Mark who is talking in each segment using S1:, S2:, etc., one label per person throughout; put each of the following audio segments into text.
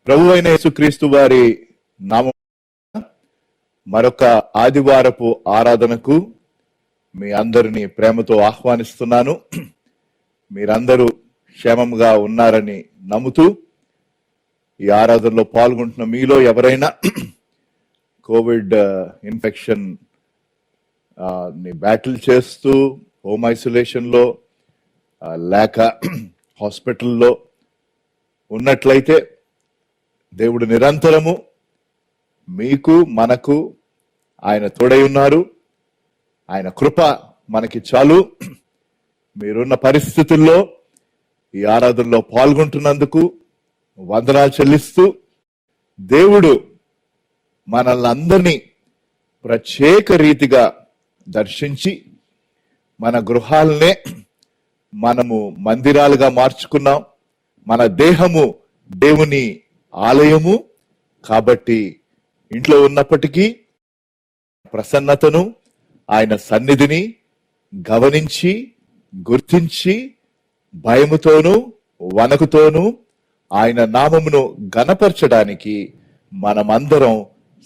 S1: ప్రభువైన యేసుక్రీస్తు వారి నామం మరొక ఆదివారపు ఆరాధనకు మీ అందరినీ ప్రేమతో ఆహ్వానిస్తున్నాను. మీరందరూ క్షేమంగా ఉన్నారని నమ్ముతూ ఈ ఆరాధనలో పాల్గొంటున్న మీలో ఎవరైనా కోవిడ్ ఇన్ఫెక్షన్ ని బ్యాటిల్ చేస్తూ హోమ్ ఐసోలేషన్లో లేక హాస్పిటల్లో ఉన్నట్లయితే దేవుడు నిరంతరము మీకు మనకు ఆయన తోడై ఉన్నారు. ఆయన కృప మనకి చాలు. మీరున్న పరిస్థితుల్లో ఈ ఆరాధనలో పాల్గొంటున్నందుకు వందనాలు చెల్లిస్తూ దేవుడు మనల్ని అందరినీ ప్రత్యేక రీతిగా దర్శించి మన గృహాలనే మనము మందిరాలుగా మార్చుకున్నాం. మన దేహము దేవుని ఆలయము కాబట్టి ఇంట్లో ఉన్నప్పటికీ ప్రసన్నతను ఆయన సన్నిధిని గమనించి గుర్తించి భయముతోనూ వణకుతోనూ ఆయన నామమును ఘనపరచడానికి మనమందరం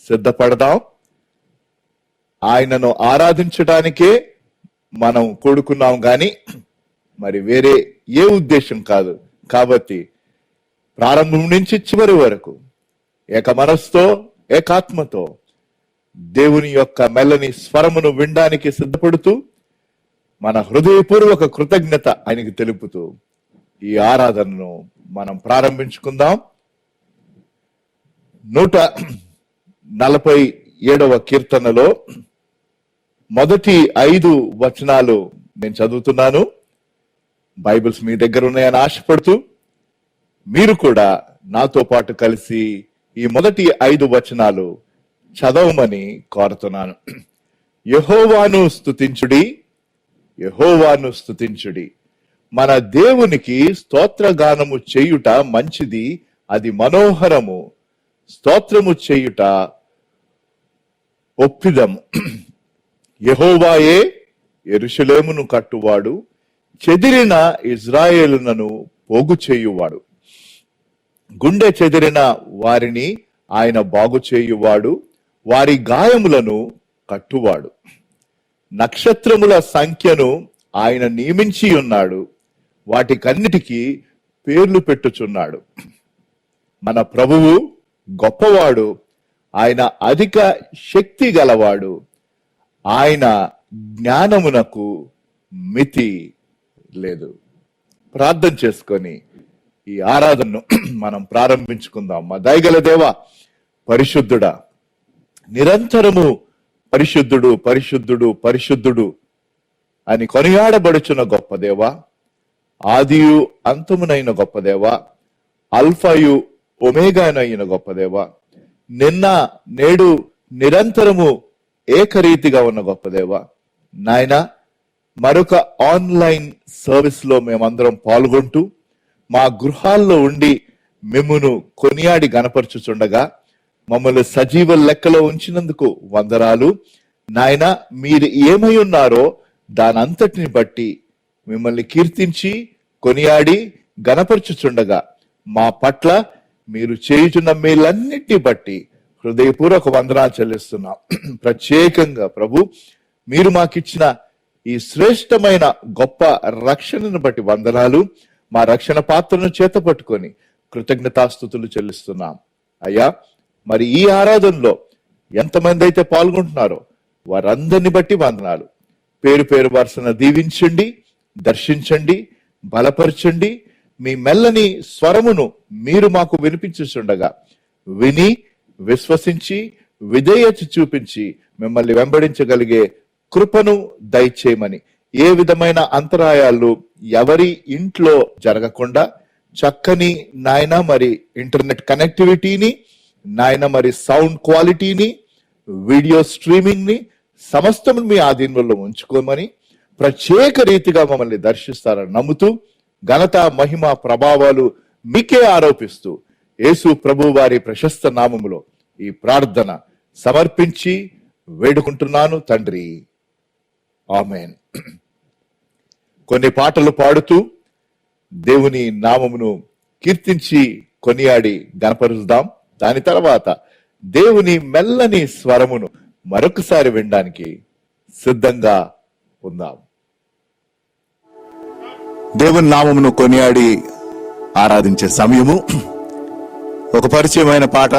S1: సిద్ధపడదాం. ఆయనను ఆరాధించడానికే మనం కూడుకున్నాం గాని మరి వేరే ఏ ఉద్దేశం కాదు. కాబట్టి ప్రారంభం నుంచి చివరి వరకు ఏక మనస్సుతో ఏకాత్మతో దేవుని యొక్క మెల్లని స్వరమును వినడానికి సిద్ధపడుతూ మన హృదయపూర్వక కృతజ్ఞత ఆయనకి తెలుపుతూ ఈ ఆరాధనను మనం ప్రారంభించుకుందాం. 147వ కీర్తనలో మొదటి 5 వచనాలు నేను చదువుతున్నాను. బైబిల్స్ మీ దగ్గర ఉన్నాయని ఆశపడుతూ మీరు కూడా నాతో పాటు కలిసి ఈ మొదటి 5 వచనాలు చదవమని కోరుతున్నాను. యెహోవాను స్తుతించుడి, యెహోవాను స్తుతించుడి. మన దేవునికి స్తోత్రగానము చేయుట మంచిది, అది మనోహరము. స్తోత్రము చేయుట ఒప్పిదము. యెహోవాయే యెరూషలేమును కట్టువాడు, చెదిరిన ఇజ్రాయేలునను పోగు చేయువాడు. గుండె చెదిరిన వారిని ఆయన బాగు చేయువాడు, వారి గాయములను కట్టువాడు. నక్షత్రముల సంఖ్యను ఆయన నియమించి ఉన్నాడు, వాటికన్నిటికీ పేర్లు పెట్టుచున్నాడు. మన ప్రభువు గొప్పవాడు, ఆయన అధిక శక్తి గలవాడు, ఆయన జ్ఞానమునకు మితి లేదు. ప్రార్థన చేసుకొని ఈ ఆరాధనను మనం ప్రారంభించుకుందాం. మా దయగల దేవ, పరిశుద్ధుడా, నిరంతరము పరిశుద్ధుడు పరిశుద్ధుడు పరిశుద్ధుడు అని కొనియాడబడుచున్న గొప్ప దేవ, ఆదియు అంతమునైన గొప్ప దేవ, అల్ఫాయు ఒమేగానైన గొప్ప దేవ, నిన్న నేడు నిరంతరము ఏకరీతిగా ఉన్న గొప్ప దేవ, నాయన మరొక ఆన్లైన్ సర్వీస్ లో మేమందరం పాల్గొంటూ మా గృహాల్లో ఉండి మిమ్మును కొనియాడి గనపరచుచుండగా మమ్మల్ని సజీవ లెక్కలో ఉంచినందుకు వందనాలు. నాయన, మీరు ఏమై ఉన్నారో దానంతటిని బట్టి మిమ్మల్ని కీర్తించి కొనియాడి గనపరచుచుండగా మా పట్ల మీరు చేయుచున్న మేలన్నిటిని బట్టి హృదయపూర్వక వందనాలు చెల్లిస్తున్నాం. ప్రత్యేకంగా ప్రభు, మీరు మాకిచ్చిన ఈ శ్రేష్టమైన గొప్ప రక్షణను బట్టి వందనాలు. మా రక్షణ పాత్రను చేత పట్టుకొని కృతజ్ఞతాస్తుతులు చెల్లిస్తున్నాం. అయ్యా, మరి ఈ ఆరాధనలో ఎంతమంది అయితే పాల్గొంటున్నారో వారందరిని బట్టి వందనాలు. పేరు పేరు వరుసన దీవించండి, దర్శించండి, బలపరచండి. మీ మెల్లని స్వరమును మీరు మాకు వినిపించుచుండగా విని విశ్వసించి విధేయత చూపించి మిమ్మల్ని వెంబడించగలిగే కృపను దయచేయమని, ఏ విధమైన అంతరాయాలు ఎవరి ఇంట్లో జరగకుండా చక్కని నాయన మరి ఇంటర్నెట్ కనెక్టివిటీని, నాయన మరి సౌండ్ క్వాలిటీని, వీడియో స్ట్రీమింగ్ ని సమస్తము మీ ఆధీనంలో ఉంచుకోమని ప్రత్యేక రీతిగా మమ్మల్ని దర్శిస్తారని నమ్ముతూ ఘనత మహిమ ప్రభావాలు మీకే ఆరోపిస్తూ యేసు ప్రభు వారి ప్రశస్త నామములో ఈ ప్రార్థన సమర్పించి వేడుకుంటున్నాను తండ్రి, ఆమేన్. కొన్ని పాటలు పాడుతూ దేవుని నామమును కీర్తించి కొనియాడి గణపరుద్దాం. దాని తర్వాత దేవుని మెల్లని స్వరమును మరొకసారి వినడానికి సిద్ధంగా ఉందాం.
S2: దేవుని నామమును కొనియాడి ఆరాధించే సమయము. ఒక పరిచయమైన పాట,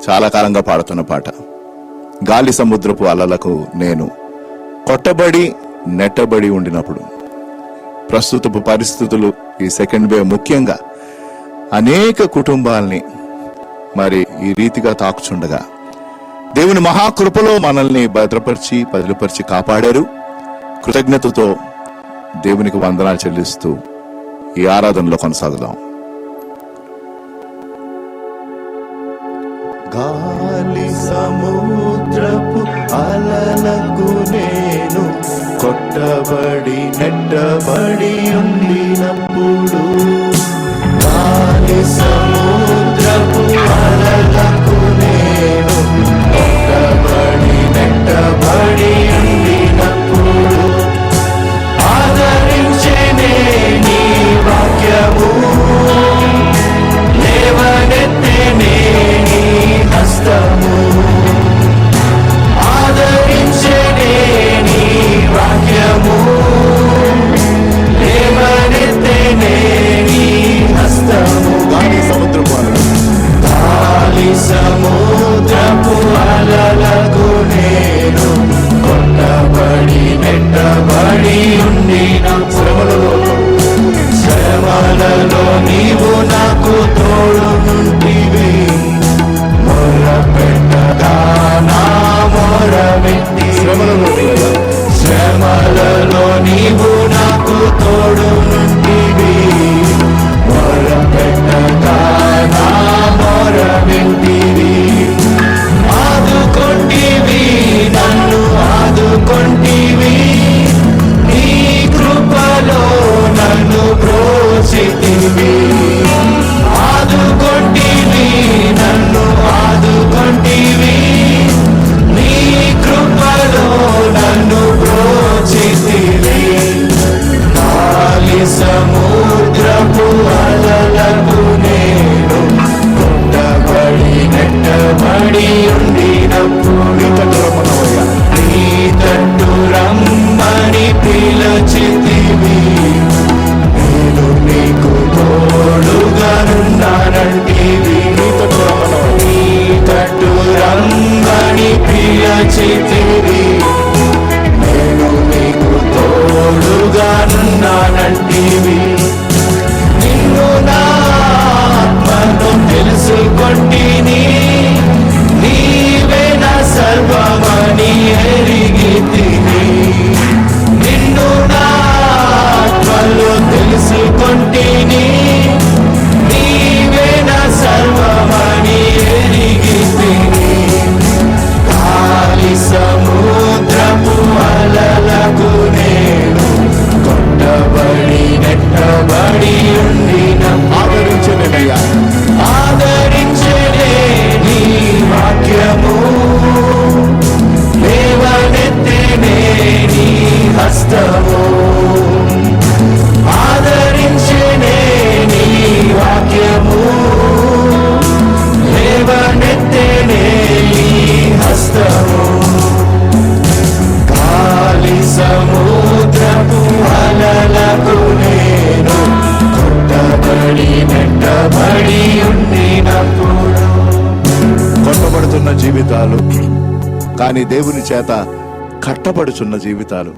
S2: చాలా కాలంగా పాడుతున్న పాట. గాలి సముద్రపు అలలకు నేను కొట్టబడి నెట్టబడి ఉండినప్పుడు. ప్రస్తుతపు పరిస్థితులు, ఈ సెకండ్ వేవ్ ముఖ్యంగా అనేక కుటుంబాల్ని మరి ఈ రీతిగా తాకుచుండగా దేవుని మహాకృపలో మనల్ని భద్రపరిచి పదిలిపరిచి కాపాడారు. కృతజ్ఞతతో దేవునికి వందనాలు చెల్లిస్తూ ఈ ఆరాధనలో కొనసాగుదాం. గాలి సముద్రపు అలలకు నేను కొట్టబడి నెట్టబడి ఉండినప్పుడు, గాలి సముద్రపు అలలకు నేను కొట్టబడి నెట్టబడి ఉండినప్పుడు, ఆదరించేనే నీ వాక్యము, లేవనెత్తేనే నీ హస్తము, ఆదరించేనే నీ వాక్యము, లేవనెత్తేనే నీ హస్తము. గాలి సముద్రపు అలలకు నేను కొట్టబడి నెట్టబడి ఉండిన శ్రమలలో నీవు నాకు తోడు నుండివి, మొర పెట్టగా నా మొర పెట్టి, శ్రమలలో నీవు నాకు తోడు నుండివి, మొర పెట్టగా నా మొర పెట్టివి, ఆదుకొంటివి నన్ను ఆదుకొంటివి, నీ కృపలో నన్ను బ్రోచితివి, ఆదుకొంటివి నన్ను ఆదుకొంటివి, నీ కృపలో నన్ను బ్రోచితివి, గాలి సముద్రపు అలలకు నేను కొట్టబడి నెట్టబడి ఉండినప్పుడు, నీ తట్టు రమ్మని పిలచితివి, నేను నీకు తోడుగానున్నానంటివి, నీ తట్టు రమ్మని పిలచితివి, నేను నీకు తోడుగానున్నానంటివి, నిన్ను నా ఆత్మను తెలుసుకొంటిని, నీవే నా సర్వమని ఎరిగితిని, నిన్ను నా ఆత్మలో తెలుసుకొంటిని, నీవే నా సర్వమని ఎరిగితిని, గాలి సముద్రపు అలలకు నేను కొట్టబడి నెట్టబడి ఉండిన, ఆదరించలేనయ్యా, ఆదరించలే నీ వాక్యము, లేవనెత్తేనే నీ హస్తము, ఆదరించనే నీ వాక్యము, లేవనెత్తేనే నీ హస్తము, గాలి సముద్రపు అలలకు నేను కొట్టబడి నెట్టబడి ఉండినప్పుడు. కొట్టబడుతున్న జీవితాలు, కానీ దేవుని చేత కట్టబడుచున్న జీవితాలు.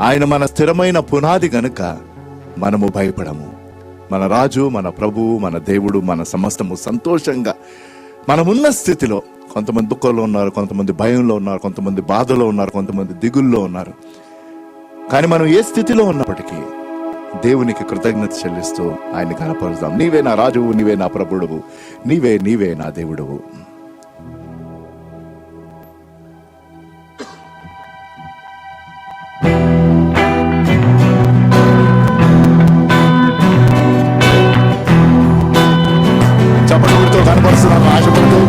S2: ఆయన మన స్థిరమైన పునాది గనుక మనము భయపడము. మన రాజు, మన ప్రభువు, మన దేవుడు, మన సమస్తము సంతోషంగా మనమున్న స్థితిలో, కొంతమంది దుఃఖంలో ఉన్నారు, కొంతమంది భయంలో ఉన్నారు, కొంతమంది బాధలో ఉన్నారు, కొంతమంది దిగుల్లో ఉన్నారు. కానీ మనం ఏ స్థితిలో ఉన్నప్పటికీ దేవునికి కృతజ్ఞత చెల్లిస్తూ ఆయన్ని కనపరుస్తాం. నీవే నా రాజువు, నీవే నా ప్రభువువు, నీవే నా దేవుడువు. చప్పటితో కనపరుస్తున్నాను ఆశపడుతూ.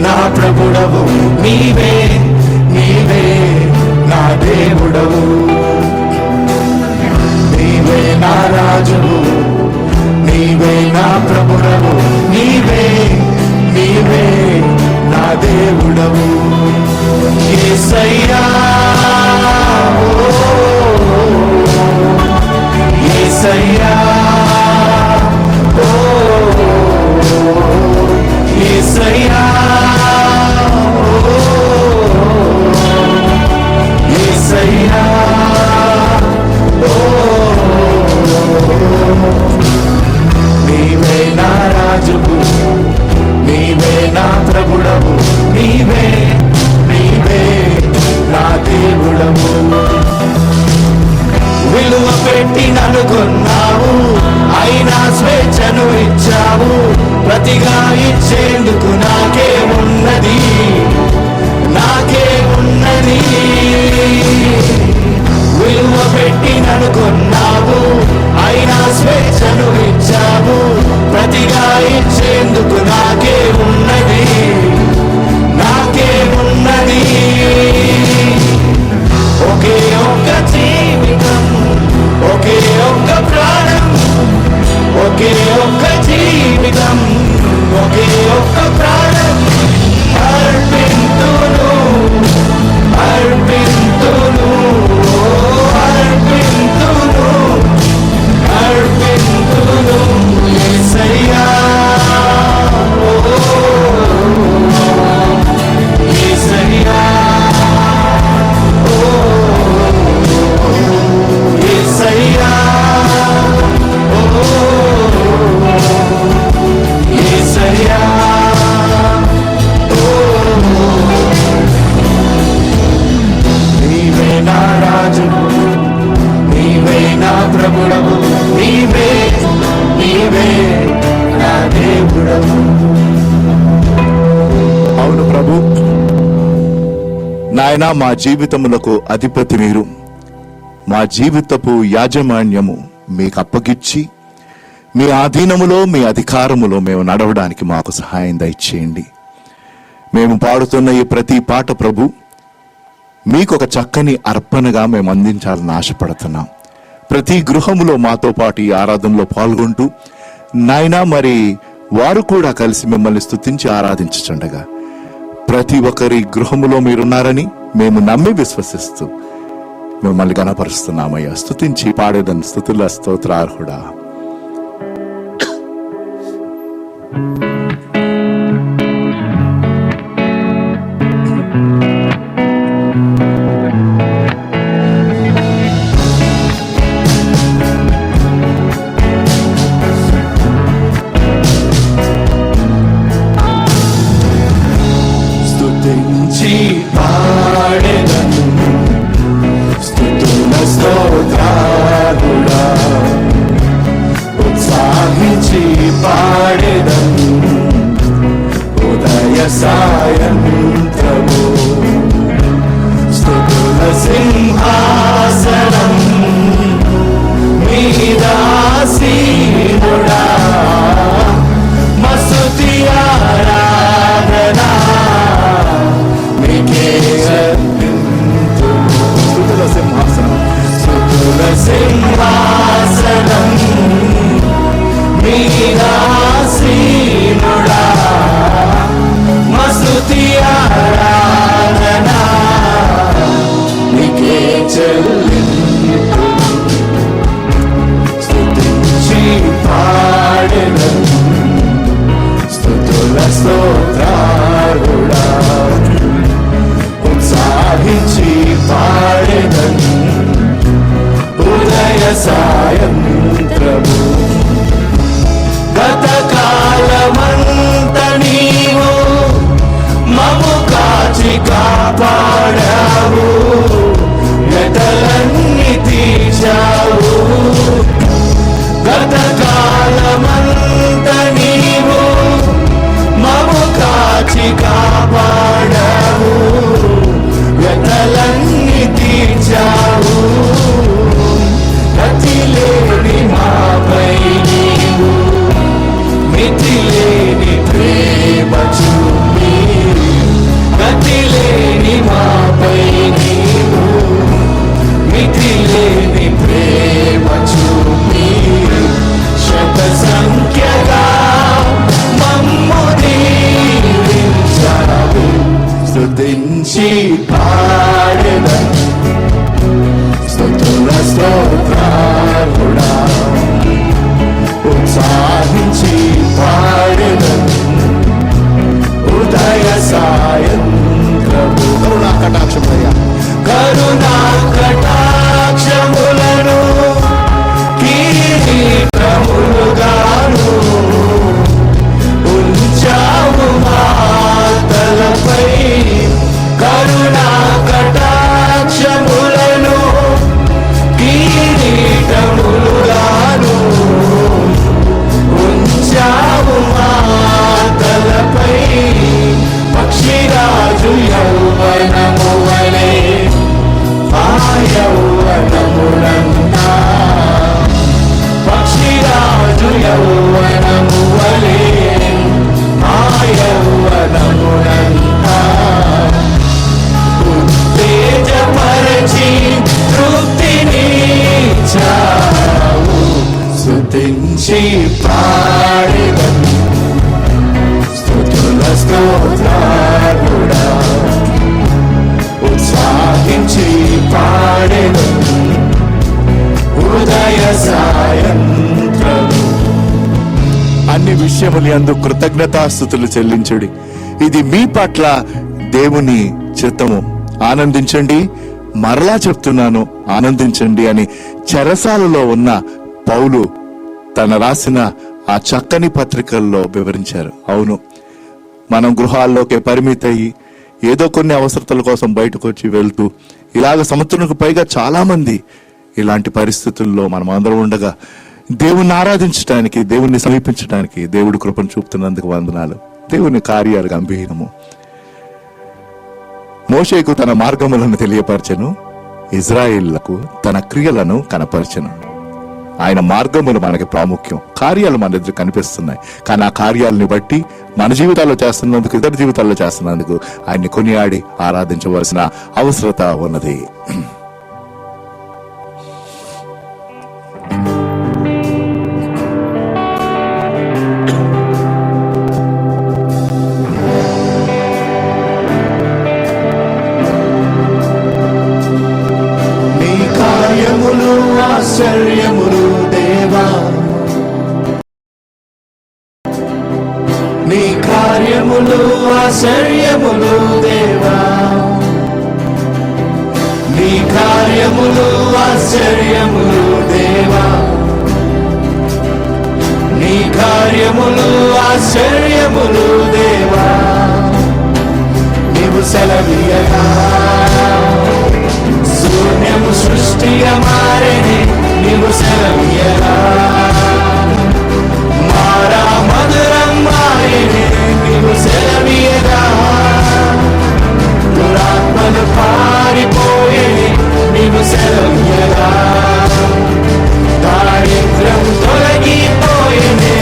S2: నా ప్రభుడవు, నీవే నీవే నా దేవుడవు, నీవే నా రాజువు, నీవే నా ప్రభుడవు, నీవే నీవే నా దేవుడవు. యేసయ్యా యేసయ్యా యేసయ్యా యేసయ్యా నీవే నా రాజువు, నీవే నా ప్రభుడవు, నీవే నీవే నా దేవుడవు. విలువ పెట్టి నన్ను కొన్నావు, అయినా స్వేచ్ఛను ఇచ్చావు, ప్రతిగా ఇచ్చేందుకు నాకే ఉన్నది, నాకే ఉన్నది. విలువ పెట్టి నన్ను కొన్నావు, అయినా స్వేచ్ఛను ఇచ్చావు, ప్రతిగా ఇచ్చేందుకు నాకే ఉన్నది, నాకే ఉన్నది. ఒకే ఒక్క జీవితం, ఒకే ఒక్క ప్రాణం, ఒకే ఒక్క జీవితం, ఒకే ఒక్క ప్రాణం అర్పింతును, అర్పింతును, అర్పింతును, అర్పింతును. యేసయ్యా యేసయ్యా యేసయ్యా యేసయ్యా నీవే నా రాజు, నీవే నా ప్రభుడవు, నీవే నీవే నా దేవుడవు.
S3: అవును ప్రభు, నాయన మా జీవితములకు అధిపతి మీరు, మా జీవితపు యాజమాన్యము మీకు అప్పగిచ్చి మీ ఆధీనములో మీ అధికారములో మేము నడవడానికి మాకు సహాయం దయచేయండి. మేము పాడుతున్న ఈ ప్రతి పాట ప్రభు మీకు ఒక చక్కని అర్పణగా మేము అందించాలని ఆశపడుతున్నాం. ప్రతి గృహములో మాతో పాటు ఈ ఆరాధనలో పాల్గొంటూ నాయనా మరి వారు కూడా కలిసి మిమ్మల్ని స్తుతించి ఆరాధించుచుండగా ప్రతి ఒక్కరి గృహములో మీరున్నారని మేము నమ్మి విశ్వసిస్తూ మిమ్మల్ని గణపరుస్తున్నామయ్యా. స్తుతించి పాడేదని స్తుతుల స్తోత్రార్హుడా.
S2: స్తుతించి పాడెదను, స్తుతుల స్తోత్రార్హుడా, ఉత్సాహించి పాడెదను ఉదయ సాయంత్రము. స్తుతుల సింహాసనం మీద ఆసీనుడా, మస్తుతి ఆరాధనా నీకే అర్పింతును.
S3: స్తుతుల సింహాసనం,
S2: స్తుతుల సింహాసనం మీద ఆసీనుడా, మస్తుతి ఆరాధనా నీకే చెల్లింతును. స్తుతించి పాడెదను, స్తుతుల స్తోత్రార్హుడా, ఉత్సాహించి పాడెదను ఉదయ సాయంత్రము. గతకాలమంత నీవు మము కాచి కాపాడావు, వ్యతలన్నీ తీర్చావు. గతకాలమంత నీవు మము కాచి కాపాడావు, వ్యతలన్నీ తీర్చావు. గతిలేని మాపై నీవు మితిలేని ప్రేమ చూపి సాయంత్రము
S3: కరుణా కటాక్షమయ్యా
S2: కరుణా కటాక్షములను కిరీటములుగాను ఉంచావు మా తలపై. కరుణా కటాక్షములను కిరీటములుగాను ఉంచావు మా తలపై. పక్షిరాజు యౌవనము వలె మా యౌవనమునంతా. పక్షిరాజు యౌవనము వలె మా యౌవనమునంతా. ఉత్తేజపరచి తృప్తినిచ్చావు. స్తుతించి పాడెదను స్తుతుల స్తోత్రాలుడా. ఉత్సాహించి పాడెదను ఉదయ సాయంత్రము.
S3: అన్ని విషయములు యందు కృతజ్ఞతాస్తుతులు చెల్లించుడి, ఇది మీ పట్ల దేవుని చిత్తము. ఆనందించండి, మరలా చెప్తున్నాను ఆనందించండి అని చెరసాలలో ఉన్న పౌలు తన రాసిన ఆ చక్కని పత్రికల్లో వివరించారు. అవును, మనం గృహాల్లోకి పరిమితయ్యి ఏదో కొన్ని అవసరతల కోసం బయటకు వచ్చి వెళ్తూ ఇలాగ సంవత్సరానికి పైగా చాలా మంది ఇలాంటి పరిస్థితుల్లో మనం అందరం ఉండగా దేవుణ్ణి ఆరాధించడానికి, దేవుణ్ణి సమీపించడానికి దేవుడి కృపను చూపుతున్నందుకు వందనాలు. దేవుని కార్యాలు గంభీరము. మోషేకు తన మార్గములను తెలియపరచెను, ఇజ్రాయేళ్లకు తన క్రియలను కనపరచెను. ఆయన మార్గములు మనకి ప్రాముఖ్యం, కార్యాలు మన ఎదురు కనిపిస్తున్నాయి. కానీ ఆ కార్యాలని బట్టి మన జీవితాల్లో చేస్తున్నందుకు, ఇతర జీవితాల్లో చేస్తున్నందుకు ఆయన్ని కొనియాడి ఆరాధించవలసిన అవసరత ఉన్నది.
S2: నీ కార్యములు ఆశ్చర్యములు దేవా. నీ కార్యములు ఆశ్చర్యములు దేవా. నీ కార్యములు ఆశ్చర్యములు దేవా. నీ కార్యములు ఆశ్చర్యములు దేవా. నీవు సెలవీయగా శూన్యము సృష్టిగా మారెనే. నీవు సెలవీయగా మారా మధురం మారెనే. నీవు సెలవీయగా దురాత్మలు పారిపోయేనే. నీవు సెలవీయగా దారిద్ర్యం తొలగిపోయేనే.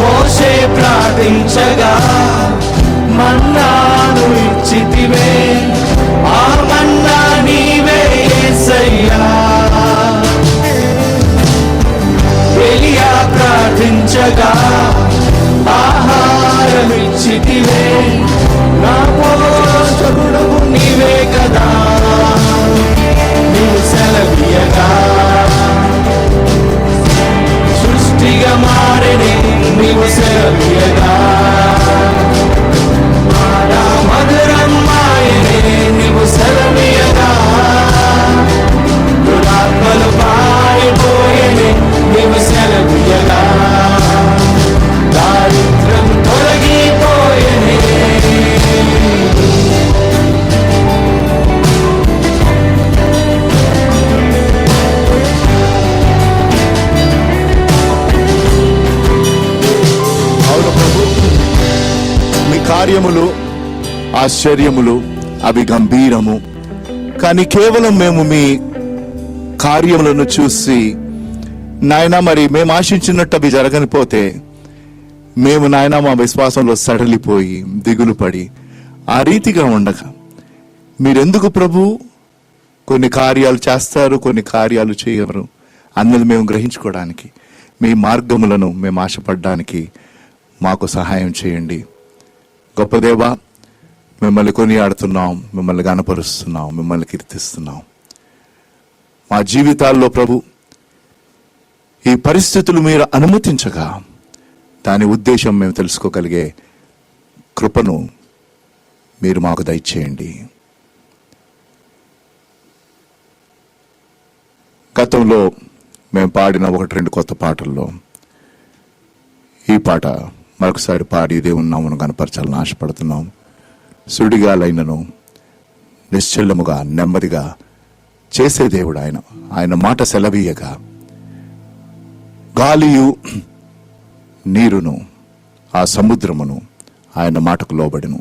S2: మోషే ప్రార్థించగా మన్నాను ఇచ్చితివే. ఆ మన్నా నీవే యేసయ్యా. ఎలియా ప్రార్థించగా ఆహారం ఇచ్చితివే. నా పోషకుడవు నీవే కదా. నీవు సెలవీయగా సృష్టిగా మారెనే. నీవు సెలవీయగా మారా మధురం మాయనే. నీవు సెలవీయగా దురాత్మలు పారిపోయేనే. నీవు సెలవీయగా దారిద్ర్యం తొలగిపోయేనే.
S3: అవును ప్రభు, మీ కార్యములు ఆశ్చర్యములు అవి గంభీరము. కానీ కేవలం మేము మీ కార్యములను చూసి నాయన మరి మేము ఆశించినట్టు అవి జరగనిపోతే మేము నాయన మా విశ్వాసంలో సడలిపోయి దిగులు పడి ఆ రీతిగా ఉండగా మీరెందుకు ప్రభు కొన్ని కార్యాలు చేస్తారు, కొన్ని కార్యాలు చేయరు అన్నది మేము గ్రహించుకోవడానికి, మీ మార్గములను మేము ఆశపడడానికి మాకు సహాయం చేయండి. గొప్ప దేవా, మిమ్మల్ని కొనియాడుతున్నాం, మిమ్మల్ని గణపరుస్తున్నాం, మిమ్మల్ని కీర్తిస్తున్నాం. మా జీవితాల్లో ప్రభు ఈ పరిస్థితులు మీరు అనుమతించగా దాని ఉద్దేశం మేము తెలుసుకోగలిగే కృపను మీరు మాకు దయచేయండి. గతంలో మేము పాడిన 1-2 కొత్త పాటల్లో ఈ పాట మరొకసారి పాడి దేవుని నామమును కనపరచాలని ఆశపడుతున్నాం. సుడిగాలైనను నిశ్చలముగా నెమ్మదిగా చేసే దేవుడు ఆయన. ఆయన మాట సెలవీయగా గాలియు నీరును ఆ సముద్రమును ఆయన మాటకు లోబడిను.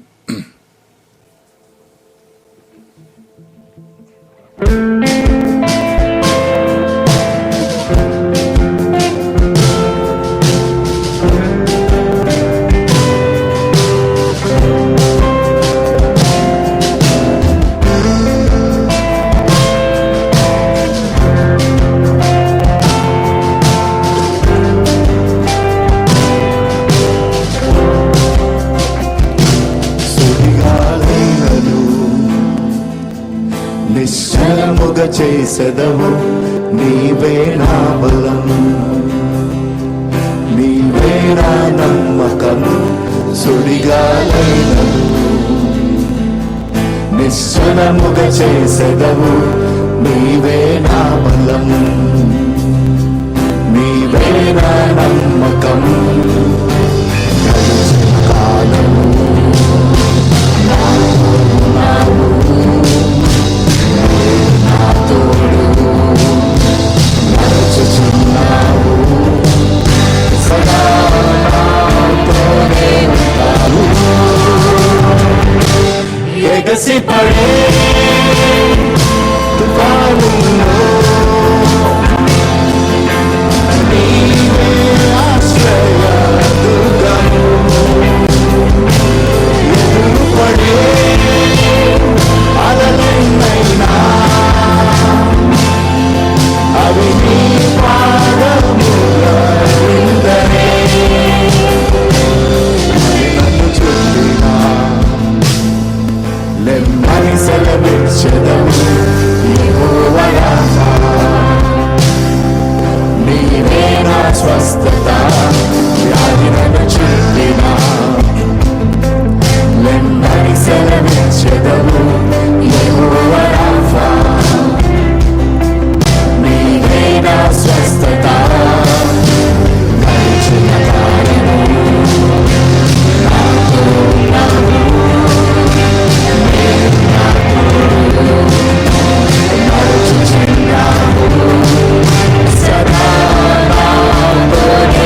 S2: నిశ్చలముగ చేసెదవు, నీవే నా బలం, నీవే నా నమ్మకము. సుడిగాలైనను నిశ్చలముగ చేసెదవు, నీవే నా బలం, నీవే నా నమ్మకము. గడిచిన కాలము ఎగసి పడే తుఫానులో నీవే ఆశ్రయ దుర్గము. ఎదురు పడే అలలెన్నైనా అవి నీ పాదముల క్రిందనే. నన్ను చుట్టినా నెమ్మది సెలవిచ్చెదవు, యెహోవా రాఫా. నీవే నా స్వస్థత, వ్యాధి నన్ను చుట్టినా నెమ్మది సెలవిచ్చెదవు, యెహోవా రాఫా. నీవే నా స్వస్థత. గడిచిన కాలము నాతో ఉన్నావు, నడుచుచున్నావు సదా నాతోనే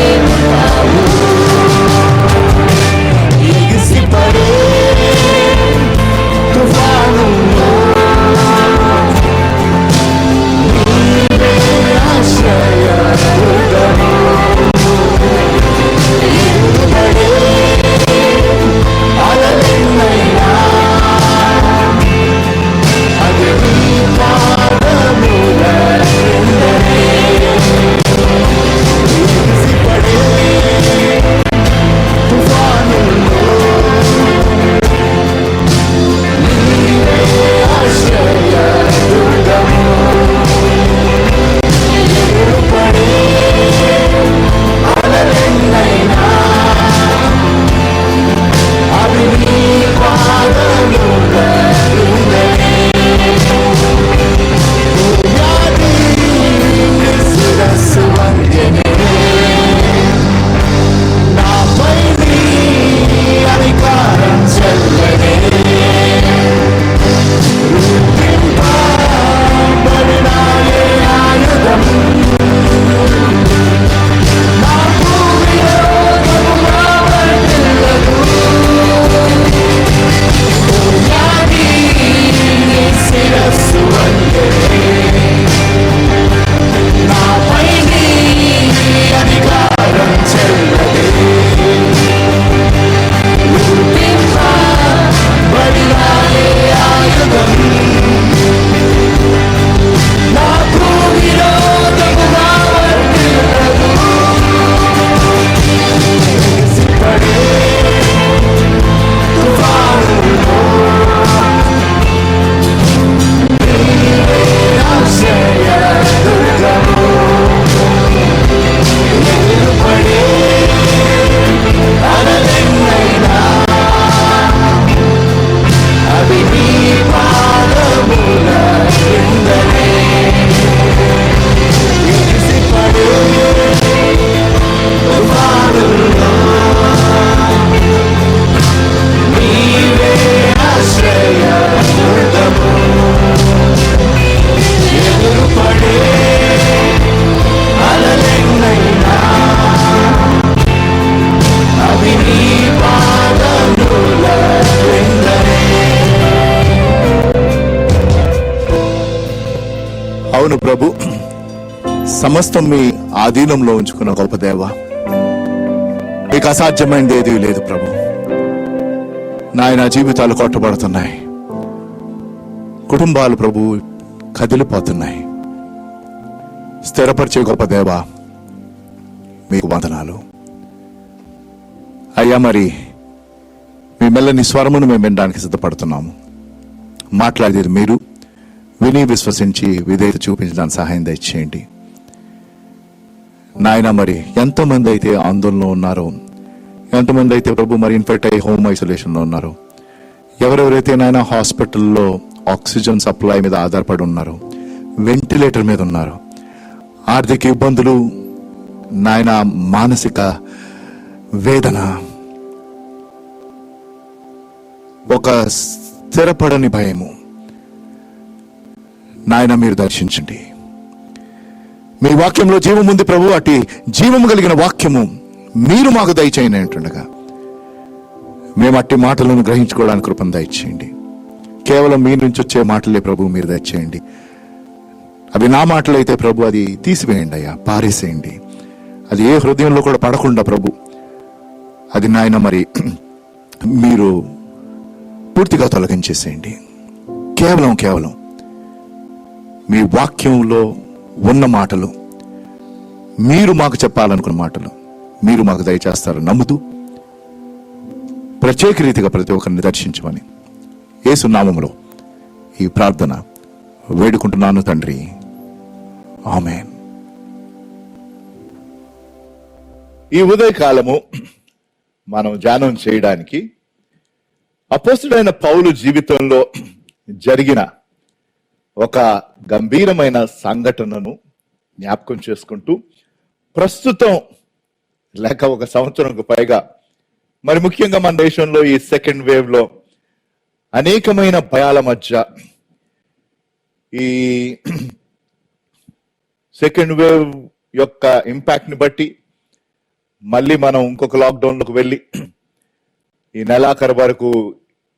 S3: అవును ప్రభు, సమస్తం మీ ఆధీనంలో ఉంచుకున్న గొప్ప దేవ, మీకు అసాధ్యమైనది ఏదీ లేదు ప్రభు. నాయన జీవితాలు కొట్టబడుతున్నాయి, కుటుంబాలు ప్రభు కదిలిపోతున్నాయి. స్థిరపరిచే గొప్ప దేవ మీకు వందనాలు అయ్యా. మరి మీ మెల్లని స్వరమును మేము వినడానికి సిద్ధపడుతున్నాము. మాట్లాడేది మీరు, విని విశ్వసించి విధేయత చూపించడానికి సహాయం దయచేయండి నాయన. మరి ఎంతమంది అయితే ఆందోళనలో ఉన్నారో, ఎంతమంది అయితే ప్రభు మరి ఇన్ఫెక్ట్ అయ్యి హోమ్ ఐసోలేషన్లో ఉన్నారో, ఎవరెవరైతే నాయన హాస్పిటల్లో ఆక్సిజన్ సప్లై మీద ఆధారపడి ఉన్నారో, వెంటిలేటర్ మీద ఉన్నారో, ఆర్థిక ఇబ్బందులు నాయన, మానసిక వేదన, ఒక స్థిరపడని భయము నాయన మీరు దర్శించండి. మీ వాక్యంలో జీవం ఉంది ప్రభు, అటు జీవము కలిగిన వాక్యము మీరు మాకు దయచేయండి అంటుండగా మేము అట్టి మాటలను గ్రహించుకోవడానికి కృపను దయచేయండి. కేవలం మీ నుంచి వచ్చే మాటలే ప్రభు మీరు దయచేయండి. అవి నా మాటలు అయితే ప్రభు అది తీసివేయండి అయ్యా, పారేసేయండి. అది ఏ హృదయంలో కూడా పడకుండా ప్రభు అది నాయన మరి మీరు పూర్తిగా తొలగించేసేయండి. కేవలం మీ వాక్యంలో ఉన్న మాటలు, మీరు మాకు చెప్పాలనుకున్న మాటలు మీరు మాకు దయచేస్తారు నమ్ముతూ ప్రత్యేక రీతిగా ప్రతి ఒక్కరిని దర్శించమని యేసు నామములో ఈ ప్రార్థన వేడుకుంటున్నాను తండ్రి, ఆమేన్.
S1: ఈ ఉదయకాలము మనం ధ్యానం చేయడానికి అపోస్తుడైన పౌలు జీవితంలో జరిగిన ఒక గంభీరమైన సంఘటనను జ్ఞాపకం చేసుకుంటూ, ప్రస్తుతం లేక ఒక సంవత్సరంకు పైగా మరి ముఖ్యంగా మన దేశంలో ఈ సెకండ్ వేవ్ లో అనేకమైన భయాల మధ్య, ఈ సెకండ్ వేవ్ యొక్క ఇంపాక్ట్ ని బట్టి మళ్ళీ మనం ఇంకొక లాక్డౌన్ లోకి వెళ్ళి ఈ నెలాఖరు వరకు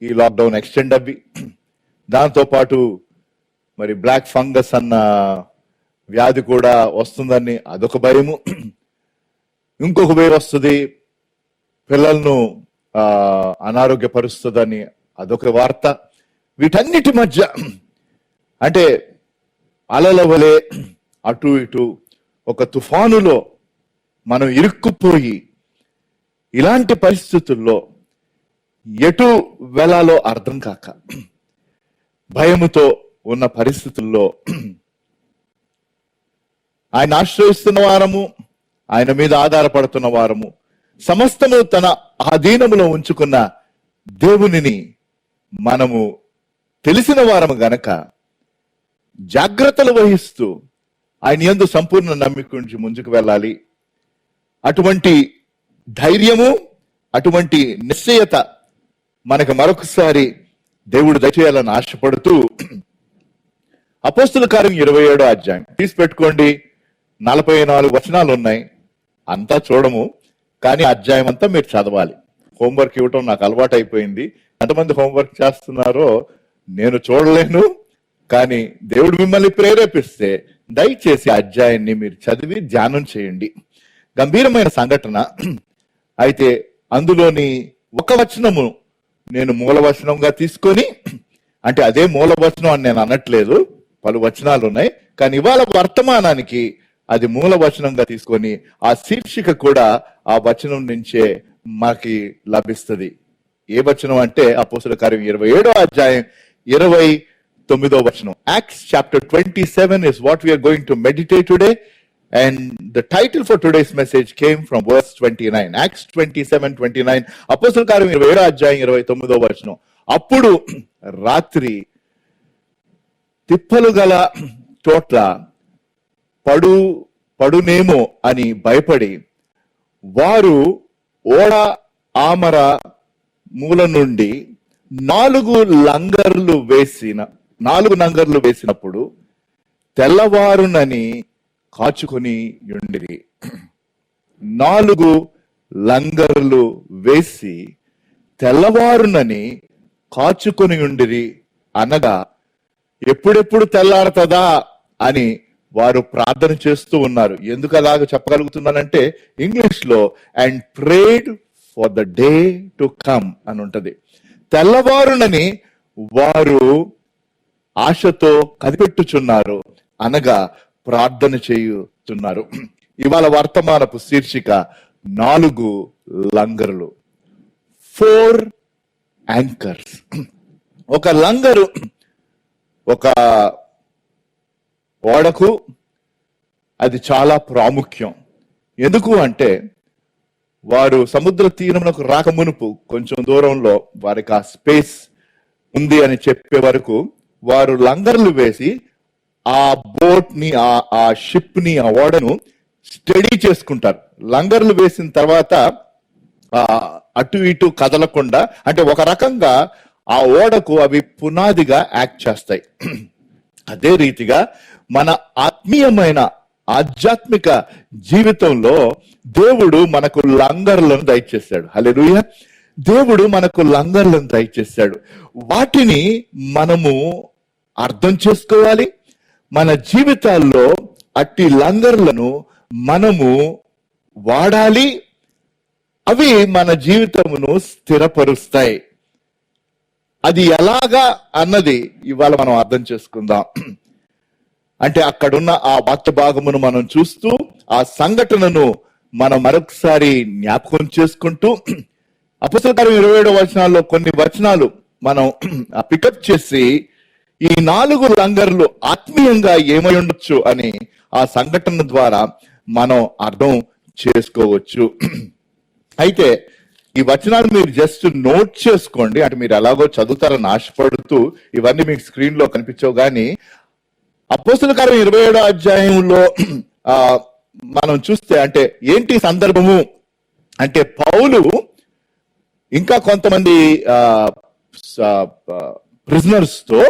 S1: ఈ లాక్డౌన్ ఎక్స్టెండ్ అవ్వి, దాంతో పాటు మరి బ్లాక్ ఫంగస్ అన్న వ్యాధి కూడా వస్తుందని అదొక భయము, ఇంకొక వేవ్ వస్తుంది పిల్లలను అనారోగ్యపరుస్తుందని అదొక వార్త. వీటన్నిటి మధ్య అంటే అలల వలె అటు ఇటు ఒక తుఫానులో మనం ఇరుక్కుపోయి, ఇలాంటి పరిస్థితుల్లో ఎటు వెళ్ళాలో అర్థం కాక భయముతో ఉన్న పరిస్థితుల్లో ఆయన ఆశ్రయిస్తున్న వారము, ఆయన మీద ఆధారపడుతున్న వారము, సమస్తము తన ఆధీనములో ఉంచుకున్న దేవునిని మనము తెలిసిన వారము గనక జాగ్రత్తలు వహిస్తూ ఆయన యందు సంపూర్ణ నమ్మిక ముందుకు వెళ్ళాలి. అటువంటి ధైర్యము, అటువంటి నిశ్చయత మనకు మరొకసారి దేవుడు దయచేయాలని ఆశపడుతూ అపోస్తుల కార్యం 27వ అధ్యాయం తీసి పెట్టుకోండి. 44 వచనాలు ఉన్నాయి. అంతా చూడము, కానీ అధ్యాయం అంతా మీరు చదవాలి. హోంవర్క్ ఇవ్వటం నాకు అలవాటు అయిపోయింది. ఎంతమంది హోంవర్క్ చేస్తున్నారో నేను చూడలేను, కానీ దేవుడు మిమ్మల్ని ప్రేరేపిస్తే దయచేసి అధ్యాయాన్ని మీరు చదివి ధ్యానం చేయండి. గంభీరమైన సంఘటన. అయితే అందులోని ఒక వచనము నేను మూలవచనంగా తీసుకొని, అంటే అదే మూలవచనం అని నేను అనట్లేదు, పలు వచనాలు ఉన్నాయి, కానీ ఇవాళ వర్తమానానికి అది మూలవచనంగా తీసుకొని ఆ శీర్షిక కూడా ఆ వచనం నుంచే మాకి లభిస్తుంది. ఏ వచనం అంటే అపోస్తుల కార్యం 27వ అధ్యాయం 29వ వచనం. Acts chapter 27 is what we are going to meditate today, and the title for today's message came from verse 29. Acts 27:29. అపోస్తుల కార్యం 27వ అధ్యాయం 29వ వచనం. అప్పుడు రాత్రి తిప్పలు గల చోట్ల పడునేమో అని భయపడి వారు ఓడ ఆమర మూల నుండి 4 నంగర్లు వేసినప్పుడు తెల్లవారునని కాచుకొని ఉండిరి. 4 లంగర్లు వేసి తెల్లవారునని కాచుకొని ఉండిరి అనగా ఎప్పుడెప్పుడు తెల్లారుతుందా అని వారు ప్రార్థన చేస్తూ ఉన్నారు. ఎందుకు అలాగ చెప్పగలుగుతున్నానంటే ఇంగ్లీష్ లో and prayed for the day to come అని ఉంటది. తెల్లవారునని వారు ఆశతో కనిపెట్టుచున్నారు అనగా ప్రార్థన చేయుచున్నారు. ఇవాళ వర్తమానపు శీర్షిక 4 లంగరులు, 4 యాంకర్స్. ఒక లంగరు ఒక ఓడకు అది చాలా ప్రాముఖ్యం. ఎందుకు అంటే వారు సముద్ర తీరమునకు రాక మునుపు కొంచెం దూరంలో వారికి ఆ స్పేస్ ఉంది అని చెప్పే వరకు వారు లంగర్లు వేసి ఆ బోట్ ని ఆ షిప్ ని ఆ ఓడను స్టడీ చేసుకుంటారు. లంగర్లు వేసిన తర్వాత అటు ఇటు కదలకుండా, అంటే ఒక రకంగా ఆ ఓడకు అవి పునాదిగా యాక్ట్ చేస్తాయి. అదే రీతిగా మన ఆత్మీయమైన ఆధ్యాత్మిక జీవితంలో దేవుడు మనకు లంగర్లను దయచేశాడు. హల్లెలూయా. దేవుడు మనకు లంగర్లను దయచేశాడు. వాటిని మనము అర్థం చేసుకోవాలి. మన జీవితాల్లో అట్టి లంగర్లను మనము వాడాలి. అవి మన జీవితమును స్థిరపరుస్తాయి. అది ఎలాగా అన్నది ఇవాళ మనం అర్థం చేసుకుందాం. అంటే అక్కడున్న ఆ వాక్య భాగమును మనం చూస్తూ ఆ సంఘటనను మనం మరొకసారి జ్ఞాపకం చేసుకుంటూ అపొస్తలుల కార్యం 27వ వచనాల్లో కొన్ని వచనాలు మనం పికప్ చేసి ఈ 4 లంగర్లు ఆత్మీయంగా ఏమై ఉండొచ్చు అని ఆ సంఘటన ద్వారా మనం అర్థం చేసుకోవచ్చు. అయితే ఈ వచనాలు మీరు జస్ట్ నోట్ చేసుకోండి. అంటే మీరు ఎలాగో చదువుతారని ఆశపడుతూ ఇవన్నీ మీకు స్క్రీన్ లో కనిపించవు. కానీ అపొస్తలుల కార్యం 27వ అధ్యాయంలో మనం చూస్తే అంటే ఏంటి సందర్భము అంటే పౌలు ఇంకా కొంతమంది ప్రిజనర్స్ తో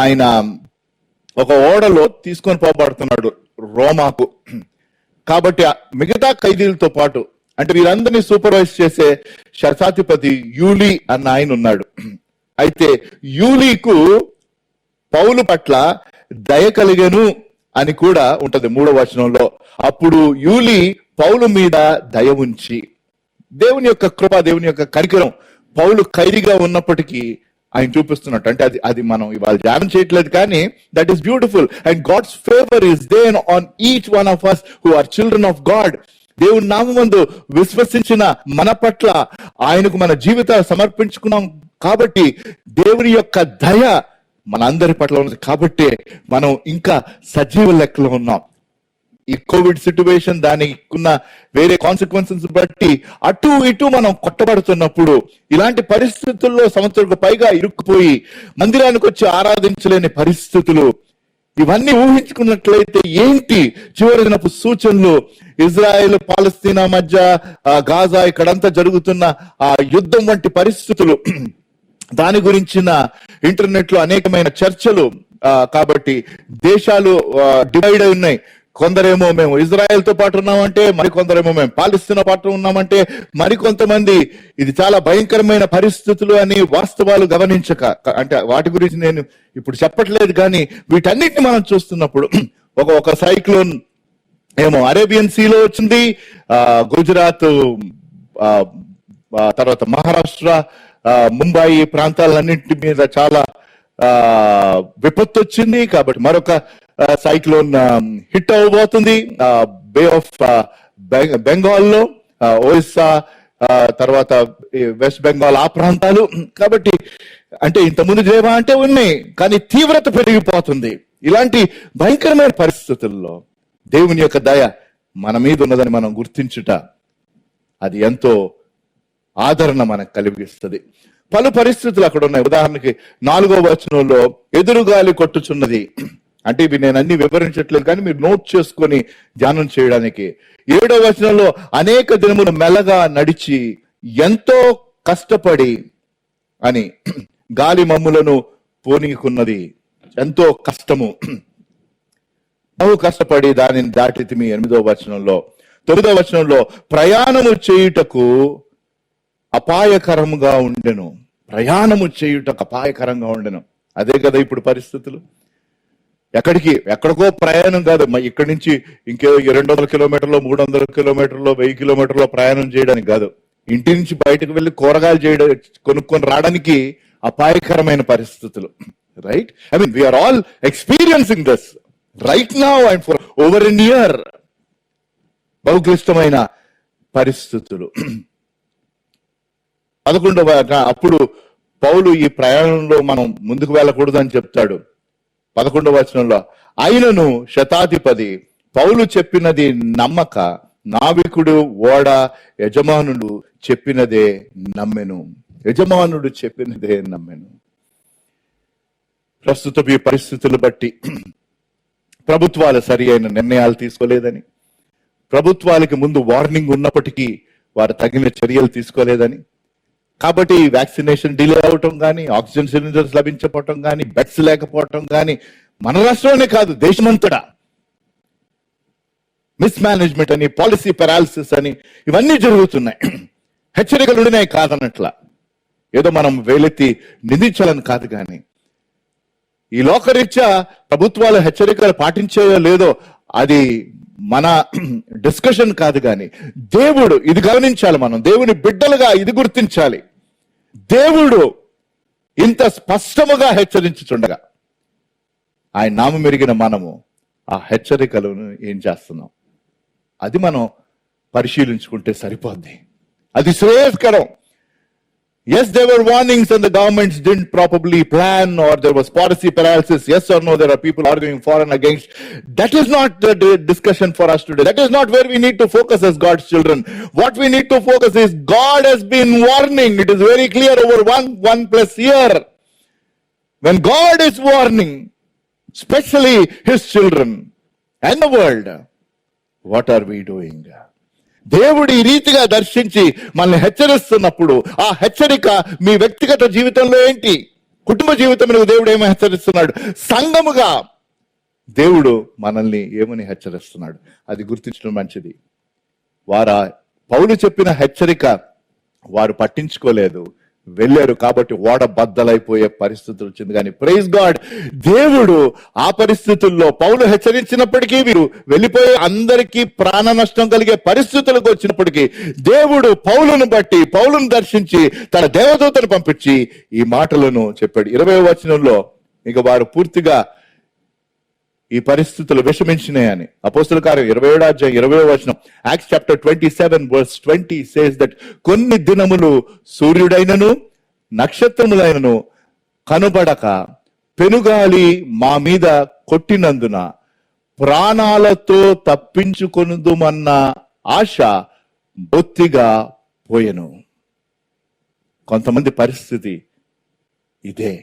S1: ఆయన ఒక ఓడలో తీసుకొని పోబడుతున్నాడు రోమాకు. కాబట్టి మిగతా ఖైదీలతో పాటు అంటే వీరందరినీ సూపర్వైజ్ చేసే శతాధిపతి యూలీ అన్న ఆయన ఉన్నాడు. అయితే యూలీకు పౌలు పట్ల దయ కలిగెను అని కూడా ఉంటది 3వ వచనంలో. అప్పుడు యూలీ పౌలు మీద దయ ఉంచి, దేవుని యొక్క కృప, దేవుని యొక్క కనికరం పౌలు ఖైదీగా ఉన్నప్పటికీ ఆయన చూపిస్తున్నట్టు. అంటే అది మనం ఇవాళ ధ్యానం చేయట్లేదు, కానీ that is beautiful. And God's favour is there on each one of us who are children of God. దేవుని నామమందు విశ్వసించిన మన పట్ల ఆయనకు మన జీవితాలు సమర్పించుకున్నాం కాబట్టి దేవుని యొక్క దయ మనందరి పట్ల ఉన్నది. కాబట్టి మనం ఇంకా సజీవ లెక్కలో ఉన్నాం. ఈ కోవిడ్ సిచ్యువేషన్ దానికి ఉన్న వేరే కాన్సిక్వెన్సెస్ బట్టి అటు ఇటు మనం కొట్టబడుతున్నప్పుడు ఇలాంటి పరిస్థితుల్లో సంవత్సరాలకు పైగా ఇరుక్కుపోయి మందిరానికి వచ్చి ఆరాధించలేని పరిస్థితులు, ఇవన్నీ ఊహించుకున్నట్లయితే ఏంటి చివరి దినపు సూచనలు? ఇజ్రాయెల్ పాలస్తీనా మధ్య గాజా ఇక్కడంతా జరుగుతున్న ఆ యుద్ధం వంటి పరిస్థితులు, దాని గురించిన ఇంటర్నెట్ లో అనేకమైన చర్చలు. కాబట్టి దేశాలు డివైడ్ అయి ఉన్నాయి. కొందరేమో మేము ఇజ్రాయెల్ తో పాటు ఉన్నామంటే, మరికొందరేమో మేము పాలస్తీనా పాటు ఉన్నామంటే, మరికొంతమంది ఇది చాలా భయంకరమైన పరిస్థితులు అని వాస్తవాలు గమనించక, అంటే వాటి గురించి నేను ఇప్పుడు చెప్పట్లేదు. కానీ వీటన్నిటిని మనం చూస్తున్నప్పుడు ఒక సైక్లోన్ ఏమో అరేబియన్ సీలో వచ్చింది, గుజరాత్ తర్వాత మహారాష్ట్ర, ముంబై ప్రాంతాలన్నింటి మీద చాలా విపత్తు వచ్చింది. కాబట్టి మరొక సైక్లోన్ హిట్ అవ్వబోతుంది బే ఆఫ్ బెంగాల్లో, ఒరిస్సా, తర్వాత వెస్ట్ బెంగాల్ ఆ ప్రాంతాలు. కాబట్టి అంటే ఇంతకుముందు జేవా అంటే ఉన్నాయి, కానీ తీవ్రత పెరిగిపోతుంది. ఇలాంటి భయంకరమైన పరిస్థితుల్లో దేవుని యొక్క దయ మన మీద ఉన్నదని మనం గుర్తించుట, అది ఎంతో ఆదరణ మనకు కలిగిస్తుంది. పలు పరిస్థితులు అక్కడ ఉన్నాయి. ఉదాహరణకి 4వ వచనంలో ఎదురుగాలి కొట్టుచున్నది. అంటే ఇవి నేను అన్ని వివరించట్లేదు, కానీ మీరు నోట్ చేసుకొని ధ్యానం చేయడానికి. 7వ వచనంలో అనేక దినములు మెల్లగా నడిచి ఎంతో కష్టపడి అని, గాలి మమ్ములను పోనీకున్నది. ఎంతో కష్టము, బహు కష్టపడి దానిని దాటితిమి 8వ వచనంలో. 9వ వచనంలో ప్రయాణము చేయుటకు అపాయకరంగా ఉండెను. ప్రయాణము చేయుటకు అపాయకరంగా ఉండెను. అదే కదా ఇప్పుడు పరిస్థితులు. ఎక్కడికో ప్రయాణం కాదు, ఇక్కడి నుంచి ఇంకో 200 కిలోమీటర్లు, 300 కిలోమీటర్లు, 1000 కిలోమీటర్లు ప్రయాణం చేయడానికి కాదు. ఇంటి నుంచి బయటకు వెళ్ళి కూరగాయలు కొనుక్కొని రావడానికి అపాయకరమైన పరిస్థితులు. Right? I mean we're all experiencing this right now and for over an year. బహుక్లిష్టమైన పరిస్థితులు. 11వ అప్పుడు పౌలు ఈ ప్రయాణంలో మనం ముందుకు వెళ్ళకూడదని చెప్తాడు. 11వ వచనంలో, అయినను శతాధిపతి పౌలు చెప్పినది నమ్మక నావికుడు ఓడ యజమానుడు చెప్పినదే నమ్మెను. ప్రస్తుత ఈ పరిస్థితులు బట్టి ప్రభుత్వాలు సరి అయిన నిర్ణయాలు తీసుకోలేదని, ప్రభుత్వాలకి ముందు వార్నింగ్ ఉన్నప్పటికీ వారు తగిన చర్యలు తీసుకోలేదని, కాబట్టి వ్యాక్సినేషన్ డిలే అవటం కానీ, ఆక్సిజన్ సిలిండర్స్ లభించకపోవటం కానీ, బెడ్స్ లేకపోవటం కానీ మన రాష్ట్రంలోనే కాదు దేశమంతటా మిస్మేనేజ్మెంట్ అని, పాలసీ పెరాలిసిస్ అని ఇవన్నీ జరుగుతున్నాయి. హెచ్చరికలు ఉండినాయి కాదన్నట్ల, ఏదో మనం వేలెత్తి నిందించాలని కాదు, కానీ ఈ లోకరీత్యా ప్రభుత్వాలు హెచ్చరికలు పాటించాయో లేదో అది మన డిస్కషన్ కాదు, కానీ దేవుడు ఇది గమనించాలి. మనం దేవుని బిడ్డలుగా ఇది గుర్తించాలి. దేవుడు ఇంత స్పష్టముగా హెచ్చరించుచుండగా ఆయన నామం మెరిగిన మనము ఆ హెచ్చరికలను ఏం చేస్తున్నాం, అది మనం పరిశీలించుకుంటే సరిపోద్ది. అది శ్రేయస్కరం. Yes, there were warnings and the governments didn't properly plan, or there was policy paralysis. Yes or no, there are people arguing for and against. That is not the discussion for us today. That is not where we need to focus as God's children. What we need to focus is God has been warning. It is very clear over one plus year. When God is warning, especially His children and the world, what are we doing? దేవుడు ఈ రీతిగా దర్శించి మనల్ని హెచ్చరిస్తున్నప్పుడు ఆ హెచ్చరిక మీ వ్యక్తిగత జీవితంలో ఏంటి, కుటుంబ జీవితంలో దేవుడు ఏమని హెచ్చరిస్తున్నాడు, సంఘముగా దేవుడు మనల్ని ఏమని హెచ్చరిస్తున్నాడు, అది గుర్తించడం మంచిది. పౌలు చెప్పిన హెచ్చరిక వారు పట్టించుకోలేదు, వెళ్ళారు. కాబట్టి ఓడ బద్దలైపోయే పరిస్థితులు వచ్చింది. కానీ ప్రైజ్ గాడ్, దేవుడు ఆ పరిస్థితుల్లో పౌలు హెచ్చరించినప్పటికీ వీరు వెళ్ళిపోయి అందరికీ ప్రాణ నష్టం కలిగే పరిస్థితులకు వచ్చినప్పటికీ దేవుడు పౌలును దర్శించి తన దేవదూతను పంపించి ఈ మాటలను చెప్పాడు. 20వ వచనంలో ఇక వారు పూర్తిగా ఈ పరిస్థితులు విషమించినాయని, అపోస్తలుల కార్యం 27వ అధ్యాయం 20వ వచనం, acts chapter 27 verse 20 says that కొన్ని దినములు సూర్యుడైనను నక్షత్రములైనను కనుబడక పెనుగాలి మా మీద కొట్టినందున ప్రాణాలతో తప్పించుకొనుదుమన్న ఆశ బొత్తిగా పోయెను. కొంతమంది పరిస్థితి ఇదే.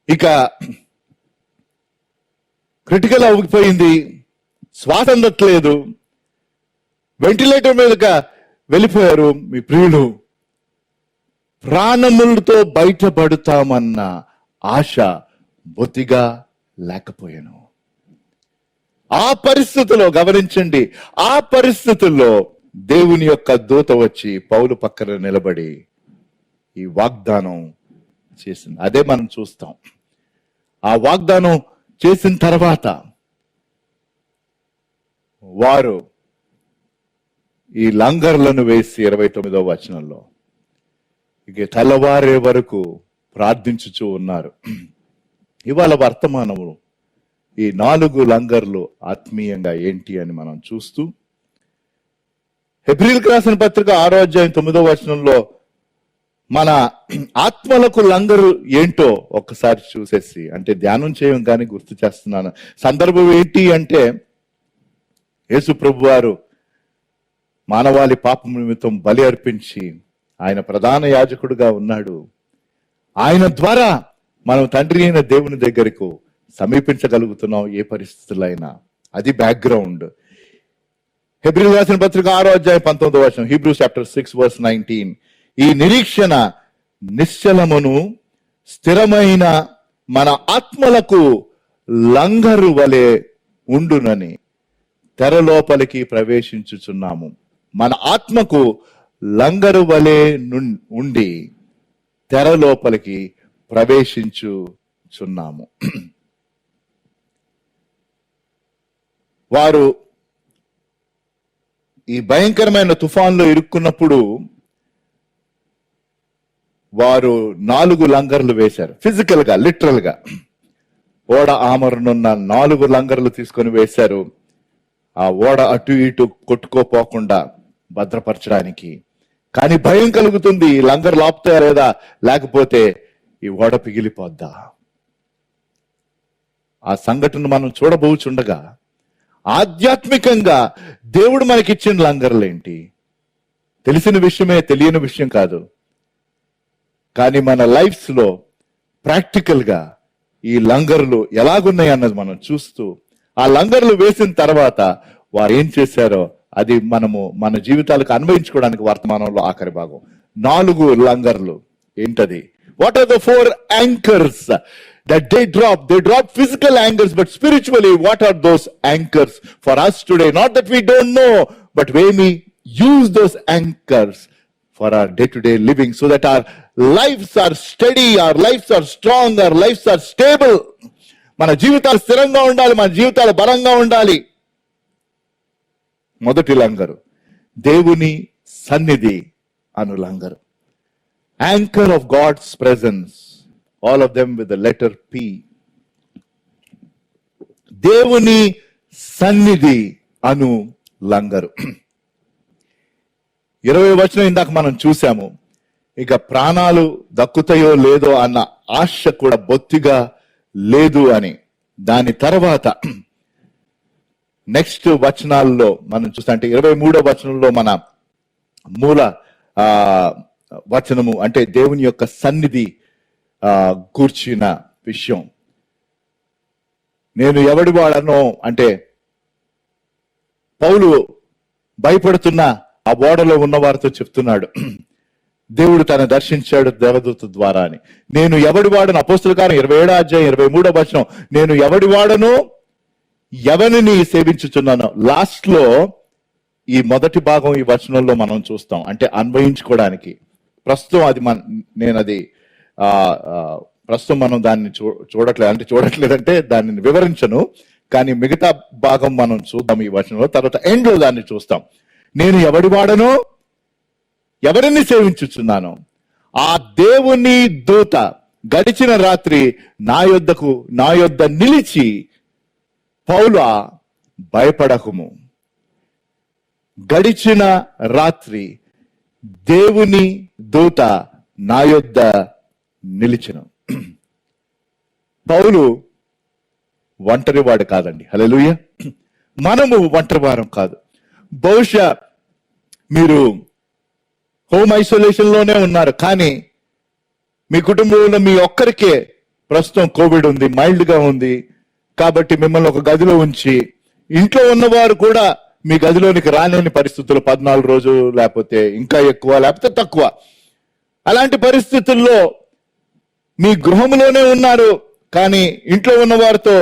S1: ఇక క్రిటికల్ అయిపోయింది, శ్వాస అందట్లేదు, వెంటిలేటర్ మీదగా వెళ్ళిపోయారు మీ ప్రియులు. ప్రాణములతో బయటపడతామన్న ఆశ బొత్తిగా లేకపోయాను. ఆ పరిస్థితుల్లో గమనించండి, ఆ పరిస్థితుల్లో దేవుని యొక్క దూత వచ్చి పౌలు పక్కన నిలబడి ఈ వాగ్దానం చేసింది. అదే మనం చూస్తాం. ఆ వాగ్దానం చేసిన తర్వాత వారు ఈ లంగర్లను వేసి 29వ వచనంలో ఇక తెల్లవారే వరకు ప్రార్థించుచూ ఉన్నారు. ఇవాళ వర్తమానము ఈ 4 లంగర్లు ఆత్మీయంగా ఏంటి అని మనం చూస్తూ, హెబ్రీయులకు రాసిన పత్రిక 6వ అధ్యాయం 9వ వచనంలో మన ఆత్మలకు లంగరు ఏంటో ఒక్కసారి చూసేసి, అంటే ధ్యానం చేయం కానీ గుర్తు చేస్తున్నాను. సందర్భం ఏంటి అంటే, యేసు ప్రభు వారు మానవాళి పాపం నిమిత్తం బలి అర్పించి ఆయన ప్రధాన యాజకుడుగా ఉన్నాడు. ఆయన ద్వారా మనం తండ్రి అయిన దేవుని దగ్గరకు సమీపించగలుగుతున్నాం ఏ పరిస్థితుల్లో అయినా. అది బ్యాక్గ్రౌండ్. హెబ్రీయులకు రాసిన పత్రిక 6వ అధ్యాయం 19వ వచనం, హీబ్రూస్ చాప్టర్ 6 verse 19, ఈ నిరీక్షణ నిశ్చలమును స్థిరమైన మన ఆత్మలకు లంగరు వలె ఉండునని తెర లోపలికి ప్రవేశించుచున్నాము. మన ఆత్మకు లంగరు వలె ఉండి తెర లోపలికి ప్రవేశించుచున్నాము. వారు ఈ భయంకరమైన తుఫాన్లో ఇరుక్కున్నప్పుడు వారు 4 లంగర్లు వేశారు. ఫిజికల్ గా, లిటరల్ గా ఓడ ఆమరణున్న 4 లంగర్లు తీసుకొని వేశారు. ఆ ఓడ అటు ఇటు కొట్టుకోపోకుండా భద్రపరచడానికి. కానీ భయం కలుగుతుంది, ఈ లంగర్ లాపుతాయా లేదా, లేకపోతే ఈ ఓడ పిగిలిపోద్దా. ఆ సంఘటన మనం చూడబోచుండగా ఆధ్యాత్మికంగా దేవుడు మనకిచ్చిన లంగర్లేంటి? తెలిసిన విషయమే, తెలియని విషయం కాదు. కానీ మన లైఫ్స్ లో ప్రాక్టికల్ గా ఈ లంగర్లు ఎలాగున్నాయి అన్నది మనం చూస్తూ, ఆ లంగర్లు వేసిన తర్వాత వారు ఏం చేశారో అది మనము మన జీవితాలకు అన్వయించుకోవడానికి వర్తమానంలో ఆఖరి భాగం. 4 లంగర్లు ఏంటది? What are the 4 anchors that they drop physical anchors, but spiritually what are those anchors for us today? Not that we don't know, but when we use those anchors for our day-to-day living, so that our lives are steady, our lives are strong, our lives are stable. మన జీవితాలు స్థిరంగా ఉండాలి, మన జీవితాలు బలంగా ఉండాలి. మొదటి లంగరు దేవుని సన్నిధి అను లంగరు. Anchor of God's presence, all of them with the letter P. దేవుని సన్నిధి అను లంగరు. 20వ వచనం ఇందాక మనం చూసాము. ఇక ప్రాణాలు దక్కుతాయో లేదో అన్న ఆశ కూడా బొత్తిగా లేదు అని. దాని తర్వాత నెక్స్ట్ వచనాల్లో మనం చూస్తే, అంటే 23వ వచనంలో మన మూల వచనము అంటే దేవుని యొక్క సన్నిధి కూర్చిన విషయం. నేను ఎవడి వాడనో అంటే పౌలు భయపడుతున్న ఆ ఓడలో ఉన్న వారితో చెప్తున్నాడు, దేవుడు తన దర్శించాడు దేవదూత ద్వారా అని. నేను ఎవడి వాడను, అపోస్తుల కార్యం 27వ అధ్యాయం 23వ వచనం, నేను ఎవడి వాడను, ఎవరిని సేవించుచున్నాను. లాస్ట్ లో ఈ మొదటి భాగం ఈ వచనంలో మనం చూస్తాం, అంటే అన్వయించుకోవడానికి. ప్రస్తుతం అది ప్రస్తుతం మనం దాన్ని చూడట్లేదంటే దాన్ని వివరించను, కానీ మిగతా భాగం మనం చూద్దాం ఈ వచనంలో. తర్వాత ఎండ్ లో దాన్ని చూస్తాం. నేను ఎవడి వాడను, ఎవరిని సేవించుచున్నాను, ఆ దేవుని దూత గడిచిన రాత్రి నా యొద్ద నిలిచి, పౌలా భయపడకుము, గడిచిన రాత్రి దేవుని దూత నా యొద్ద నిలిచెను. పౌలు ఒంటరివాడు కాదండి. హల్లెలూయా. మనము ఒంటరివారం కాదు. బహుశా మీరు హోమ్ ఐసోలేషన్ లోనే ఉన్నారు, కానీ మీ కుటుంబంలో మీ ఒక్కరికే ప్రస్తుతం కోవిడ్ ఉంది, మైల్డ్ గా ఉంది. కాబట్టి మిమ్మల్ని ఒక గదిలో ఉంచి, ఇంట్లో ఉన్నవారు కూడా మీ గదిలోనికి రాలేని పరిస్థితులు, 14 రోజులు లేకపోతే ఇంకా ఎక్కువ లేకపోతే తక్కువ, అలాంటి పరిస్థితుల్లో మీ గృహంలోనే ఉన్నారు, కానీ ఇంట్లో ఉన్న వారితో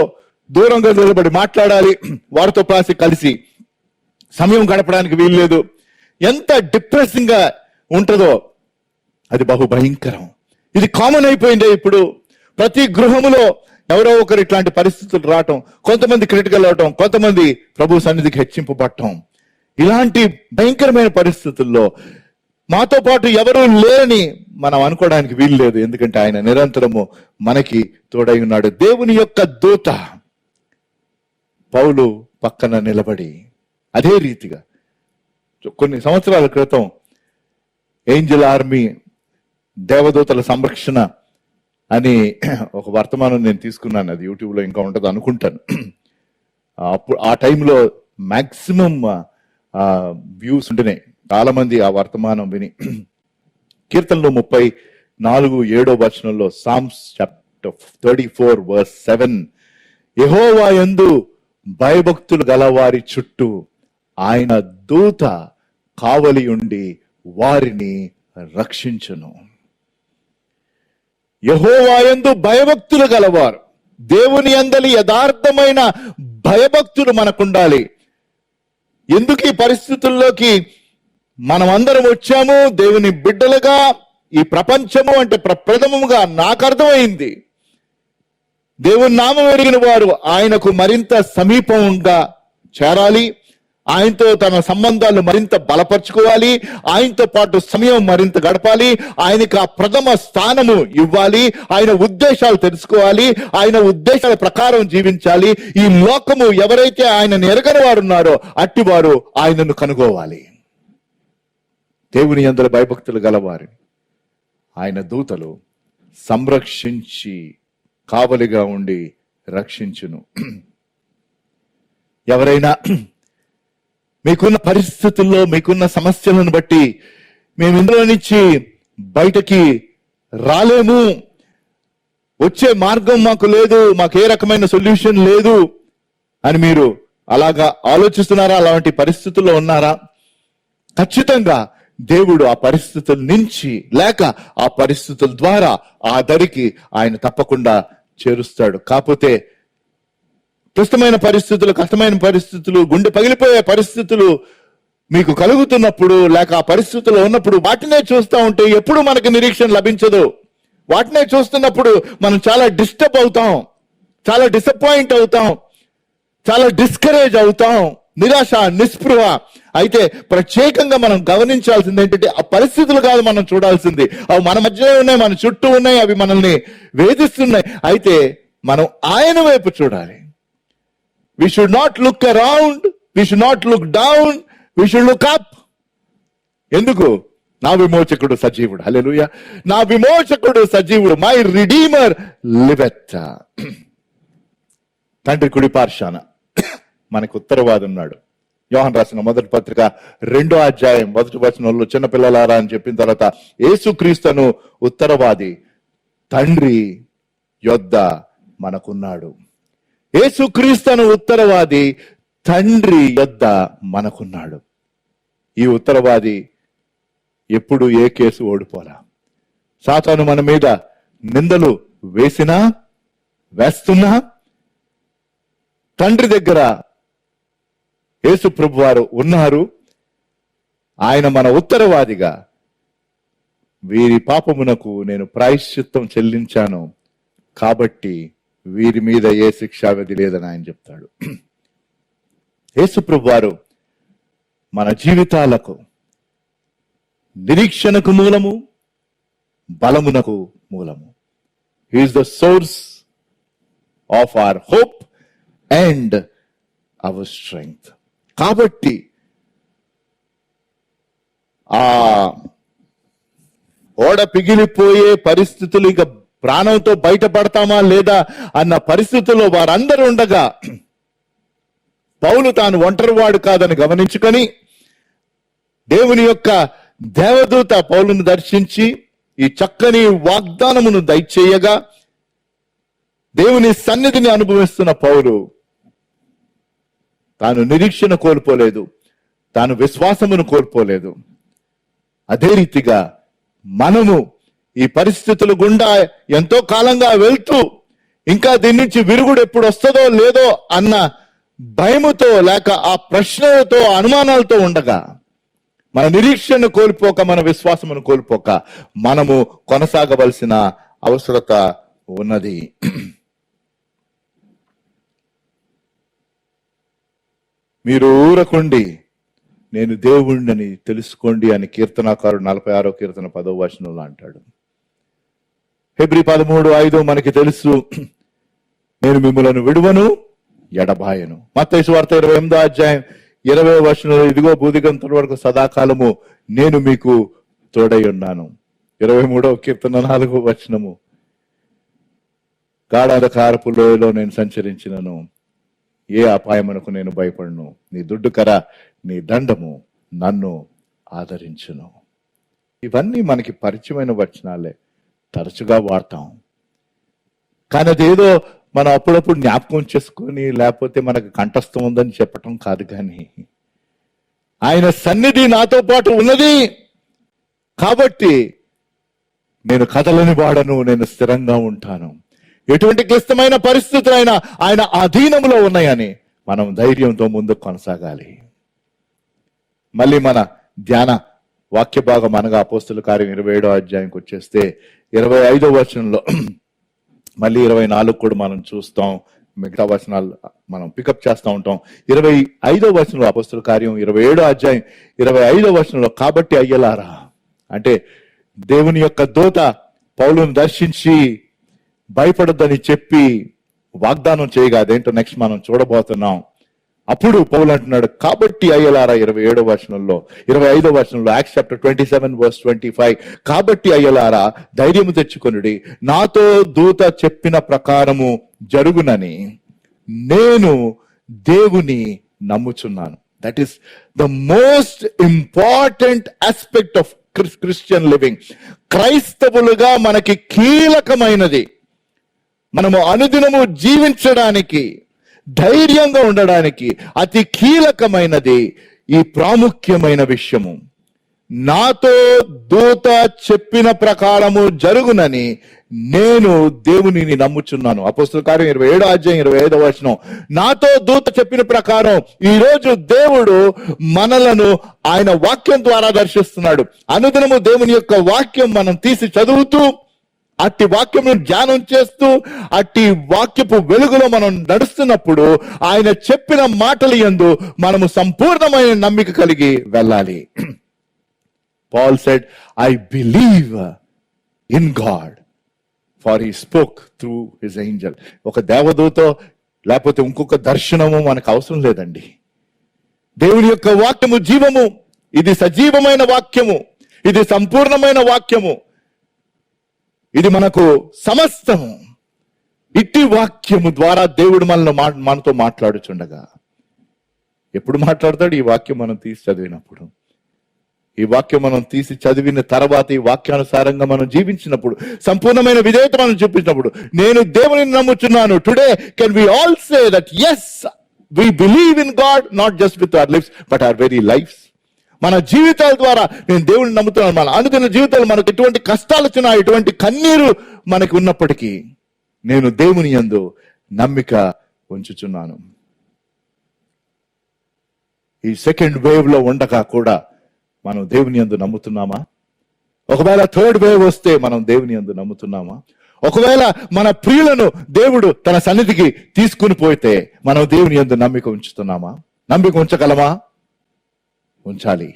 S1: దూరంగా నిలబడి మాట్లాడాలి, వారితో కలిసి సమయం గడపడానికి వీల్లేదు. ఎంత డిప్రెసింగ్ గా ఉంటుందో అది బహు భయంకరం. ఇది కామన్ అయిపోయింది. ఇప్పుడు ప్రతి గృహములో ఎవరో ఒకరు ఇట్లాంటి పరిస్థితులు రావటం, కొంతమంది క్రిటికల్ అవటం, కొంతమంది ప్రభు సన్నిధికి హెచ్చింపబడటం. ఇలాంటి భయంకరమైన పరిస్థితుల్లో మాతో పాటు ఎవరూ లేరని మనం అనుకోవడానికి వీలు లేదు. ఎందుకంటే ఆయన నిరంతరము మనకి తోడై ఉన్నాడు. దేవుని యొక్క దూత పౌలు పక్కన నిలబడి, అదే రీతిగా కొన్ని సంవత్సరాల క్రితం ఏంజల్ ఆర్మీ దేవదూతల సంరక్షణ అని ఒక వర్తమానం నేను తీసుకున్నాను. అది యూట్యూబ్లో ఇంకా ఉంటుంది అనుకుంటాను. అప్పుడు ఆ టైంలో మాక్సిమం వ్యూస్ ఉంటున్నాయి. చాలా మంది ఆ వర్తమానం విని, కీర్తనలో 34:7 వచనంలో, సామ్స్ చాప్టర్ 34:7, యెహోవా యందు భయభక్తులు గలవారి చుట్టూ ఆయన దూత కావలి ఉండి వారిని రక్షించును. యెహోవా యందు భయభక్తులు గలవారు, దేవుని యందలి యథార్థమైన భయభక్తులు మనకుండాలి. ఎందుకు ఈ పరిస్థితుల్లోకి మనం అందరం వచ్చాము? దేవుని బిడ్డలుగా ఈ ప్రపంచము అంటే ప్రప్రథమముగా నాకు అర్థమైంది, దేవుని నామం ఎరిగిన వారు ఆయనకు మరింత సమీపంగా చేరాలి, ఆయనతో తన సంబంధాలు మరింత బలపరుచుకోవాలి, ఆయనతో పాటు సమయం మరింత గడపాలి, ఆయనకు ఆ ప్రథమ స్థానము ఇవ్వాలి, ఆయన ఉద్దేశాలు తెలుసుకోవాలి, ఆయన ఉద్దేశాల ప్రకారం జీవించాలి. ఈ లోకము ఎవరైతే ఆయన ఎరగని వారు ఉన్నారో అట్టివారు ఆయనను కనుగోవాలి. దేవుని యందు భయభక్తులు గలవారిని ఆయన దూతలు సంరక్షించి కావలిగా ఉండి రక్షించును. ఎవరైనా మీకున్న పరిస్థితుల్లో, మీకున్న సమస్యలను బట్టి మేము ఇందులో నుంచి బయటకి రాలేము, వచ్చే మార్గం మాకు లేదు, మాకు ఏ రకమైన సొల్యూషన్ లేదు అని మీరు అలాగా ఆలోచిస్తున్నారా? అలాంటి పరిస్థితుల్లో ఉన్నారా? ఖచ్చితంగా దేవుడు ఆ పరిస్థితుల నుంచి లేక ఆ పరిస్థితుల ద్వారా ఆ దరికి ఆయన తప్పకుండా చేరుస్తాడు. కాకపోతే క్లిష్టమైన పరిస్థితులు, కష్టమైన పరిస్థితులు, గుండె పగిలిపోయే పరిస్థితులు మీకు కలుగుతున్నప్పుడు లేక ఆ పరిస్థితుల్లో ఉన్నప్పుడు వాటినే చూస్తూ ఉంటే ఎప్పుడు మనకు నిరీక్షణ లభించదు. వాటినే చూస్తున్నప్పుడు మనం చాలా డిస్టర్బ్ అవుతాం, చాలా డిసప్పాయింట్ అవుతాం, చాలా డిస్కరేజ్ అవుతాం, నిరాశ, నిస్పృహ. అయితే ప్రత్యేకంగా మనం గమనించాల్సింది ఏంటంటే ఆ పరిస్థితులు కాదు మనం చూడాల్సింది, అవి మన మధ్యలో ఉన్నాయి, మన చుట్టూ ఉన్నాయి, అవి మనల్ని వేధిస్తున్నాయి. అయితే మనం ఆయన వైపు చూడాలి. We should not look around, we should not look down, we should look up. ఎందుకు? నా విమోచకుడు సజీవుడు. హల్లెలూయా. నా విమోచకుడు సజీవుడు, మై రిడీమర్ లివెత్. తండ్రి కుడి పార్శాన మనకు ఉత్తరవాది ఉన్నాడు. యోహాను రాసిన మొదటి పత్రిక 2వ అధ్యాయం 1వ వచనంలో చిన్నపిల్లలారా అని చెప్పిన తర్వాత యేసుక్రీస్తును ఉత్తరవాది తండ్రి యొద్ద మనకున్నాడు. యేసుక్రీస్తును ఉత్తరవాది తండ్రి యొద్ద మనకున్నాడు. ఈ ఉత్తరవాది ఎప్పుడు ఏ కేసు ఓడిపోలా. సాతాను మన మీద నిందలు వేసినా వేస్తున్నా తండ్రి దగ్గర యేసు ప్రభు వారు ఉన్నారు. ఆయన మన ఉత్తరవాదిగా వీరి పాపమునకు నేను ప్రాయశ్చిత్తం చెల్లించాను కాబట్టి వీరి మీద ఏ శిక్షా విధి లేదని ఆయన చెప్తాడు. యేసు ప్రభు వారు మన జీవితాలకు నిరీక్షణకు మూలము, బలమునకు మూలము. He is the source of our hope and hour strength. కాబట్టి ఆ ఓడ పిగిలిపోయే పరిస్థితులు, ఇక ప్రాణంతో బయటపడతామా లేదా అన్న పరిస్థితుల్లో వారందరూ ఉండగా పౌలు తాను ఒంటరివాడు కాదని గమనించుకొని దేవుని యొక్క దేవదూత పౌలును దర్శించి ఈ చక్కని వాగ్దానమును దయచేయగా దేవుని సన్నిధిని అనుభవిస్తున్న పౌలు తాను నిరీక్షణ కోల్పోలేదు, తాను విశ్వాసమును కోల్పోలేదు. అదే రీతిగా మనము ఈ పరిస్థితుల గుండా ఎంతో కాలంగా వెళ్తూ ఇంకా దీని నుంచి విరుగుడు ఎప్పుడు వస్తుందో లేదో అన్న భయముతో లేక ఆ ప్రశ్నలతో, అనుమానాలతో ఉండగా మన నిరీక్షణ కోల్పోక, మన విశ్వాసమును కోల్పోక మనము కొనసాగవలసిన అవసరత ఉన్నది. మీరు ఊరకుండి నేను దేవుణ్ణని తెలుసుకోండి అని కీర్తనాకారుడు 46వ కీర్తన 10వ వచనంలో అంటాడు. హెబ్రీ 13:5 మనకి తెలుసు, నేను మిమ్ములను విడువను ఎడబాయను. మత్తయి సువార్త 28వ అధ్యాయం 20వ వచనంలో ఇదిగో భూదిగంతుల వరకు సదాకాలము నేను మీకు తోడై ఉన్నాను. 23వ కీర్తన 4వ వచనము, గాఢాంధకారపు లోయలో నేను సంచరించినను ఏ అపాయమునకు నేను భయపడను, నీ దుడ్డుకర నీ దండము నన్ను ఆదరించును. ఇవన్నీ మనకి పరిచయమైన వచనాలే, తరచుగా వాడతాం. కానీ అదేదో మనం అప్పుడప్పుడు జ్ఞాపకం చేసుకొని లేకపోతే మనకు కంఠస్థం ఉందని చెప్పటం కాదు. కానీ ఆయన సన్నిధి నాతో పాటు ఉన్నది కాబట్టి నేను కదలని వాడను, నేను స్థిరంగా ఉంటాను. ఎటువంటి క్లిష్టమైన పరిస్థితులైనా ఆయన అధీనంలో ఉన్నాయని మనం ధైర్యంతో ముందుకు కొనసాగాలి. మళ్ళీ మన ధ్యాన వాక్య భాగం అనగా అపోస్తుల కార్యం 27వ అధ్యాయంకి వచ్చేస్తే 25వ వచనంలో మళ్ళీ 24 కూడా మనం చూస్తాం. మిగతా వచనాలు మనం పికప్ చేస్తూ ఉంటాం. 25వ వచనంలో అపోస్తుల కార్యం 27వ అధ్యాయం 25వ వచనంలో కాబట్టి అయ్యలారా అంటే దేవుని యొక్క దూత పౌలును దర్శించి భయపడొద్దని చెప్పి వాగ్దానం చేయగా అదేంటో నెక్స్ట్ మనం చూడబోతున్నాం. అప్పుడు పౌలు అంటున్నాడు కాబట్టి అయ్యలారా 27వ వచనంలో 25వ వచనంలో యాక్ట్స్ చాప్టర్ 27:25 కాబట్టి అయ్యలారా ధైర్యము తెచ్చుకొనుడి, నాతో దూత చెప్పిన ప్రకారము జరుగునని నేను దేవుని నమ్ముచున్నాను. That is the most important aspect of Christian living. క్రైస్తవులుగా మనకి కీలకమైనది, మనము అనుదినము జీవించడానికి ధైర్యంగా ఉండడానికి అతి కీలకమైనది ఈ ప్రాముఖ్యమైన విషయము. నాతో దూత చెప్పిన ప్రకారము జరుగునని నేను దేవునిని నమ్ముచున్నాను. అపోస్తుల కార్యం 27వ అధ్యాయం 25వ వచనం. నాతో దూత చెప్పిన ప్రకారం ఈ రోజు దేవుడు మనలను ఆయన వాక్యం ద్వారా దర్శిస్తున్నాడు. అనుదినము దేవుని యొక్క వాక్యం మనం తీసి చదువుతూ అట్టి వాక్యమును ధ్యానం చేస్తూ అట్టి వాక్యపు వెలుగులో మనం నడుస్తున్నప్పుడు ఆయన చెప్పిన మాటల యందు మనము సంపూర్ణమైన నమ్మిక కలిగి వెళ్ళాలి. Paul said, I believe in God, for he spoke through his angel. ఒక దేవదూత లేకపోతే ఇంకొక దర్శనము మనకు అవసరం లేదండి. దేవుని యొక్క వాక్యము జీవము, ఇది సజీవమైన వాక్యము, ఇది సంపూర్ణమైన వాక్యము, ఇది మనకు సమస్తము. ఇట్టి వాక్యము ద్వారా దేవుడు మనతో మాట్లాడుచుండగా ఎప్పుడు మాట్లాడతాడు? ఈ వాక్యం మనం తీసి చదివినప్పుడు. ఈ వాక్యం మనం తీసి చదివిన తర్వాత ఈ వాక్యానుసారంగా మనం జీవించినప్పుడు, సంపూర్ణమైన విధేయత మనం చూపించినప్పుడు నేను దేవునిని నమ్ముచున్నాను. Today can we all say that yes we believe in God, not just with our lips but our very lives. మన జీవితాల ద్వారా నేను దేవుని నమ్ముతున్నాను. మన అనుదిన జీవితాలు మనకు ఎటువంటి కష్టాలు వచ్చినా, ఎటువంటి కన్నీరు మనకు ఉన్నప్పటికీ నేను దేవుని యందు నమ్మిక ఉంచుచున్నాను. ఈ సెకండ్ వేవ్ లో ఉండగా కూడా మనం దేవుని యందు నమ్ముతున్నామా? ఒకవేళ థర్డ్ వేవ్ వస్తే మనం దేవుని యందు నమ్ముతున్నామా? ఒకవేళ మన ప్రియులను దేవుడు తన సన్నిధికి తీసుకుని పోతే మనం దేవుని యందు నమ్మిక ఉంచుతున్నామా? నమ్మిక ఉంచగలమా? ఉంచాలి.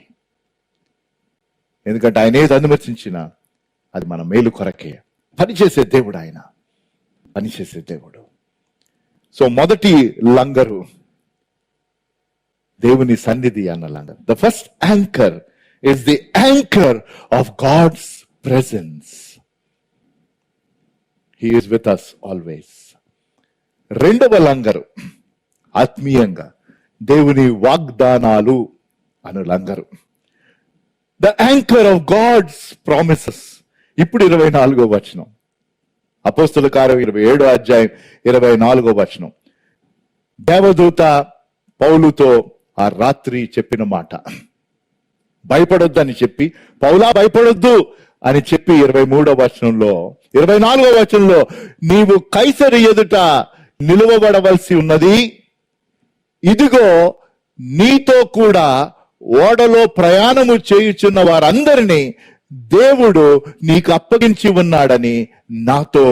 S1: ఎందుకంటే ఆయన ఏది అనుమతించినా అది మన మేలు కొరకే. పనిచేసే దేవుడు ఆయన, పనిచేసే దేవుడు. సో మొదటి లంగరు దేవుని సన్నిధి అన్న langar. The first anchor is the anchor of God's presence. He is with us always. రెండవ లంగరు ఆత్మీయంగా దేవుని వాగ్దానాలు అను లంగరు. The anchor of God's promises. ఇప్పుడు 24వ వచనం, అపోస్తుల కార్యం 27వ అధ్యాయం 24వ వచనం. దేవదూత పౌలుతో ఆ రాత్రి చెప్పిన మాట, భయపడొద్దు అని చెప్పి, పౌలా భయపడొద్దు అని చెప్పి 23వ వచనంలో 24వ వచనంలో నీవు కైసరు ఎదుట నిలువబడవలసి ఉన్నది, ఇదిగో నీతో కూడా ఓడలో ప్రయాణము చేయుచున్న వారందరినీ దేవుడు నీకు అప్పగించి ఉన్నాడని నాతో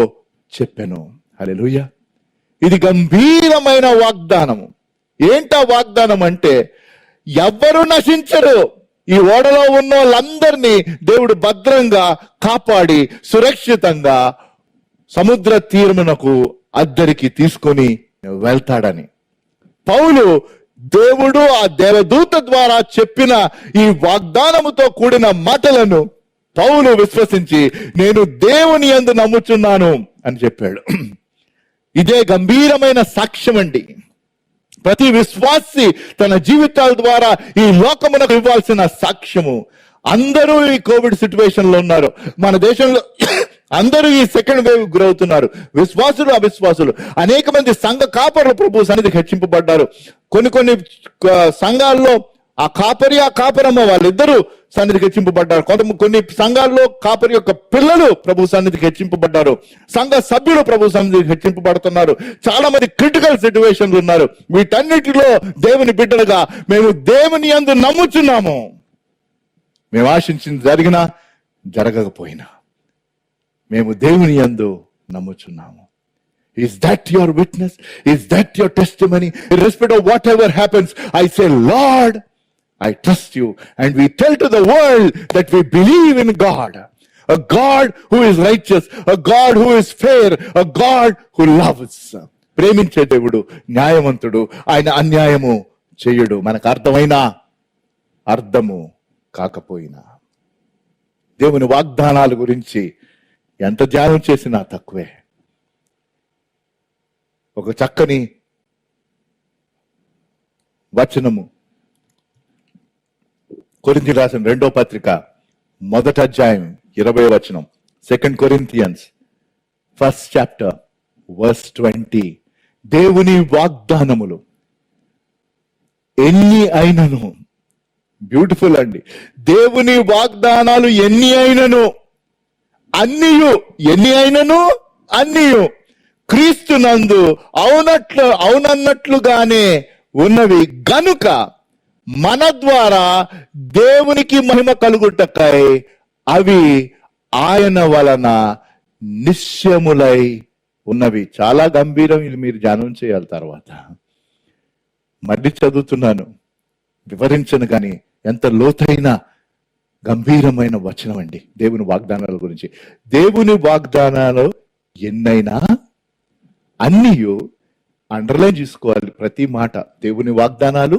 S1: చెప్పెను. హల్లెలూయా. ఇది గంభీరమైన వాగ్దానము. ఏంటా వాగ్దానం అంటే, ఎవ్వరూ నశించరు. ఈ ఓడలో ఉన్న వాళ్ళందరినీ దేవుడు భద్రంగా కాపాడి సురక్షితంగా సముద్ర తీరమునకు అద్దరికి తీసుకొని వెళ్తాడని. పౌలు దేవుడు ఆ దేవదూత ద్వారా చెప్పిన ఈ వాగ్దానముతో కూడిన మాటలను పౌలు విశ్వసించి నేను దేవుని యందు నమ్ముచున్నాను అని చెప్పాడు. ఇదే గంభీరమైన సాక్ష్యం అండి. ప్రతి విశ్వాసి తన జీవితాల ద్వారా ఈ లోకమునకు ఇవ్వాల్సిన సాక్ష్యము. అందరూ ఈ కోవిడ్ సిచ్యువేషన్ లో ఉన్నారు. మన దేశంలో అందరూ ఈ సెకండ్ వేవ్ గురవుతున్నారు. విశ్వాసులు, అవిశ్వాసులు, అనేక మంది సంఘ కాపరులు ప్రభు సన్నిధికి హెచ్చింపబడ్డారు. కొన్ని సంఘాల్లో ఆ కాపరమ్మ వాళ్ళిద్దరూ సన్నిధికి హెచ్చింపబడ్డారు. కొన్ని సంఘాల్లో కాపరి యొక్క పిల్లలు ప్రభు సన్నిధికి హెచ్చింపబడ్డారు. సంఘ సభ్యులు ప్రభు సన్నిధికి హెచ్చింపబడుతున్నారు. చాలా మంది క్రిటికల్ సిచ్యువేషన్లు ఉన్నారు. వీటన్నిటిలో దేవుని బిడ్డలుగా మేము దేవుని యందు నమ్ముచున్నాము. మేము ఆశించింది జరిగినా జరగకపోయినా మేము దేవుని యందు నమ్ముచున్నాము. Is that your witness? Is that your testimony? Irrespective of whatever happens, I say, Lord, I trust you. And we tell to the world that we believe in God. A God who is righteous, a God who is fair, a God who loves. ప్రేమించే దేవుడు, న్యాయవంతుడు, ఆయన అన్యాయము చెయ్యడు. మనకు అర్థమైనా అర్థము కాకపోయినా దేవుని వాగ్దానాల గురించి ఎంత ధ్యానం చేసినా తక్కువే. ఒక చక్కని వచనము కొరింథీ రాసిన 2వ పత్రిక 1వ అధ్యాయం 20వ వచనం. 2 Corinthians 1st chapter verse 20. దేవుని వాగ్దానములు ఎన్ని అయినను, బ్యూటిఫుల్ అండి, దేవుని వాగ్దానాలు ఎన్ని అయినను అన్నియు, ఎన్ని అయినను అన్నియు క్రీస్తునందు అవునన్నట్లుగానే ఉన్నవి గనుక మన ద్వారా దేవునికి మహిమ కలుగుటకై అవి ఆయన వలన నిశ్చయములై ఉన్నవి. చాలా గంభీరం. ఇది మీరు ధ్యానం చేయాలి. తర్వాత మళ్ళీ చదువుతున్నాను, వివరించను కానీ ఎంత లోతైన గంభీరమైన వచనం అండి దేవుని వాగ్దానాల గురించి. దేవుని వాగ్దానాలు ఎన్నైనా అన్నీయు, అండర్లైన్ చేసుకోవాలి ప్రతి మాట. దేవుని వాగ్దానాలు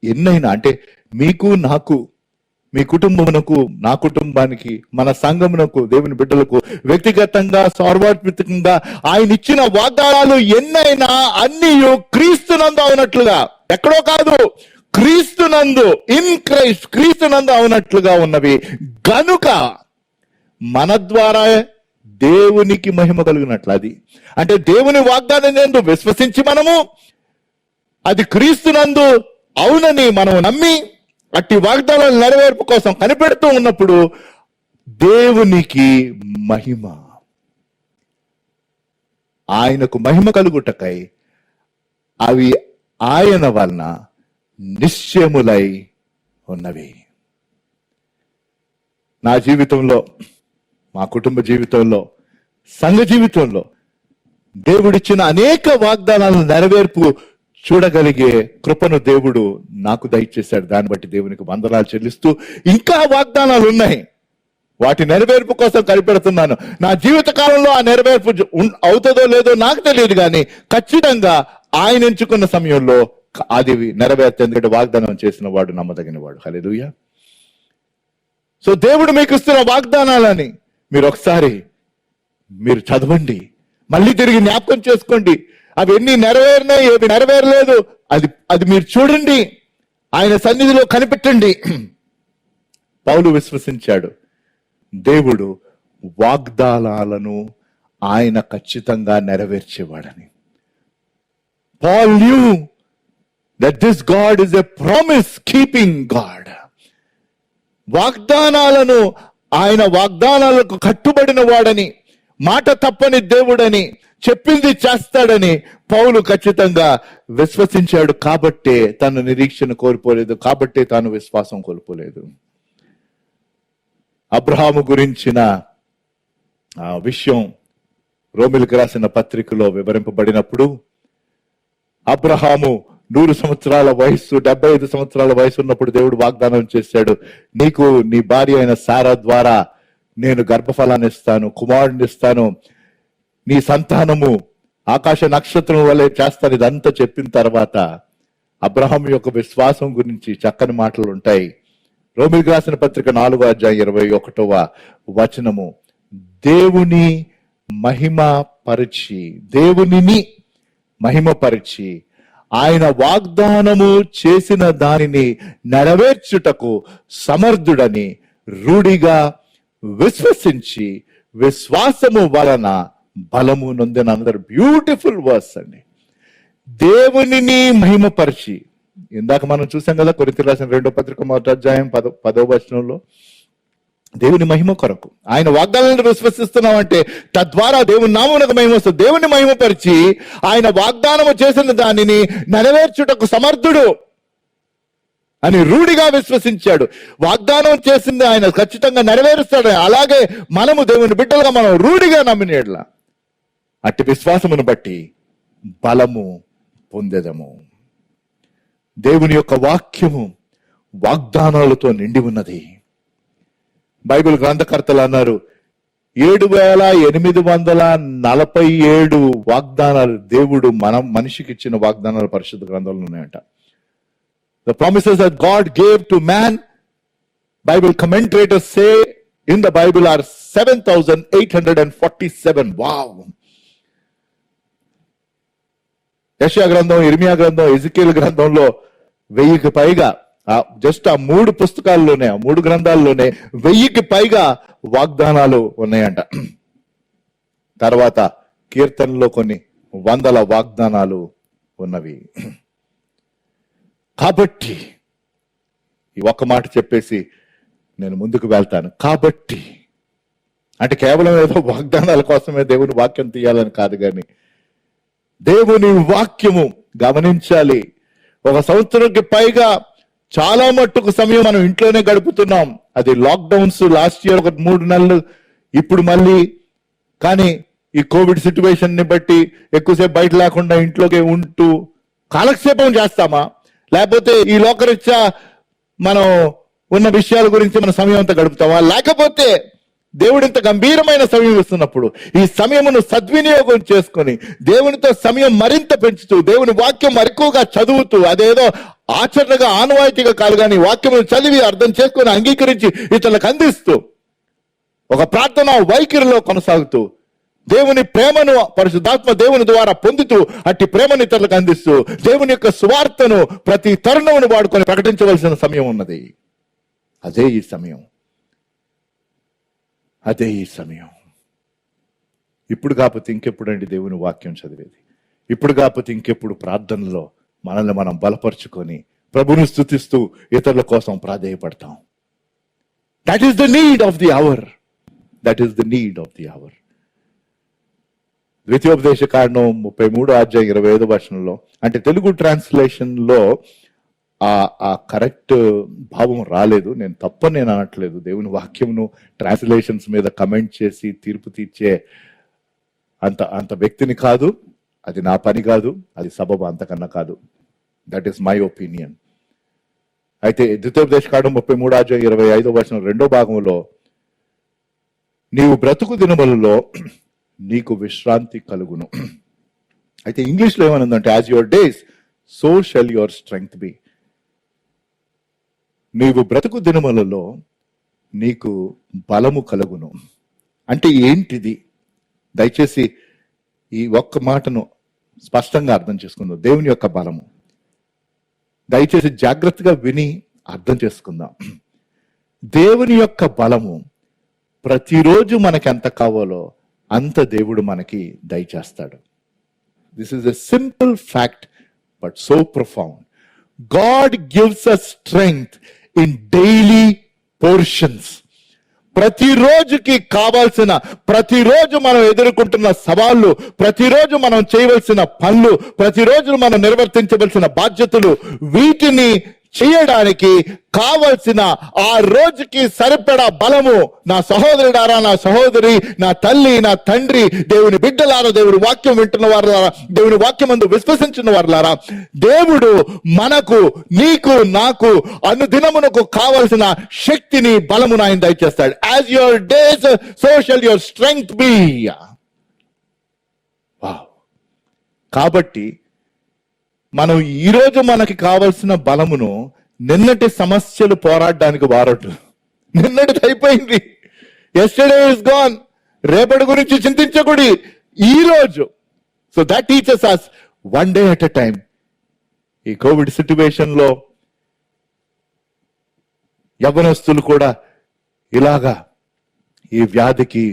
S1: ఎన్నైనా అంటే మీకు, నాకు, మీ కుటుంబమునకు, నా కుటుంబానికి, మన సంఘమునకు, దేవుని బిడ్డలకు వ్యక్తిగతంగా సార్వత్రికంగా ఆయన ఇచ్చిన వాగ్దానాలు ఎన్నైనా అన్నీయు క్రీస్తునందు అవునట్లుగా, ఎక్కడో కాదు, క్రీస్తునందు, ఇన్ క్రైస్ట్, క్రీస్తునందు అవునట్లుగా ఉన్నవి గనుక మన ద్వారా దేవునికి మహిమ కలుగునట్లు. అది అంటే దేవుని వాగ్దానం యందు విశ్వసించి మనము అది క్రీస్తునందు అవునని మనం నమ్మి అట్టి వాగ్దానాల నెరవేర్పు కోసం కనిపెడుతూ ఉన్నప్పుడు దేవునికి మహిమ, ఆయనకు మహిమ కలుగుటకై అవి ఆయన వలన నిశ్చయములై ఉన్నవి. నా జీవితంలో, మా కుటుంబ జీవితంలో, సంఘ జీవితంలో దేవుడిచ్చిన అనేక వాగ్దానాల నెరవేర్పు చూడగలిగే కృపను దేవుడు నాకు దయచేశాడు. దాన్ని బట్టి దేవునికి వందనాలు చెల్లిస్తూ ఇంకా వాగ్దానాలు ఉన్నాయి, వాటి నెరవేర్పు కోసం కనిపెడుతున్నాను. నా జీవిత కాలంలో ఆ నెరవేర్పు అవుతుందో లేదో నాకు తెలియదు, కానీ ఖచ్చితంగా ఆయన ఎంచుకున్న సమయంలో అది నెరవేర్త. ఎందుకంటే వాగ్దానం చేసిన వాడు నమ్మదగిన వాడు. హల్లెలూయా. సో దేవుడు మీకు ఇస్తున్న వాగ్దానాలని మీరు ఒకసారి మీరు చదవండి, మళ్ళీ తిరిగి జ్ఞాపకం చేసుకోండి. అవి ఎన్ని నెరవేరినాయి, ఏవి నెరవేరలేదు, అది మీరు చూడండి, ఆయన సన్నిధిలో కనిపెట్టండి. పౌలు విశ్వసించాడు, దేవుడు వాగ్దానాలను ఆయన ఖచ్చితంగా నెరవేర్చేవాడని. Paul knew that this God is a promise keeping God. వాగ్దానాలను, ఆయన వాగ్దానాలకు కట్టుబడిన వాడని, మాట తప్పని దేవుడని, చెప్పింది చేస్తాడని పౌలు ఖచ్చితంగా విశ్వసించాడు. కాబట్టే తన నిరీక్షణ కోల్పోలేదు, కాబట్టే తాను విశ్వాసం కోల్పోలేదు. అబ్రహాము గురించిన విషయం రోమిలకు రాసిన పత్రికలో వివరింపబడినప్పుడు, అబ్రహాము 100 సంవత్సరాల వయస్సు, 75 సంవత్సరాల వయసు ఉన్నప్పుడు దేవుడు వాగ్దానం చేశాడు, నీకు నీ భార్య అయిన సారా ద్వారా నేను గర్భఫలాన్ని ఇస్తాను, కుమారుడిని ఇస్తాను, నీ సంతానము ఆకాశ నక్షత్రం వలె చేస్తాను. ఇదంతా చెప్పిన తర్వాత అబ్రహాం యొక్క విశ్వాసం గురించి చక్కని మాటలు ఉంటాయి. రోమిలకు రాసిన పత్రిక 4వ అధ్యాయం 21వ వచనము, దేవునిని మహిమపరిచి ఆయన వాగ్దానము చేసిన దానిని నెరవేర్చుటకు సమర్థుడని రూఢిగా విశ్వసించి విశ్వాసము వలన బలము నొందిన. అందరు బ్యూటిఫుల్ వర్స్ అండి. దేవునిని మహిమపరిచి, ఇందాక మనం చూసాం కదా కొరింథీయులకు రాసిన 2వ పత్రిక 1వ అధ్యాయం 10వ వచనంలో, దేవుని మహిమ కొరకు ఆయన వాగ్దానాలను విశ్వసిస్తున్నామంటే తద్వారా దేవుని నామమునకు మహిమ వస్తుంది. దేవుని మహిమపరిచి ఆయన వాగ్దానము చేసిన దానిని నెరవేర్చుటకు సమర్థుడు. అని రూఢిగా విశ్వసించాడు. వాగ్దానం చేసింది ఆయన ఖచ్చితంగా నెరవేరుస్తాడు. అలాగే మనము దేవుని బిడ్డలుగా మనం రూఢిగా నమ్మినేట్లా అట్టి విశ్వాసమును బట్టి బలము పొందెదము. దేవుని యొక్క వాక్యము వాగ్దానాలతో నిండి ఉన్నది. బైబిల్ గ్రంథకర్తలు అన్నారు 7,847 వాగ్దానాలు దేవుడు మనిషికి ఇచ్చిన వాగ్దానాలు పరిశుద్ధ గ్రంథంలో ఉన్నాయంట. The promises that God gave to man, Bible commentators say in the Bible are 7,847. Wow! యెషయా గ్రంథం, ఇర్మియా గ్రంథం, ఎజికేల్ గ్రంథంలో 1000కి పైగా జస్ట్ ఆ 3 పుస్తకాల్లోనే, ఆ 3 గ్రంథాల్లోనే 1000కి పైగా వాగ్దానాలు ఉన్నాయంట. తర్వాత కీర్తనలో కొన్ని 100 వాగ్దానాలు ఉన్నవి. కాబట్టి ఈ ఒక్క మాట చెప్పేసి నేను ముందుకు వెళ్తాను. కాబట్టి అంటే కేవలం ఏదో వాగ్దానాల కోసమే దేవుని వాక్యం తీయాలని కాదు, కానీ దేవుని వాక్యము గమనించాలి. 1 సంవత్సరంకి పైగా చాలా మట్టుకు సమయం మనం ఇంట్లోనే గడుపుతున్నాం. అది లాక్డౌన్స్ లాస్ట్ ఇయర్ ఒక 3 నెలలు, ఇప్పుడు మళ్ళీ. కానీ ఈ కోవిడ్ సిచ్యువేషన్ ని బట్టి ఎక్కువసేపు బయట లేకుండా ఇంట్లోకే ఉంటూ కాలక్షేపం చేస్తామా, లేకపోతే ఈ లోకరీత్యా మనం ఉన్న విషయాల గురించి మన సమయం అంతా గడుపుతామా, లేకపోతే దేవుడు ఇంత గంభీరమైన సమయం ఇస్తున్నప్పుడు ఈ సమయమును సద్వినియోగం చేసుకొని దేవునితో సమయం మరింత పెంచుతూ దేవుని వాక్యం మరిక్కువగా చదువుతూ, అదేదో ఆచరణగా ఆనవాయితీగా కాదు కానీ వాక్యమును చదివి అర్థం చేసుకొని అంగీకరించి ఇతరులకు అందిస్తూ ఒక ప్రార్థన వైఖరిలో కొనసాగుతూ దేవుని ప్రేమను పరిశుద్ధాత్మ దేవుని ద్వారా పొందుతూ అట్టి ప్రేమను ఇతరులకు అందిస్తూ దేవుని యొక్క సువార్తను ప్రతి తరుణమును వాడుకొని ప్రకటించవలసిన సమయం ఉన్నది. అదే ఈ సమయం, అదే ఈ సమయం. ఇప్పుడు కాకపోతే ఇంకెప్పుడండి దేవుని వాక్యం చదివేది? ఇప్పుడు కాకపోతే ఇంకెప్పుడు ప్రార్థనలో మనల్ని మనం బలపరుచుకొని ప్రభుని స్తుతిస్తూ ఇతరుల కోసం ప్రాధేయపడతాం? That is the need of the hour. That is the need of the hour. ద్వితీయోపదేశ కాండం 33:25 అంటే తెలుగు ట్రాన్స్లేషన్ లో ఆ కరెక్ట్ భావం రాలేదు. నేను తప్పని నేను అనట్లేదు. దేవుని వాక్యంను ట్రాన్స్లేషన్స్ మీద కమెంట్ చేసి తీర్పు తీర్చే అంత వ్యక్తిని కాదు. అది నా పని కాదు, అది సబబు అంతకన్నా కాదు. That is my opinion. అయితే ద్వితీయోపదేశ కాండం 33:25 రెండో భాగంలో నీవు బ్రతుకు దినములలో నీకు విశ్రాంతి కలుగును. అయితే ఇంగ్లీష్లో ఏమనుందంటే as your days so shall your strength be. నీవు బ్రతుకు దినములలో నీకు బలము కలుగును అంటే ఏంటిది? దయచేసి ఈ ఒక్క మాటను స్పష్టంగా అర్థం చేసుకుందాం. దేవుని యొక్క బలము దయచేసి జాగ్రత్తగా విని అర్థం చేసుకుందాం. దేవుని యొక్క బలము ప్రతిరోజు మనకి ఎంత కావాలో అంత దేవుడు మనకి దయచేస్తాడు. This is a simple fact but so profound. God gives us strength in daily portions. ప్రతిరోజుకి కావాల్సిన, ప్రతిరోజు మనం ఎదుర్కొంటున్న సవాళ్ళు, ప్రతిరోజు మనం చేయవలసిన పనులు, ప్రతిరోజు మనం నిర్వర్తించవలసిన బాధ్యతలు, వీటిని చేయడానికి కావలసిన ఆ రోజుకి సరిపడా బలము నా సహోదరుడారా, నా సహోదరి, నా తల్లి, నా తండ్రి, దేవుని బిడ్డలారా, దేవుని వాక్యం వింటున్న వారులారా, దేవుని వాక్యమందు విశ్వసించిన వారులారా, దేవుడు మనకు, నీకు, నాకు అనుదినమునకు కావలసిన శక్తిని, బలమును ఆయన దయచేస్తాడు. As your days so shall your strength be. కాబట్టి మనం ఈరోజు మనకి కావలసిన బలమును నిన్నటి సమస్యలు పోరాడడానికి వారటు. నిన్నటిది అయిపోయింది. Yesterday is gone. రేపటి గురించి చింతించకూడి ఈ రోజు. So that teachers us one day at a time. ఈ కోవిడ్ సిచ్యువేషన్ లో యవ్వనస్తులు కూడా ఇలాగా ఈ వ్యాధికి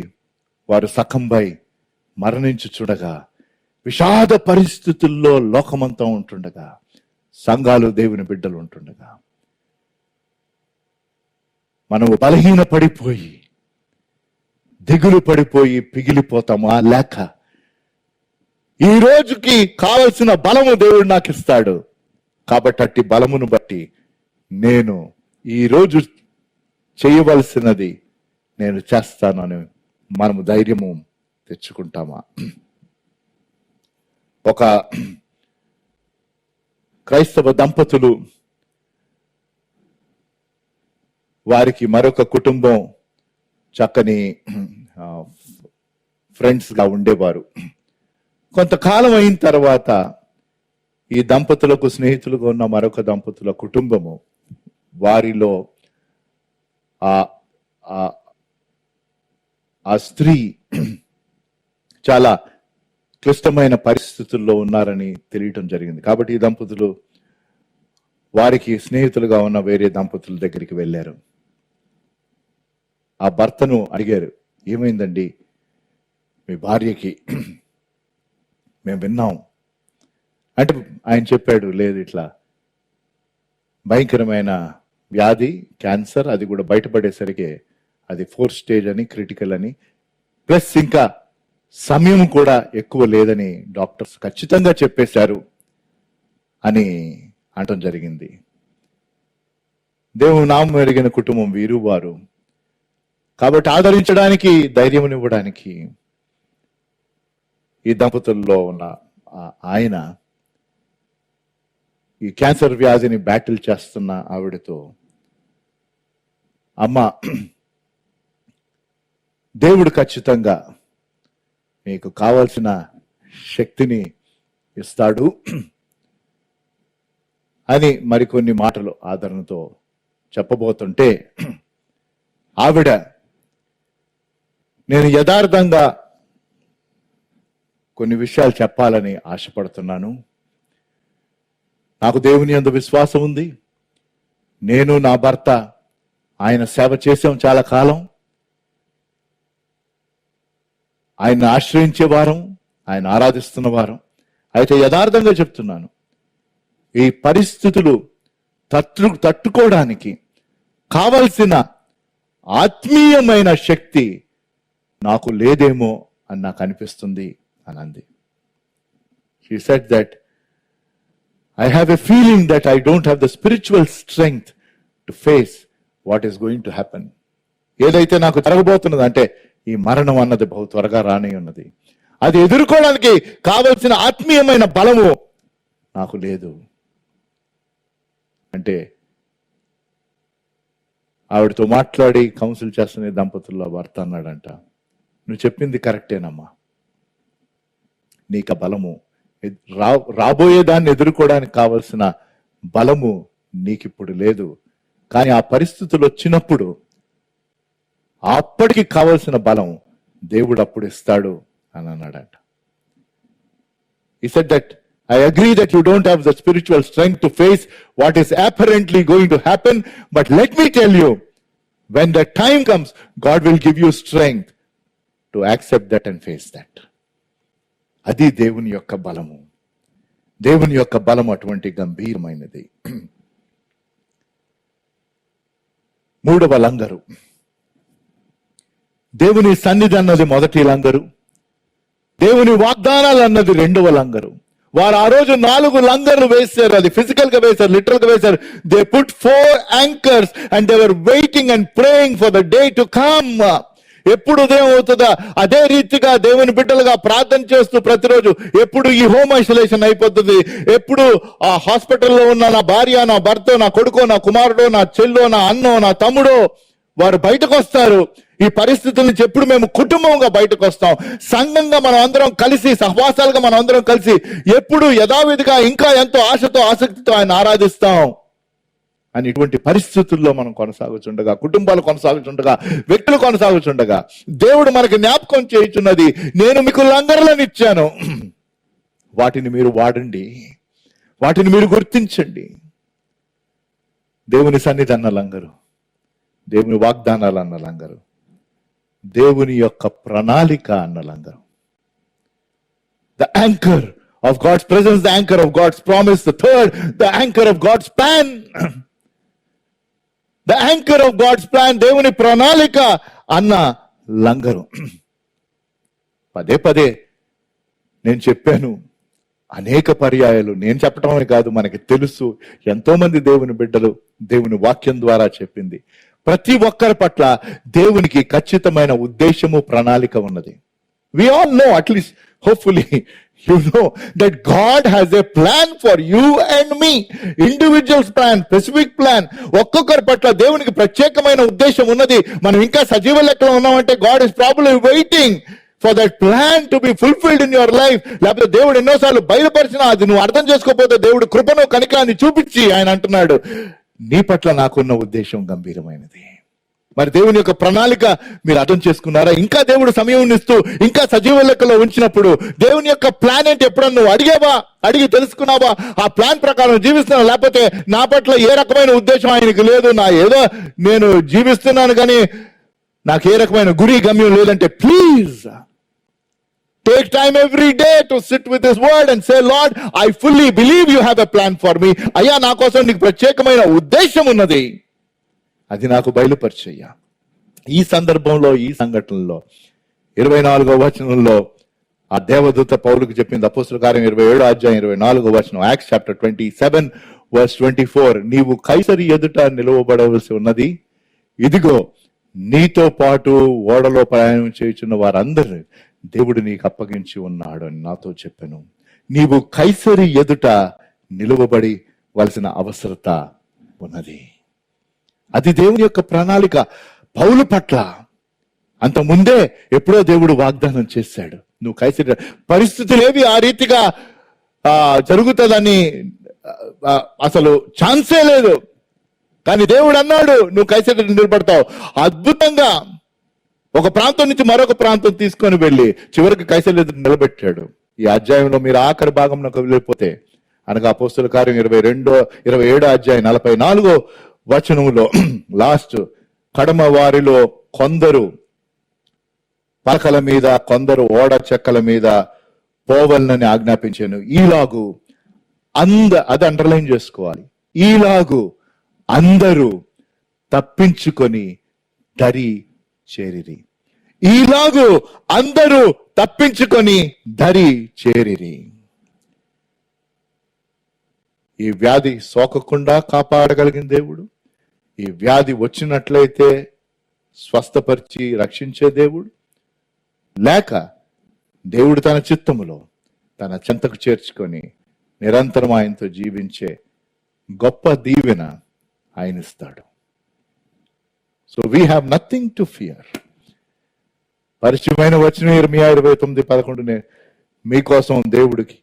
S1: వారు సకంబై మరణించి చూడగా, విషాద పరిస్థితుల్లో లోకమంతా ఉంటుండగా, సంఘాలు దేవుని బిడ్డలు ఉంటుండగా, మనము బలహీన పడిపోయి, దిగులు పడిపోయి పిగిలిపోతామా? లేక ఈ రోజుకి కావలసిన బలము దేవుడు నాకు ఇస్తాడు. కాబట్టి అట్టి బలమును బట్టి నేను ఈరోజు చేయవలసినది నేను చేస్తానని మనము ధైర్యము తెచ్చుకుంటామా? ఒక క్రైస్తవ దంపతులు, వారికి మరొక కుటుంబం చక్కని ఫ్రెండ్స్ గా ఉండేవారు. కొంతకాలం అయిన తర్వాత ఈ దంపతులకు స్నేహితులుగా ఉన్న మరొక దంపతుల కుటుంబము, వారిలో ఆ స్త్రీ చాలా క్లిష్టమైన పరిస్థితుల్లో ఉన్నారని తెలియటం జరిగింది. కాబట్టి ఈ దంపతులు వారికి స్నేహితులుగా ఉన్న వేరే దంపతుల దగ్గరికి వెళ్ళారు. ఆ భర్తను అడిగారు, ఏమైందండి మీ భార్యకి? మేము విన్నాం అంటే ఆయన చెప్పాడు, లేదు ఇట్లా భయంకరమైన వ్యాధి, క్యాన్సర్, అది కూడా బయటపడేసరికి అది 4th స్టేజ్ అని, క్రిటికల్ అని, ప్లస్ ఇంకా సమయం కూడా ఎక్కువ లేదని డాక్టర్స్ ఖచ్చితంగా చెప్పేశారు అని అనటం జరిగింది. దేవుని నామం ఎరిగిన కుటుంబం వీరు వారు. కాబట్టి ఆదరించడానికి, ధైర్యమునివ్వడానికి ఈ దంపతుల్లో ఉన్న ఆయన ఈ క్యాన్సర్ వ్యాధిని బ్యాటిల్ చేస్తున్న ఆవిడతో, అమ్మ దేవుడు ఖచ్చితంగా మీకు కావలసిన శక్తిని ఇస్తాడు అని మరికొన్ని మాటలు ఆదరణతో చెప్పబోతుంటే, ఆవిడ, నేను యథార్థంగా కొన్ని విషయాలు చెప్పాలని ఆశపడుతున్నాను. నాకు దేవుని యందు విశ్వాసం ఉంది. నేను నా భర్త ఆయన సేవ చేసాం చాలా కాలం. ఆయన ఆశ్రయించే వారం, ఆయన ఆరాధిస్తున్న వారం. అయితే యథార్థంగా చెప్తున్నాను, ఈ పరిస్థితులు తట్టుకోవడానికి కావలసిన ఆత్మీయమైన శక్తి నాకు లేదేమో అని నాకు అనిపిస్తుంది అని అంది. She said that I have a feeling that I don't have the spiritual strength to face what is going to happen. ఏదైతే నాకు జరగబోతున్నది అంటే ఈ మరణం అన్నది బహు త్వరగా రాని ఉన్నది, అది ఎదుర్కోవడానికి కావలసిన ఆత్మీయమైన బలము నాకు లేదు అంటే, ఆవిడతో మాట్లాడి కౌన్సిల్ చేస్తున్న దంపతుల్లో భర్త అన్నాడంట, నువ్వు చెప్పింది కరెక్టేనమ్మా, నీకు ఆ బలము, రాబోయే దాన్ని ఎదుర్కోవడానికి కావలసిన బలము నీకిప్పుడు లేదు, కానీ ఆ పరిస్థితులు వచ్చినప్పుడు అప్పటికి కావలసిన బలం దేవుడు అప్పుడు ఇస్తాడు అని అన్నాడంట. He said that I agree that you don't have the spiritual strength to face what is apparently going to happen, but let me tell you, when the time comes, God will give you strength to accept that and face that. అది దేవుని యొక్క బలము. దేవుని యొక్క బలం అటువంటి గంభీరమైనది. మూడవ లంగరు, దేవుని సన్నిధి అన్నది మొదటి లంగరు, దేవుని వాగ్దానాలు అన్నది రెండవ లంగరు. వారు ఆ రోజు 4 లంగర్లు వేశారు. అది ఫిజికల్ గా వేశారు, లిటరల్ గా వేశారు. They put 4 anchors and they were waiting and praying for the day to come. ఎప్పుడు ఉదయం అవుతుందా, అదే రీతిగా దేవుని బిడ్డలుగా ప్రార్థన చేస్తూ ప్రతిరోజు, ఎప్పుడు ఈ హోమ్ ఐసోలేషన్ అయిపోతుంది, ఎప్పుడు ఆ హాస్పిటల్లో ఉన్న నా భార్య, నా భర్త, నా కొడుకో, నా కుమారుడో, నా చెల్లో, నా అన్నో, నా తమ్ముడో వారు బయటకు వస్తారు. ఈ పరిస్థితుల నుంచి ఎప్పుడు మేము కుటుంబంగా బయటకు వస్తాం, సంఘంగా మనం అందరం కలిసి, సహవాసాలుగా మనం అందరం కలిసి ఎప్పుడు యథావిధిగా ఇంకా ఎంతో ఆశతో ఆసక్తితో ఆయన ఆరాధిస్తాం అని ఇటువంటి పరిస్థితుల్లో మనం కొనసాగుతుండగా, కుటుంబాలు కొనసాగుతుండగా, వ్యక్తులు కొనసాగుతుండగా, దేవుడు మనకి జ్ఞాపకం చేయుచున్నది, నేను మీకు లంగర్లను ఇచ్చాను, వాటిని మీరు వాడండి, వాటిని మీరు గుర్తించండి. దేవుని సన్నిధి అన్న లంగరు, దేవుని వాగ్దానాలు అన్న లంగరు, దేవుని యొక్క ప్రణాళిక అన్న లంగరు. The anchor of God's presence, the anchor of God's promise. The third, the anchor of God's plan. The anchor of God's plan, దేవుని ప్రణాళిక అన్న లంగరు. పదే పదే నేను చెప్పాను, అనేక పర్యాయాలు నేను చెప్పడమే కాదు, మనకి తెలుసు, ఎంతో మంది దేవుని బిడ్డలు దేవుని వాక్యం ద్వారా చెప్పింది. ప్రతి ఒక్కరి పట్ల దేవునికి ఖచ్చితమైన ఉద్దేశము, ప్రణాళిక ఉన్నది. We all know, at least hopefully you know, that God has a plan for you and me. Individual's plan, specific plan. ఒక్కొక్కరి పట్ల దేవునికి ప్రత్యేకమైన ఉద్దేశం ఉన్నది. మనం ఇంకా సజీవ లెక్కలో ఉన్నామంటే God is probably waiting for that plan to be fulfilled in your life. లేకపోతే దేవుడు ఎన్నోసార్లు బయలుపరిచినా అది నువ్వు అర్థం చేసుకోకపోతే దేవుడు కృపను, కనికరాన్ని చూపించి ఆయన అంటున్నాడు, నీ పట్ల నాకున్న ఉద్దేశం గంభీరమైనది. మరి దేవుని యొక్క ప్రణాళిక మీరు అర్థం చేసుకున్నారా? ఇంకా దేవుడు సమయం ఇస్తూ ఇంకా సజీవ లెక్కలో ఉంచినప్పుడు దేవుని యొక్క ప్లాన్ ఏంటి ఎప్పుడన్నా నువ్వు అడిగి తెలుసుకున్నావా? ఆ ప్లాన్ ప్రకారం జీవిస్తున్నావు, లేకపోతే నా పట్ల ఏ రకమైన ఉద్దేశం ఆయనకి లేదు, నేను జీవిస్తున్నాను కానీ నాకు ఏ రకమైన గురి గమ్యం లేదంటే, please take time every day to sit with his word and say, Lord, I fully believe you have a plan for me. అయ్యా, నా కోసం నీకు ప్రత్యేకమైన ఉద్దేశం ఉన్నది, అది నాకు బయలుపరిచయ్యా. ఈ సందర్భంలో, ఈ సంఘటనలో 24వ వచనంలో ఆ దేవదూత పౌలుకు చెప్పింది. అపోస్తలుల కార్యం 27వ అధ్యాయం 24వ వచనం, యాక్ట్స్ చాప్టర్ 27 వర్స్ 24, నీవు కైసరి ఎదుట నిలువబడవలసి ఉన్నది, ఇదిగో నీతో పాటు ఓడలో ప్రయాణం చేయుచున్న వారందరూ దేవుడు నీకు అప్పగించి ఉన్నాడు అని నాతో చెప్పాను. నీవు కైసరి ఎదుట నిలువబడి వలసిన అవసరత ఉన్నది. అది దేవుని యొక్క ప్రణాళిక పౌలు పట్ల. అంత ముందే ఎప్పుడో దేవుడు వాగ్దానం చేశాడు, నువ్వు కైసరి, పరిస్థితులేవి ఆ రీతిగా జరుగుతుందని అసలు ఛాన్సే లేదు. కానీ దేవుడు అన్నాడు, నువ్వు కైసరి నిలబడతావు. అద్భుతంగా ఒక ప్రాంతం నుంచి మరొక ప్రాంతం తీసుకొని వెళ్ళి చివరికి కైసరి ఎదుట నిలబెట్టాడు. ఈ అధ్యాయంలో మీరు ఆఖరి భాగంలోకి వెళ్ళిపోతే, అనగా అపోస్తలుల కార్యం 27వ అధ్యాయం 44వ వచనంలో లాస్ట్, కడమ వారిలో కొందరు పలకల మీద, కొందరు ఓడ చెక్కల మీద పోవలనని ఆజ్ఞాపించాను. ఈలాగు అది అండర్లైన్ చేసుకోవాలి. ఈలాగు అందరూ తప్పించుకొని దరి చేరిరి. ఈలాగు అందరూ తప్పించుకొని దరి చేరిరి. ఈ వ్యాధి సోకకుండా కాపాడగలిగిన దేవుడు, ఈ వ్యాధి వచ్చినట్లయితే స్వస్థపరిచి రక్షించే దేవుడు, లేక దేవుడు తన చిత్తములో తన చెంతకు చేర్చుకొని నిరంతరం ఆయనతో జీవించే గొప్ప దీవెన ఆయన ఇస్తాడు. So we have nothing to fear. పరిచయమైన వచ్చిన ఇర్మియా 29:11, మీకోసం దేవుడికి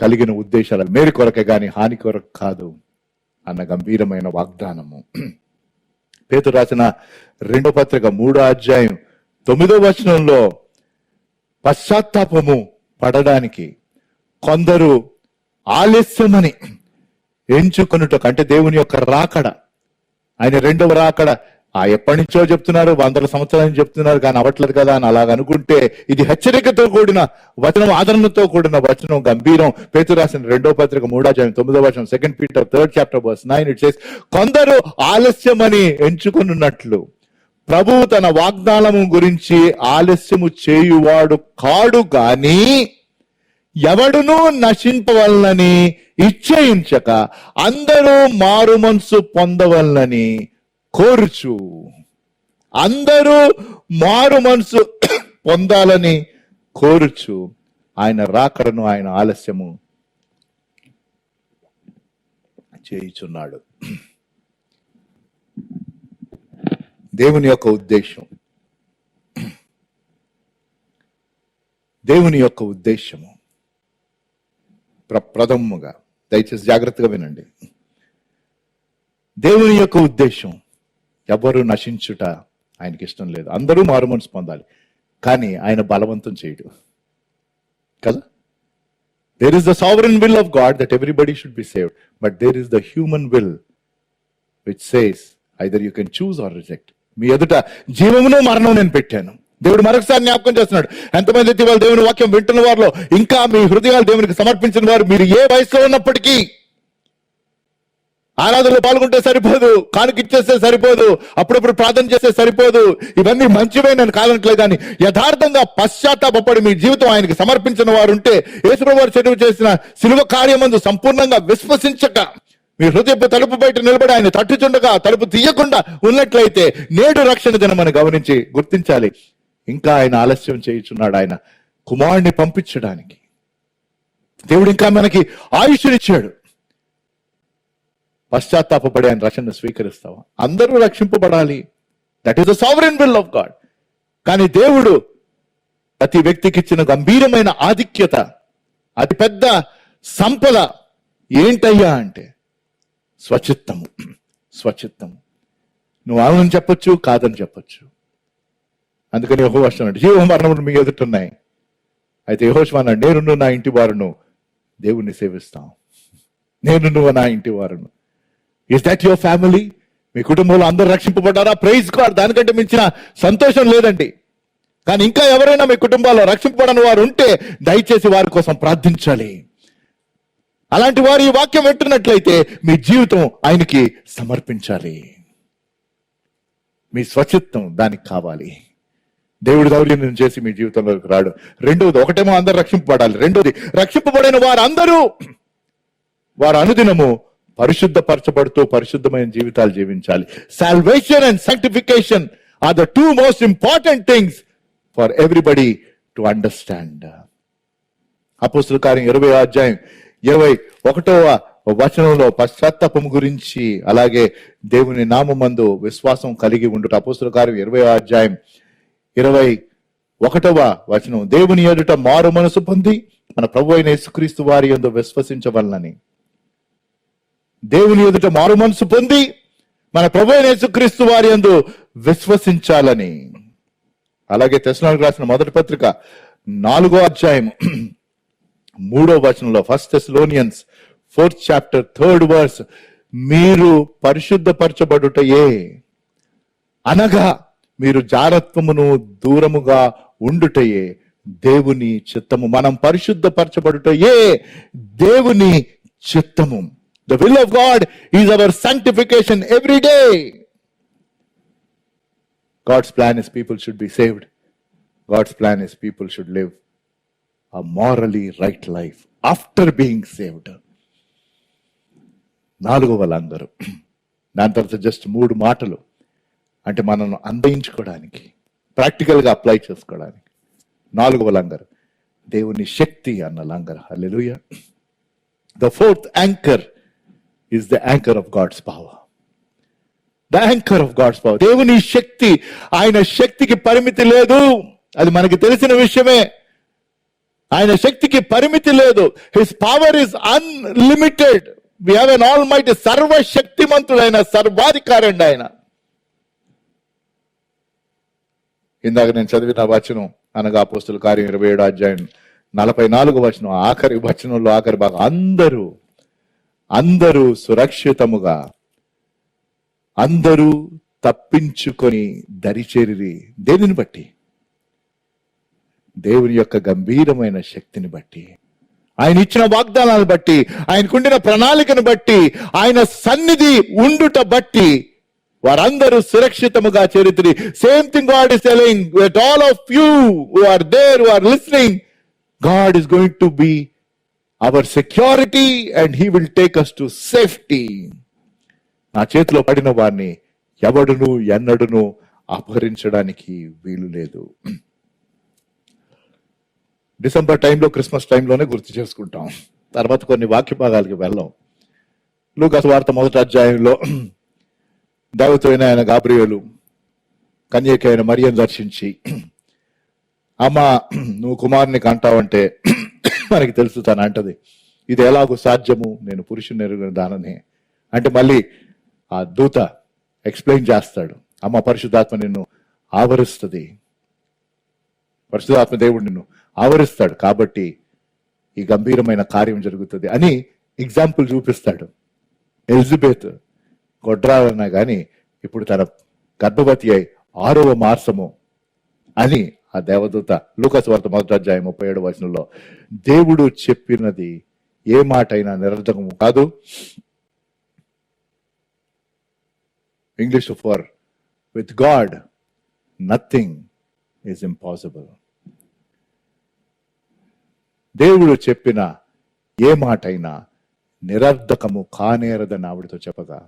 S1: కలిగిన ఉద్దేశాలు మేలు కొరకే గాని హాని కొరకు కాదు అన్న గంభీరమైన వాగ్దానము. పేతురు రాసిన 2వ పత్రిక 3వ అధ్యాయం 9వ వచనంలో, పశ్చాత్తాపము పడడానికి కొందరు ఆలస్యమని ఎంచుకొనుటకు, అంటే దేవుని యొక్క రాకడ, ఆయన రెండవ రాకడ ఎప్పటి నుంచో చెప్తున్నారు, 100 సంవత్సరాల నుంచి చెప్తున్నారు, కానీ అవ్వట్లేదు కదా అని అలాగ అనుకుంటే, ఇది హెచ్చరికతో కూడిన వచనం, ఆదరణతో కూడిన వచనం, గంభీరం. పేతురు రాసిన 2వ పత్రిక 3వ అధ్యాయం 9వ వచనం, 2 Peter 3rd chapter verse 9, it says, కొందరు ఆలస్యమని ఎంచుకున్నట్లు ప్రభువు తన వాగ్దానము గురించి ఆలస్యము చేయువాడు కాడు గాని ఎవడునూ నశింపవలనని ఇచ్చయించక అందరూ మారు మనసు పొందవలనని కోరుచు. అందరూ మారు మనసు పొందాలని కోరుచు ఆయన రాకడను ఆయన ఆలస్యము చేయుచున్నాడు. దేవుని యొక్క ఉద్దేశం, దేవుని యొక్క ఉద్దేశము ప్రథమముగా, దయచేసి జాగ్రత్తగా వినండి, దేవుని యొక్క ఉద్దేశం ఎవరు నశించుట ఆయనకి ఇష్టం లేదు. అందరూ మారు మనసు పొందాలి, కానీ ఆయన బలవంతం చేయడు కదా. There is the sovereign will of God that everybody should be saved, but there is the human will which says either you can choose or reject. మీ ఎదుట జీవమును మరణం నేను పెట్టాను. దేవుడు మరొకసారి జ్ఞాపకం చేస్తున్నాడు, ఎంతమంది అయితే వాళ్ళు దేవుని వాక్యం వింటున్న వారిలో ఇంకా మీ హృదయాలు దేవునికి సమర్పించిన వారు, మీరు ఏ వయసులో ఉన్నప్పటికీ ఆరాధనలో పాల్గొంటే సరిపోదు, కానుకిచ్చేస్తే సరిపోదు, అప్పుడప్పుడు ప్రార్థన చేస్తే సరిపోదు. ఇవన్నీ మంచివే, నేను కాదనట్లేదు. కానీ యథార్థంగా పశ్చాత్తాపడి మీ జీవితం ఆయనకి సమర్పించిన వారు ఉంటే, యేసుప్రభువు వారు చదువు చేసిన శిలువ కార్యమందు సంపూర్ణంగా విశ్వసించక మీ హృదయపు తలుపు బయట నిలబడి ఆయన తట్టుచుండగా తలుపు తీయకుండా ఉన్నట్లయితే నేడు రక్షణ దినమని గమనించి గుర్తించాలి. ఇంకా ఆయన ఆలస్యం చేయుచున్నాడు ఆయన కుమారుడిని పంపించడానికి. దేవుడు ఇంకా మనకి ఆయుష్నిచ్చాడు. పశ్చాత్తాపడి ఆయన రక్షణ స్వీకరిస్తావా? అందరూ రక్షింపబడాలి. That is the sovereign will of God. కానీ దేవుడు ప్రతి వ్యక్తికి ఇచ్చిన గంభీరమైన ఆధిక్యత, అతి పెద్ద సంపద ఏంటయ్యా అంటే స్వచిత్తము. స్వచిత్తము. నువ్వు అవునని చెప్పొచ్చు, కాదని చెప్పొచ్చు. అందుకని యెహోవా అన్నాడు, జీవ మరణములు మీ ఎదుటున్నాయి. అయితే యెహోషువ అన్నాడు, నేను నా ఇంటి వారును దేవుణ్ణి సేవిస్తాం. నేను నా ఇంటి వారును. Is that your family? మీ కుటుంబంలో అందరూ రక్షింపబడ్డారా? Praise God. దానికంటే మించిన సంతోషం లేదండి. కానీ ఇంకా ఎవరైనా మీ కుటుంబాల్లో రక్షింపబడని వారు ఉంటే దయచేసి వారి కోసం ప్రార్థించాలి. అలాంటి వారు ఈ వాక్యం వింటున్నట్లయితే మీ జీవితం ఆయనకి సమర్పించాలి. మీ స్వచిత్తం దానికి కావాలి. దేవుడు దౌర్జన్యం చేసి మీ జీవితంలోకి రాడు. రెండవది, ఒకటేమో అందరూ రక్షింపబడాలి. రెండోది, రక్షింపబడిన వారందరూ వారు అనుదినము పరిశుద్ధపరచబడుతూ పరిశుద్ధమైన జీవితాలు జీవించాలి. Salvation and sanctification are the two most important things for everybody to understand. అపోస్తలుల కార్యం 20వ అధ్యాయం 21వ వచనంలో పశ్చాత్తాపం గురించి, అలాగే దేవుని నామమందు విశ్వాసం కలిగి ఉండుట. అపోస్తలుల కార్యం 20వ అధ్యాయం 21వ వచనం, దేవుని ఎదుట మారు మనసు పొంది మన ప్రభు అయిన యేసుక్రీస్తు వారి యందు విశ్వసించవలనని. దేవుని ఎదుట మారు మనసు పొంది మన ప్రభు అయిన యేసుక్రీస్తు వారి యందు విశ్వసించాలని. అలాగే తెస్సలోనికీయులకు రాసిన మొదటి పత్రిక 4వ అధ్యాయం 3వ వచనంలో, first Thessalonians 4th chapter 3rd verse, మీరు పరిశుద్ధపరచబడుటయే అనగా మీరు జారత్వమును దూరముగా ఉండుటయే దేవుని చిత్తము. మనం పరిశుద్ధపరచబడుటయే దేవుని చిత్తము. The will of God is our sanctification every day. God's plan is people should be saved. God's plan is people should live a morally right life after being saved. 4వ లంగరు. దాని తర్వాత జస్ట్ 3 మాటలు, అంటే మనల్ని అన్వయించుకోవడానికి, ప్రాక్టికల్గా అప్లై చేసుకోవడానికి. 4వ లంగరు దేవుని శక్తి అన్న లంగర్. హల్లెలూయా. The 4th anchor is the anchor of God's power. The anchor of God's power. దేవుని శక్తి, ఆయన శక్తికి పరిమితి లేదు. అది మనకి తెలిసిన విషయమే. ఆయన శక్తికి పరిమితి లేదు. His power is unlimited. We have an almighty, సర్వశక్తిమంతుడైన సర్వాధికారి ఆయన. ఇందాక నేను చదివిన వచనం, అనగా అపోస్తలుల కార్యం 27వ అధ్యాయం 44వ వచనం, ఆఖరి వచనంలో ఆఖరి భాగం, అందరూ సురక్షితముగా అందరూ తప్పించుకొని దరిచేరిరి. దేనిని బట్టి? దేవుని యొక్క గంభీరమైన శక్తిని బట్టి, ఆయన ఇచ్చిన వాగ్దానాలను బట్టి, ఆయనకుండిన ప్రణాళికను బట్టి, ఆయన సన్నిధి ఉండుట బట్టి వారందరూ సురక్షితముగా చేరితిరి. Same thing God is telling with all of you who are there, who are listening. God is going to be our security and he will take us to safety. నా చేతిలో పడిన వారిని ఎవడును ఎన్నడును అపహరించడానికి వీలు లేదు. డిసెంబర్ టైంలో, క్రిస్మస్ టైంలోనే గుర్తు చేసుకుంటాం. తర్వాత కొన్ని వాక్య భాగాలకి వెళ్ళాం. లూకా సువార్త 1వ అధ్యాయంలో దైవత్వమైన ఆయన గాబ్రియేలు కన్యక అయిన మరియను దర్శించి, అమ్మ నువ్వు కుమారుని కంటావంటే మనకి తెలుసు తను అంటది, ఇది ఎలాగో సాధ్యము, నేను పురుషుని ఎరుగిన దాననే. అంటే మళ్ళీ ఆ దూత ఎక్స్ప్లెయిన్ చేస్తాడు, అమ్మ పరిశుద్ధాత్మ నిన్ను ఆవరిస్తుంది, పరిశుద్ధాత్మ దేవుడు నిన్ను ఆవరిస్తాడు, కాబట్టి ఈ గంభీరమైన కార్యం జరుగుతుంది అని ఎగ్జాంపుల్ చూపిస్తాడు. ఎలిజబెత్ గొడ్రాలన్నా కానీ ఇప్పుడు తన గర్భవతి అయి 6వ మాసము అని ఆ దేవదూత లూకా సువార్త 1వ అధ్యాయం 37వ వచనంలో, దేవుడు చెప్పినది ఏ మాట అయినా నిరర్ధకము కాదు, English for with God nothing is impossible. దేవుడు చెప్పిన ఏ మాట అయినా నిరర్ధకము కానేరదని ఆవిడతో చెప్పగా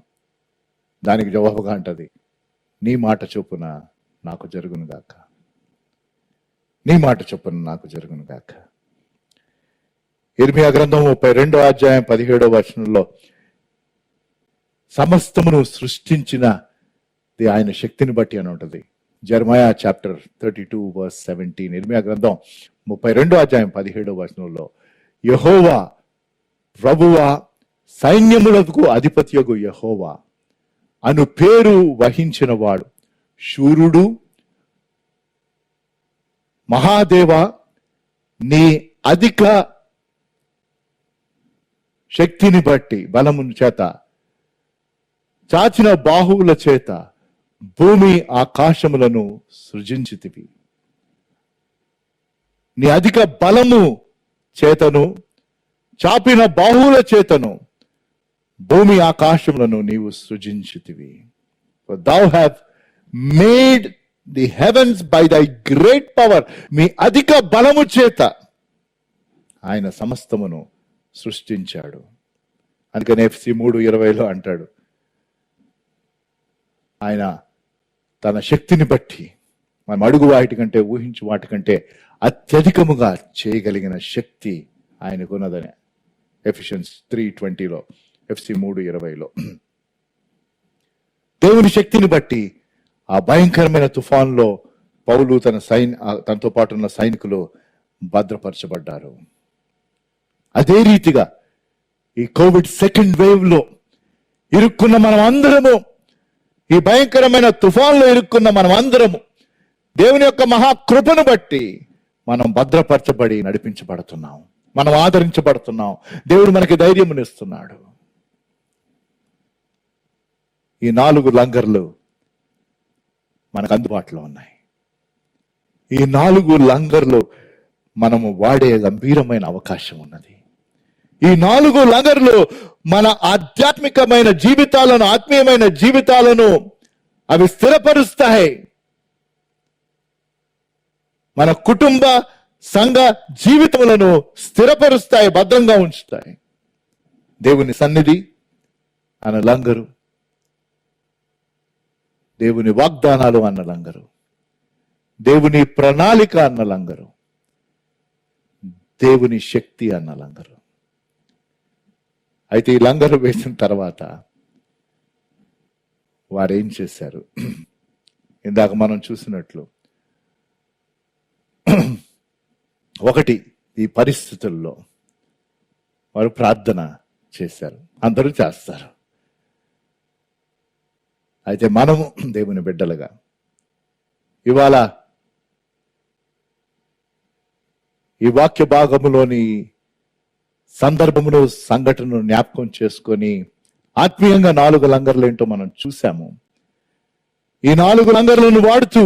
S1: దానికి జవాబుగా అంటది, నీ మాట చొప్పున నాకు జరుగును గాక, నీ మాట చొప్పున నాకు జరుగును గాక. ఇర్మియా గ్రంథం 32వ అధ్యాయం 17వ వచనంలో సమస్తమును సృష్టించినది ఆయన శక్తిని బట్టి అని ఉంటుంది. జెర్మయా చాప్టర్ 32:17. ఇర్మియా గ్రంథం 32వ అధ్యాయం 17వ వచనంలో యెహోవా ప్రభువా సైన్యములకు అధిపతియగు యెహోవా అను పేరు వహించిన వాడు శూరుడు, మహాదేవ నీ అధిక శక్తిని బట్టి బలము చేత చాచిన బాహువుల చేత భూమి ఆకాశములను సృజించితివి. నీ అధిక బలము చేతను చాపిన బాహువుల చేతను భూమి ఆకాశములను నీవు సృజించితివి. Thou have made the heavens by thy great power. మీ అధిక బలము చేత ఆయన సమస్తమును సృష్టించాడు. అందుకని FC 3:20 అంటాడు, ఆయన తన శక్తిని బట్టి మనం అడుగు వాటి కంటే ఊహించు వాటి కంటే అత్యధికముగా చేయగలిగిన శక్తి ఆయనకున్నదని ఎఫిషియన్స్ 3:20 FC 3:20. దేవుని శక్తిని బట్టి ఆ భయంకరమైన తుఫాన్లో పౌలు తనతో పాటు ఉన్న సైనికులు భద్రపరచబడ్డారు. అదే రీతిగా ఈ కోవిడ్ సెకండ్ వేవ్ లో ఇరుక్కున్న మనం అందరము, ఈ భయంకరమైన తుఫాన్లో ఇరుక్కున్న మనం అందరము దేవుని యొక్క మహాకృపను బట్టి మనం భద్రపరచబడి నడిపించబడుతున్నాం, మనం ఆదరించబడుతున్నాం. దేవుడు మనకి ధైర్యమునిస్తున్నాడు. ఈ 4 లంగర్లు మనకు అందుబాటులో ఉన్నాయి. ఈ 4 లంగర్లు మనము వాడే గంభీరమైన అవకాశం ఉన్నది. ఈ 4 లంగర్లు మన ఆధ్యాత్మికమైన జీవితాలను, ఆత్మీయమైన జీవితాలను అవి స్థిరపరుస్తాయి. మన కుటుంబ సంఘ జీవితములను స్థిరపరుస్తాయి, భద్రంగా ఉంచుతాయి. దేవుని సన్నిధి అన్న లంగరు, దేవుని వాగ్దానాలు అన్న లంగరు, దేవుని ప్రణాళిక అన్న లంగరు, దేవుని శక్తి అన్న లంగరు. అయితే ఈ లంగరు వేసిన తర్వాత వారు ఏం చేశారు? ఇందాక మనం చూసినట్లు, ఒకటి, ఈ పరిస్థితుల్లో వారు ప్రార్థన చేశారు. అందరూ చేస్తారు. అయితే మనము దేవుని బిడ్డలుగా ఇవాళ ఈ వాక్య భాగములోని సందర్భమును, సంఘటనను జ్ఞాపకం చేసుకొని ఆత్మీయంగా 4 లంగర్లు ఏంటో మనం చూసాము. ఈ 4 లంగర్లను వాడుతూ,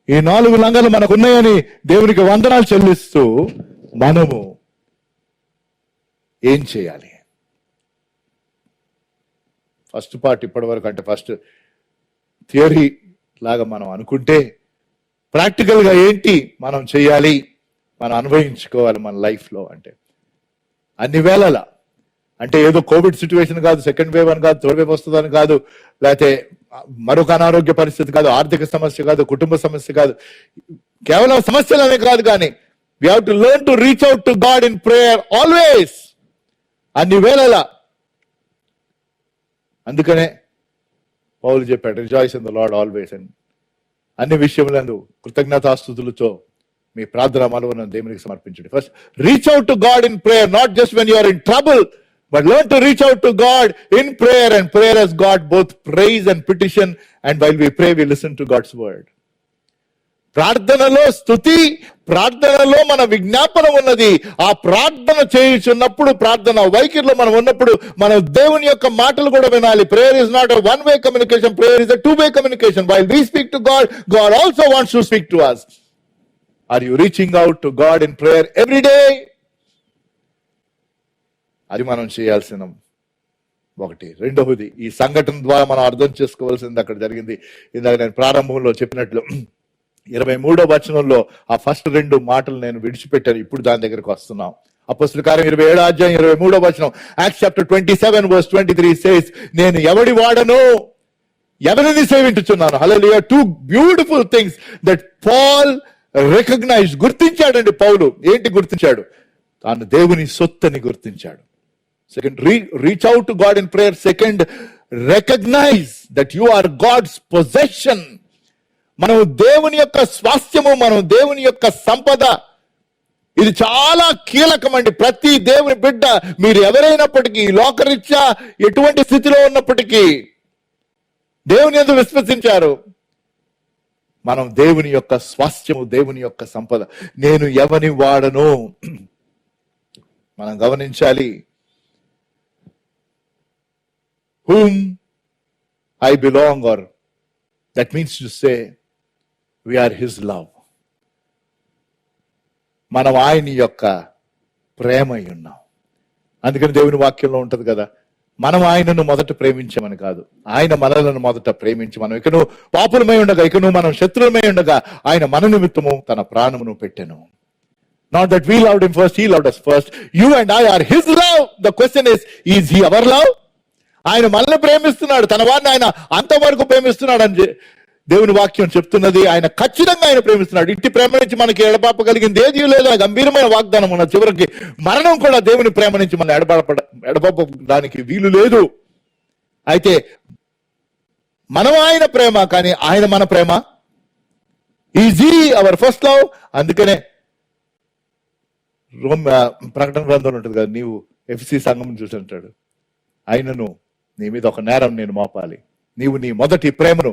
S1: ఈ 4 లంగర్లు మనకున్నాయని దేవునికి వందనాలు చెల్లిస్తూ మనము ఏం చేయాలి? ఫస్ట్ పార్ట్ ఇప్పటి వరకు అంటే ఫస్ట్ థియరీ లాగా మనం అనుకుంటే, ప్రాక్టికల్ గా ఏంటి మనం చేయాలి, మనం అనుభవించుకోవాలి మన లైఫ్ లో అంటే అన్ని వేళలా. అంటే ఏదో కోవిడ్ సిచ్యువేషన్ కాదు, సెకండ్ వేవ్ అని కాదు, థర్డ్ వేవ్ వస్తుందని కాదు, లేకపోతే మరొక అనారోగ్య పరిస్థితి కాదు, ఆర్థిక సమస్య కాదు, కుటుంబ సమస్య కాదు, కేవలం సమస్యలు అనే కాదు. కానీ we have to learn to reach out to God in prayer always, అన్ని వేళలా. అందుకనే పౌలు చెప్పాడు, rejoice in the Lord always అని. అన్ని విషయములందు కృతజ్ఞతాస్తుతులతో మీ ప్రార్థన మనవులను దేవునికి సమర్పించండి. First reach out to God in prayer, not just when you are in trouble, but learn to reach out to God in prayer, and prayer has got both praise and petition, and while we pray we listen to God's word. ప్రార్థనలో స్తుతి, ప్రార్థనలో మన విజ్ఞాపన ఉన్నది. ఆ ప్రార్థన చేయుచున్నప్పుడు, ప్రార్థన వైఖరిలో మనం ఉన్నప్పుడు మనం దేవుని యొక్క మాటలు కూడా వినాలి. Prayer is not a one way communication, prayer is a two way communication. While we speak to God, God also wants to speak to us. Are you reaching out to God in prayer every day? అది మనం చేయాల్సిన ఒకటి. రెండవది, ఈ సంఘటన ద్వారా మనం అర్థం చేసుకోవాల్సింది అక్కడ జరిగింది. ఇందాక నేను ప్రారంభంలో చెప్పినట్లు 23వ వచనంలో ఆ ఫస్ట్ 2 మాటలు నేను విడిచిపెట్టాను. ఇప్పుడు దాని దగ్గరకు వస్తున్నాం. అపొస్తలుల కార్యం 27వ అధ్యాయం 23వ వచనం, యాక్ట్స్ చాప్టర్ 27:23 సేస్, నేను ఎవడి వాడను, ఎవరిని సేవించుచున్నాను. హల్లెలూయా. 2 beautiful things that Paul recognize, గుర్తించాడండి పౌలు. ఏంటి గుర్తించాడు? తాను దేవుని సొత్తని గుర్తించాడు. Second, reach out to God in prayer. Second, recognize that you are God's possession. మనం దేవుని యొక్క స్వాస్థ్యము, మనం దేవుని యొక్క సంపద. ఇది చాలా కీలకమండి. ప్రతి దేవుని బిడ్డ, మీరు ఎవరైనప్పటికీ, లోకరీత్యా ఎటువంటి స్థితిలో ఉన్నప్పటికీ, దేవుని యందు విశ్వసించారు, మనం దేవుని యొక్క స్వాస్థ్యము, దేవుని యొక్క సంపద. నేను ఎవని వాడను, మనం గమనించాలి. whom I belong, or that means to say we are his love. మనం ఆయన యొక్క ప్రేమ అయి ఉన్నాం. అందుకని దేవుని వాక్యంలో ఉంటది కదా, మనం ఆయనను మొదట ప్రేమించమని కాదు, ఆయన మనలను మొదట ప్రేమించి, మనం ఇకను పాపులమై ఉండగా, ఇకను మనం శత్రులమై ఉండగా ఆయన మన నిమిత్తము తన ప్రాణమును పెట్టెను. Not that we loved him first, he loved us first. You and I are his love. The question is he our love? ఆయన మనల్ని ప్రేమిస్తున్నాడు, తన వారిని ఆయన అంతవరకు ప్రేమిస్తున్నాడు అని దేవుని వాక్యం చెప్తున్నది. ఆయన ఖచ్చితంగా ఆయన ప్రేమిస్తున్నాడు. ఇట్టి ప్రేమ నుంచి మనకి ఎడబాప కలిగింది ఏదీ లేదు. గంభీరమైన వాగ్దానం ఉన్న చివరికి మరణం కూడా దేవుని ప్రేమ నుంచి మనం ఎడబాపడానికి వీలు లేదు. అయితే మనం ఆయన ప్రేమ, కానీ ఆయన మన ప్రేమ. Is he our first love. అందుకనే ప్రకటన గ్రంథంలో ఉంటుంది కదా, నీవు ఎఫ్సి సంఘం చూసి అంటాడు, ఆయనను నీ మీద ఒక నేరం నేను మోపాలి, నీవు నీ మొదటి ప్రేమను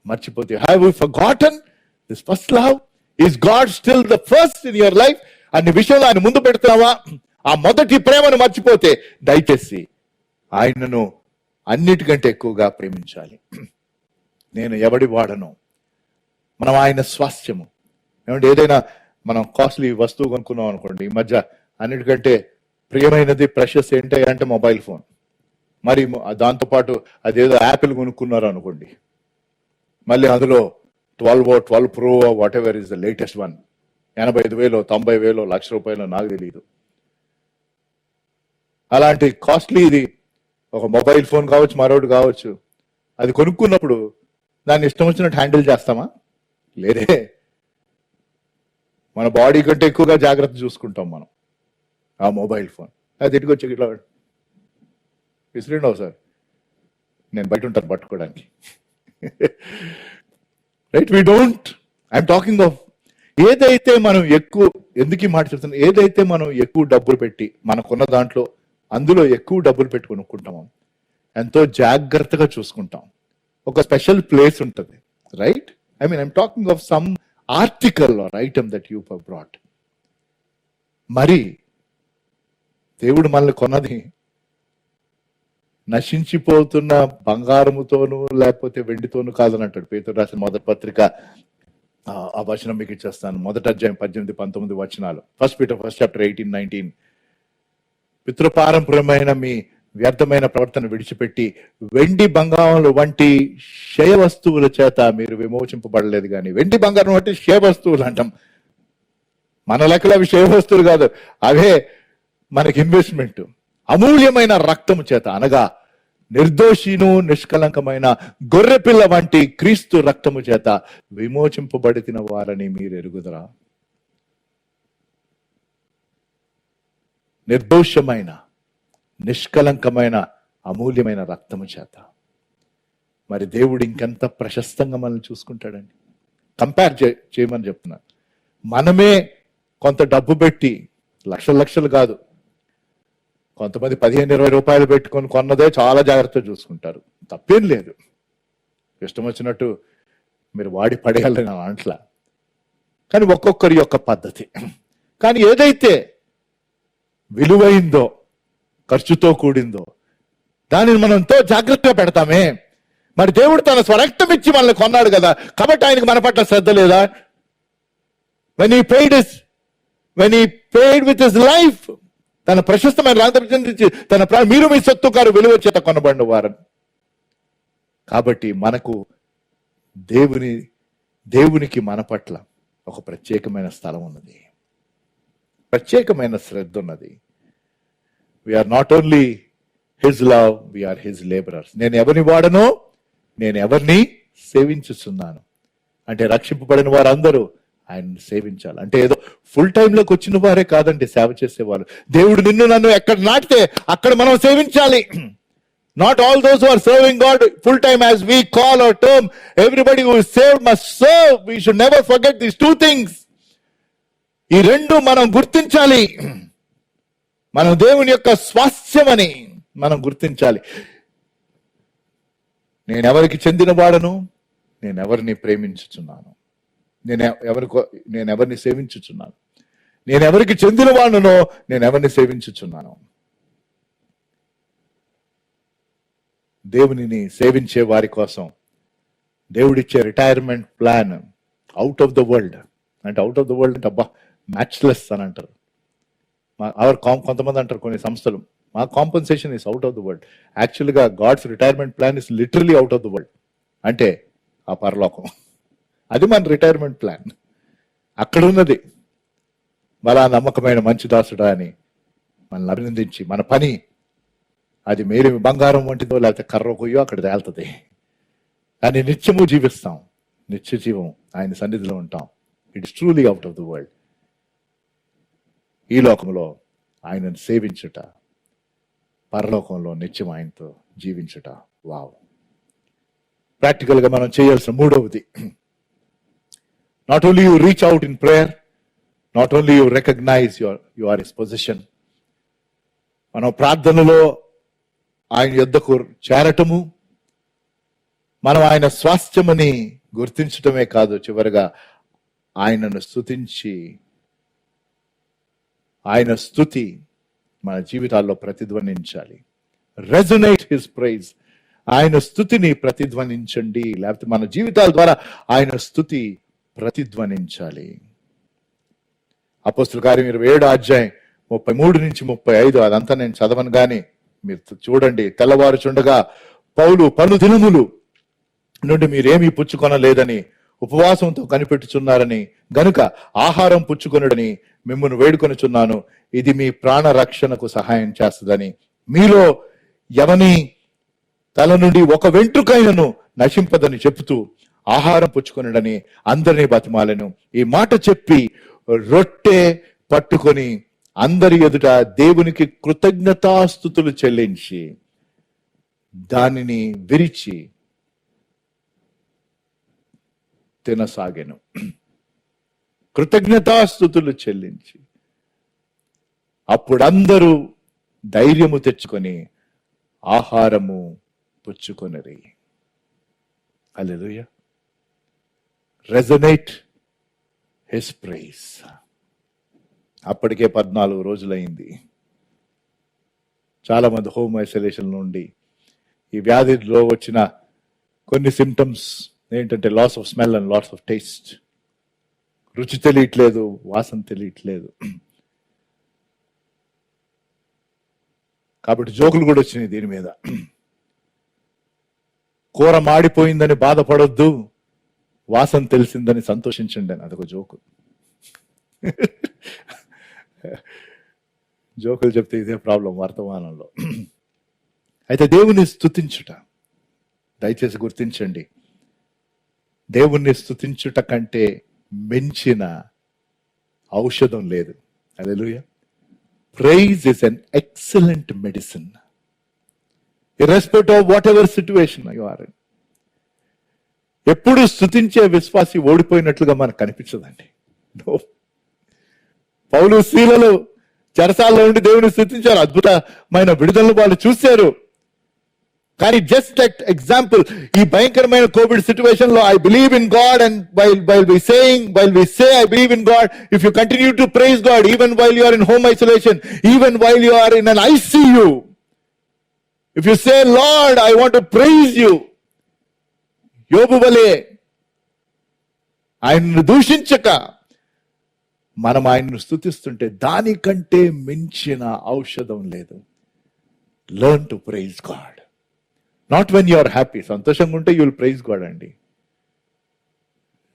S1: మర్చిపోతే. Have you forgotten this first love? Is God still the first in your life? అన్ని విషయంలో ఆయన ముందు పెడుతున్నావా? ఆ మొదటి ప్రేమను మర్చిపోతే దయచేసి ఆయనను అన్నిటికంటే ఎక్కువగా ప్రేమించాలి. నేను ఎవడి వాడను, మనం ఆయన స్వాస్థ్యము. ఏమంటే ఏదైనా మనం కాస్ట్లీ వస్తువు కొనుక్కున్నాం అనుకోండి, ఈ మధ్య అన్నిటికంటే ప్రియమైనది ప్రెషస్ ఏంటి అంటే మొబైల్ ఫోన్. మరి దాంతోపాటు అదేదో యాపిల్ కొనుక్కున్నారు అనుకోండి, మళ్ళీ అందులో 12 Pro what ever is the latest one, 85,000 90,000 ₹1,00,000 నాకు తెలియదు. అలాంటి కాస్ట్లీ ఇది ఒక మొబైల్ ఫోన్ కావచ్చు, మరొకటి కావచ్చు. అది కొనుక్కున్నప్పుడు దాన్ని ఇష్టం వచ్చినట్టు హ్యాండిల్ చేస్తామా? లేదే. మన బాడీ కంటే ఎక్కువగా జాగ్రత్త చూసుకుంటాం మనం ఆ మొబైల్ ఫోన్. అది ఎటుకొచ్చి ఇట్లా విసిరిండవు సార్, నేను బయట ఉంటాను పట్టుకోవడానికి. Right, we don't. I'm talking of ఏదైతే మనం ఎక్కువ, ఎందుకు ఈ మాట చెప్తున్నాం, ఏదైతే మనం ఎక్కువ డబ్బులు పెట్టి మనకున్న దాంట్లో అందులో ఎక్కువ డబ్బులు పెట్టి కొనుక్కుంటామో ఎంతో జాగ్రత్తగా చూసుకుంటాం. ఒక స్పెషల్ ప్లేస్ ఉంటుంది. Right, I mean I'm talking of some article or item that you have brought. మరి దేవుడు మనల్ని కొన్నది నశించిపోతున్న బంగారముతోనూ లేకపోతే వెండితోనూ కాదని అంటాడు పేతురు రాసిన మొదటి పత్రిక. ఆ వచనం మీకు ఇచ్చేస్తాను. మొదటి అధ్యాయం 18-19 వచనాలు. First Peter first chapter 18-19. పితృపారంపర్యమైన మీ వ్యర్థమైన ప్రవర్తన విడిచిపెట్టి వెండి బంగారములు వంటి క్షయ వస్తువుల చేత మీరు విమోచింపబడలేదు. కానీ వెండి బంగారం వంటి క్షయ వస్తువులు అంటాం. మన లెక్కలు అవి క్షయ వస్తువులు కాదు, అవే మనకి ఇన్వెస్ట్మెంట్. అమూల్యమైన రక్తము చేత, అనగా నిర్దోషిను నిష్కలంకమైన గొర్రెపిల్ల వంటి క్రీస్తు రక్తము చేత విమోచింపబడిన వారని మీరు ఎరుగుదరా. నిర్దోషమైన నిష్కలంకమైన అమూల్యమైన రక్తము చేత. మరి దేవుడు ఇంకెంత ప్రశస్తంగా మనల్ని చూసుకుంటాడండి. కంపేర్ చేయమని చెప్తున్నాను. మనమే కొంత డబ్బు పెట్టి, లక్షలు కాదు, కొంతమంది 15-20 రూపాయలు పెట్టుకొని కొన్నదే చాలా జాగ్రత్తగా చూసుకుంటారు. తప్పేం లేదు, ఇష్టం వచ్చినట్టు మీరు వాడి పడేయాలని అంట్లా. కానీ ఒక్కొక్కరి యొక్క పద్ధతి. కానీ ఏదైతే విలువైందో, ఖర్చుతో కూడిందో, దానిని మనం ఎంతో జాగ్రత్తగా పెడతామే. మరి దేవుడు తన స్వరక్తం ఇచ్చి మనల్ని కొన్నాడు కదా, కాబట్టి ఆయనకు మన పట్ల శ్రద్ధ లేదా? when he paid with his life, తన ప్రశస్తమైన రాజు మీరు మీ సొత్తు కారు విలువ చేత కొనబడిన వారని. కాబట్టి మనకు దేవునికి మన పట్ల ఒక ప్రత్యేకమైన స్థలం ఉన్నది, ప్రత్యేకమైన శ్రద్ధ ఉన్నది. We are not only his love, we are his labourers. నేను ఎవరిని వాడనో నేను ఎవరిని సేవించుతున్నాను అంటే రక్షింపబడిన వారందరూ ఆయన్ని సేవించాలి. అంటే ఏదో ఫుల్ టైంలోకి వచ్చిన వారే కాదండి సేవ చేసేవాళ్ళు. దేవుడు నిన్ను నన్ను ఎక్కడ నాటితే అక్కడ మనం సేవించాలి. Not all those who are serving God full time as we call our term. Everybody who is saved must serve. We should never forget these two things. ఈ రెండు మనం గుర్తించాలి. మనం దేవుని యొక్క స్వాస్థ్యమని మనం గుర్తించాలి. నేను ఎవరికి చెందిన వాడను, నేను ఎవరిని ప్రేమించుచున్నాను, నేను ఎవరిని సేవించుచున్నాను, నేను ఎవరికి చెందిన వాడనో నేను ఎవరిని సేవించుచున్నాను. దేవునిని సేవించే వారి కోసం దేవుడిచ్చే retirement plan out of the world. అంటే అవుట్ ఆఫ్ ద వరల్డ్ అంటే అబ్బా మ్యాచ్లెస్ అని అంటారు. కొంతమంది అంటారు కొన్ని సంస్థలు, మా compensation is out of the world. యాక్చువల్గా God's retirement plan is literally out of the world. అంటే ఆ పరలోకం, అది మన రిటైర్మెంట్ ప్లాన్. అక్కడ ఉన్నది మళ్ళా నమ్మకమైన మంచి దాసుడా అని మనల్ని అభినందించి మన పని అది మేలు బంగారం వంటిదో లేకపోతే కర్ర కొయ్యో అక్కడ తేలుతుంది. కానీ నిత్యము జీవిస్తాం, నిత్య జీవం ఆయన సన్నిధిలో ఉంటాం. It is truly out of the world. ఈ లోకంలో ఆయనను సేవించుట, పరలోకంలో నిత్యం ఆయనతో జీవించుట. వావ్. ప్రాక్టికల్గా మనం చేయాల్సిన మూడవది, not only you reach out in prayer, not only you recognise you are his position. మనం ప్రార్థనలో ఆయన యొద్దకు చేరటము, మనం ఆయన స్వాస్థ్యమని గుర్తించటమే కాదు, చివరిగా ఆయనను స్తుతించి ఆయన స్తుతి మన జీవితాల్లో ప్రతిధ్వనించాలి. Resonate his praise. ఆయన స్తుతిని ప్రతిధ్వనించండి, లేకపోతే మన జీవితాల ద్వారా ఆయన స్తుతి ప్రతిధ్వనించాలి. అపోస్తుల కార్యం 27వ అధ్యాయం 33 నుంచి 35, అదంతా నేను చదవను గాని మీరు చూడండి. తెల్లవారుచుండగా పౌలు పలు దినములు నుండి మీరేమీ పుచ్చుకొనలేదని ఉపవాసంతో కనిపెట్టుచున్నారని గనుక ఆహారం పుచ్చుకొనుడని మిమ్మును వేడుకొనుచున్నాను. ఇది మీ ప్రాణ రక్షణకు సహాయం చేస్తుందని. మీలో ఎవని తల నుండి ఒక వెంట్రుకైనను నశింపదని చెబుతూ ఆహారం పుచ్చుకొనుడని అందరినీ బతిమాలెను. ఈ మాట చెప్పి రొట్టె పట్టుకొని అందరి ఎదుట దేవునికి కృతజ్ఞతాస్తుతులు చెల్లించి దానిని విరిచి తినసాగెను. కృతజ్ఞతాస్తుతులు చెల్లించి అప్పుడందరూ ధైర్యము తెచ్చుకొని ఆహారము పుచ్చుకొనిరి. హల్లెలూయా. Resonate his praise. అప్పటికే 14 రోజులైంది. చాలా మంది హోమ్ ఐసోలేషన్ నుండి ఈ వ్యాధిలో వచ్చిన కొన్ని సిమ్టమ్స్ ఏంటంటే loss of smell and loss of taste. రుచి తెలియట్లేదు, వాసన తెలియట్లేదు. కాబట్టి జోకులు కూడా వచ్చినాయి దీని మీద. కూర మాడిపోయిందని బాధపడొద్దు, వాసన తెలిసిందని సంతోషించండి అని అదొక జోకు. జోకులు చెప్తే ఇదే ప్రాబ్లం వర్తమానంలో. అయితే దేవుని స్తుతించుట, దయచేసి గుర్తించండి, దేవుణ్ణి స్తుతించుట కంటే మించిన ఔషధం లేదు. హల్లెలూయా. Praise is an excellent medicine irrespective of whatever situation you are in. ఎప్పుడు స్తుతించే విశ్వాసి ఓడిపోయినట్లుగా మనకు కనిపించదండి. పౌలు శీలలు చెరసాల్లో ఉండి దేవుని స్తుతించారు, అద్భుతమైన విడుదలను వాళ్ళు చూశారు. కానీ జస్ట్ లైక్ ఎగ్జాంపుల్, ఈ భయంకరమైన కోవిడ్ సిచ్యువేషన్ లో I believe in God and while we say I believe in God, if you continue to praise God even while you are in home isolation, even while you are in an ICU, if you say Lord I want to praise you, యోబు వలె ఆయనను దూషించక మనం ఆయన్ను స్తుతిస్తుంటే దానికంటే మించిన ఔషధం లేదు. Learn to praise God. Not when you are happy. సంతోషంగా ఉంటే యూ విల్ ప్రైజ్ గాడ్ అండి.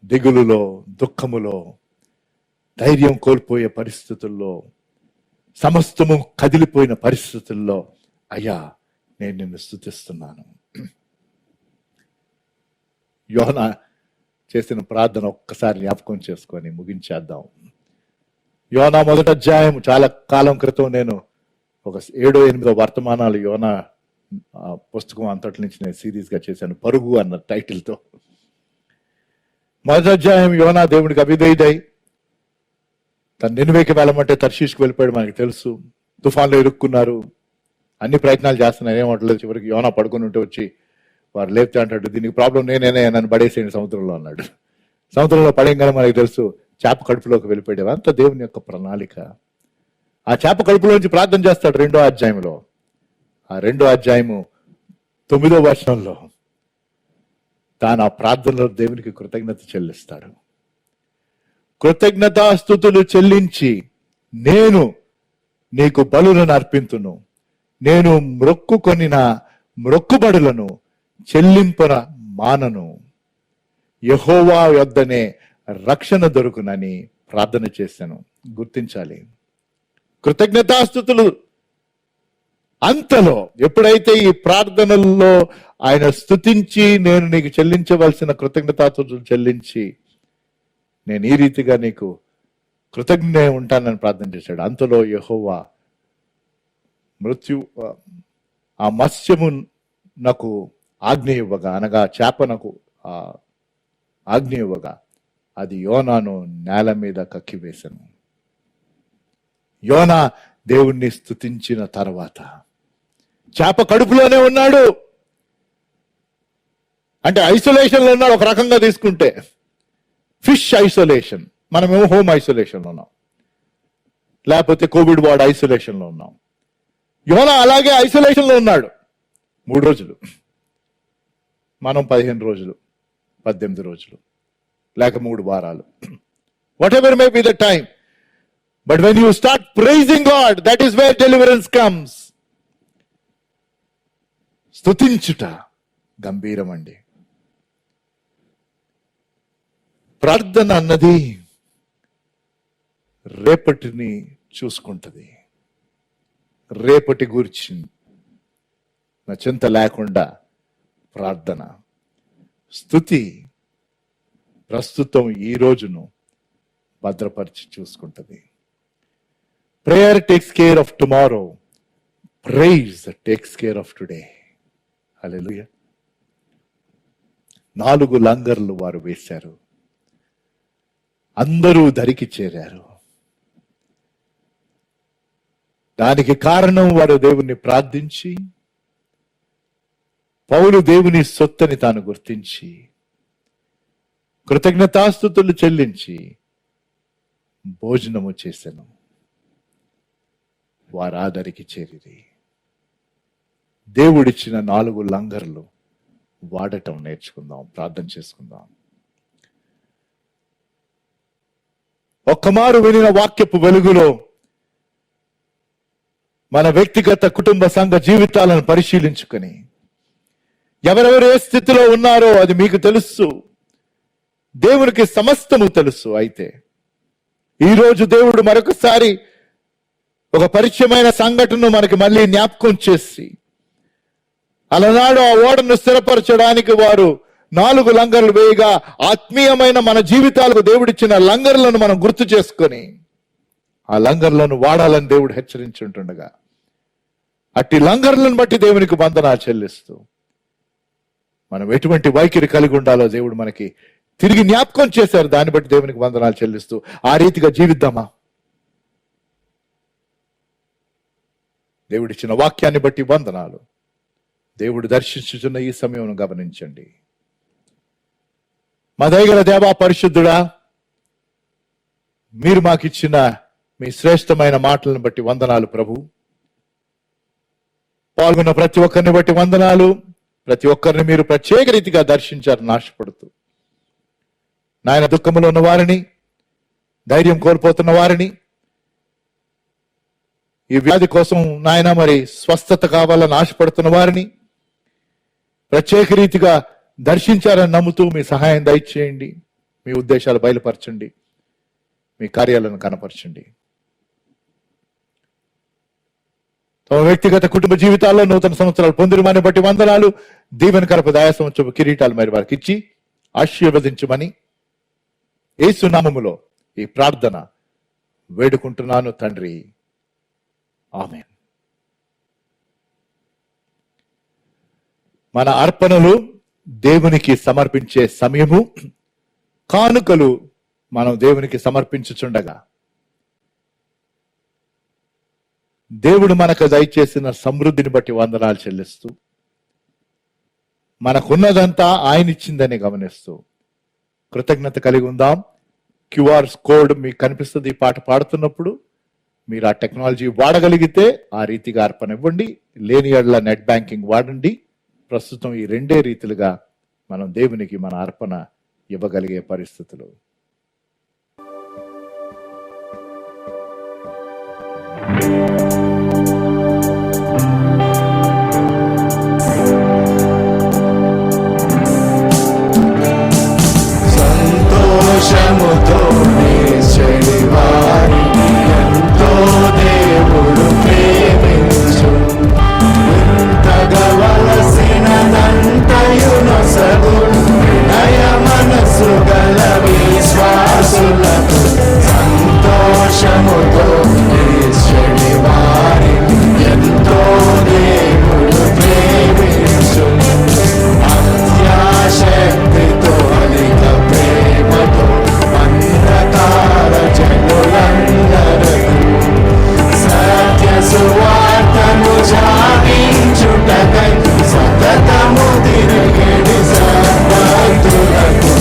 S1: దిగులులో, దుఃఖములో, ధైర్యం కోల్పోయే పరిస్థితుల్లో, సమస్తము కదిలిపోయిన పరిస్థితుల్లో, అయ్యా నేను నిన్ను స్తుతిస్తున్నాను. యోనా చేసిన ప్రార్థన ఒక్కసారి జ్ఞాపకం చేసుకొని ముగించేద్దాం. యోనా 1వ అధ్యాయం, చాలా కాలం క్రితం నేను ఒక 7-8 వర్తమానాలు యోనా పుస్తకం అంతటి నుంచి నేను సిరీస్ గా చేశాను, పరుగు అన్న టైటిల్తో. 1వ అధ్యాయం, యోనా దేవుడికి అవిధేయుడై తను నినివేకి వెళ్ళమంటే తర్షీష్కి వెళ్ళిపోయాడు, మనకి తెలుసు. తుఫాన్లో ఇరుక్కున్నారు, అన్ని ప్రయత్నాలు చేస్తున్నారు, ఏమంటలేదు. చివరికి యోనా పడుకుని ఉంటే వచ్చి వారు లేపితే అంటాడు, దీనికి ప్రాబ్లం నేనేనే, నన్ను పడేసేయండి సముద్రంలో అన్నాడు. సముద్రంలో పడేయగానే మనకి తెలుసు చేప కడుపులోకి వెళ్ళిపోయాడు. అంత దేవుని యొక్క ప్రణాళిక. ఆ చేప కడుపులోంచి ప్రార్థన చేస్తాడు 2వ అధ్యాయంలో. ఆ 2వ అధ్యాయము 9వ వచనంలో తాను ఆ ప్రార్థనలో దేవునికి కృతజ్ఞత చెల్లిస్తాడు. కృతజ్ఞతాస్తుతులు చెల్లించి నేను నీకు బలులను అర్పింతును, నేను మ్రొక్కుకొనిన మ్రొక్కుబడులను చెల్లింపన మానను, యెహోవా యొద్దనే రక్షణ దొరుకునని ప్రార్థన చేశాను. గుర్తించాలి, కృతజ్ఞతాస్తుతులు అంతలో ఎప్పుడైతే ఈ ప్రార్థనల్లో ఆయన స్తుతించి నేను నీకు చెల్లించవలసిన కృతజ్ఞతాస్తుతులు చెల్లించి నేను ఈ రీతిగా నీకు కృతజ్ఞ ఉంటానని ప్రార్థన చేశాడు, అంతలో యెహోవా ఆ మత్స్యము నాకు ఆజ్ఞ ఇవ్వగా, అనగా చేప నాకు ఆజ్ఞ ఇవ్వగా అది యోనాను నేల మీద కక్కివేశాను. యోనా దేవుణ్ణి స్తుతించిన తర్వాత చేప కడుపులోనే ఉన్నాడు. అంటే ఐసోలేషన్ లో ఉన్నాడు. ఒక రకంగా తీసుకుంటే ఫిష్ ఐసోలేషన్, మనమేమో హోమ్ ఐసోలేషన్ లో ఉన్నాం, లేకపోతే కోవిడ్ వార్డ్ ఐసోలేషన్ లో ఉన్నాం. యోనా అలాగే ఐసోలేషన్ లో ఉన్నాడు 3 రోజులు, మనం 15 రోజులు, 18 రోజులు, లేక 3 వారాలు. Whatever may be the time, but when you start praising God, that is where deliverance comes. స్తుతించుట గంభీరం అండి. ప్రార్థన అన్నది రేపటిని చూసుకుంటది. రేపటి గురించి నా చింత లేకుండా ప్రార్థన, స్తుతి ప్రస్తుతం ఈ రోజును భద్రపరిచి చూసుకుంటది. Prayer takes care of tomorrow, praise takes care of today. హల్లెలూయా. 4 లంగర్లు వారు వేశారు, అందరూ దరికి చేరారు. దానికి కారణం వారు దేవుణ్ణి ప్రార్థించి, పౌలు దేవుని సొత్తని తాను గుర్తించి, కృతజ్ఞతాస్తుతులు చెల్లించి భోజనము చేసెను. వారు ఆదరికి చేరిరి. దేవుడిచ్చిన 4 లంగర్లు వాడటం నేర్చుకుందాం, ప్రార్థన చేసుకుందాం. ఒక్కమారు వినిన వాక్యపు వెలుగులో మన వ్యక్తిగత కుటుంబ సంఘ జీవితాలను పరిశీలించుకొని, ఎవరెవరు ఏ స్థితిలో ఉన్నారో అది మీకు తెలుసు, దేవునికి సమస్తము తెలుసు. అయితే ఈరోజు దేవుడు మరొకసారి ఒక పరిచయమైన సంఘటనను మనకి మళ్ళీ జ్ఞాపకం చేసి, అలనాడు ఆ ఓడను స్థిరపరచడానికి వారు 4 లంగర్లు వేయగా, ఆత్మీయమైన మన జీవితాలకు దేవుడిచ్చిన లంగర్లను మనం గుర్తు చేసుకొని ఆ లంగర్లను వాడాలని దేవుడు హెచ్చరించుంటుండగా, అట్టి లంగర్లను బట్టి దేవునికి వందనాలు చెల్లిస్తూ మనం ఎటువంటి వైఖరి కలిగి ఉండాలో దేవుడు మనకి తిరిగి జ్ఞాపకం చేశారు. దాన్ని బట్టి దేవునికి వందనాలు చెల్లిస్తూ ఆ రీతిగా జీవిద్దామా? దేవుడిచ్చిన వాక్యాన్ని బట్టి వందనాలు. దేవుడు దర్శించుచున్న ఈ సమయం గమనించండి. మా దయగల దేవా, పరిశుద్ధుడా, మీరు మాకిచ్చిన మీ శ్రేష్టమైన మాటలను బట్టి వందనాలు ప్రభు. పాల్గొన్న ప్రతి ఒక్కరిని బట్టి వందనాలు. ప్రతి ఒక్కరిని మీరు ప్రత్యేక రీతిగా దర్శించారు నాశపడుతూ. నాయన, దుఃఖములో ఉన్న వారిని, ధైర్యం కోల్పోతున్న వారిని, ఈ వ్యాధి కోసం నాయన మరి స్వస్థత కావాలని ఆశపడుతున్న వారిని ప్రత్యేక రీతిగా దర్శించారని నమ్ముతూ మీ సహాయం దయచేయండి. మీ ఉద్దేశాలు బయలుపరచండి, మీ కార్యాలను కనపరచండి. తమ వ్యక్తిగత కుటుంబ జీవితాల్లో నూతన సంవత్సరాలు పొందినమని బట్టి వందనాలు. దీవెనకరపు దయా సంవత్సరపు కిరీటాలు మరి వారికి ఇచ్చి ఆశీర్వదించమని యేసు నామములో ఈ ప్రార్థన వేడుకుంటున్నాను తండ్రి, ఆమేన్. మన అర్పణలు దేవునికి సమర్పించే సమయము, కానుకలు మనం దేవునికి సమర్పించుచుండగా దేవుడు మనకు దయచేసిన సమృద్ధిని బట్టి వందనాలు చెల్లిస్తూ, మనకున్నదంతా ఆయన ఇచ్చిందని గమనిస్తూ కృతజ్ఞత కలిగి ఉందాం. క్యూఆర్ కోడ్ మీకు కనిపిస్తుంది. ఈ పాట పాడుతున్నప్పుడు మీరు ఆ టెక్నాలజీ వాడగలిగితే ఆ రీతిగా అర్పణ ఇవ్వండి. లేని యెడల నెట్ బ్యాంకింగ్ వాడండి. ప్రస్తుతం ఈ రెండే రీతిలుగా మనం దేవునికి మన అర్పణ ఇవ్వగలిగే పరిస్థితులు.
S2: సంతోషముతో చెడివారిని ఎంతో దేవుడు ప్రేమించు, ఇంతగవలసినదంతయు నొసగుడు వినయ మనసు గల విశ్వాసులకు. సంతోషముతో చెడివారిని ఎంతో దేవుడు ప్రేమించు, అత్యాశక్తితో అధిక ప్రేమతో అంధకార జనులందరకు సత్య సువార్తను జాగించుటకై సతతము తిరిగేడి సద్భక్తులకు.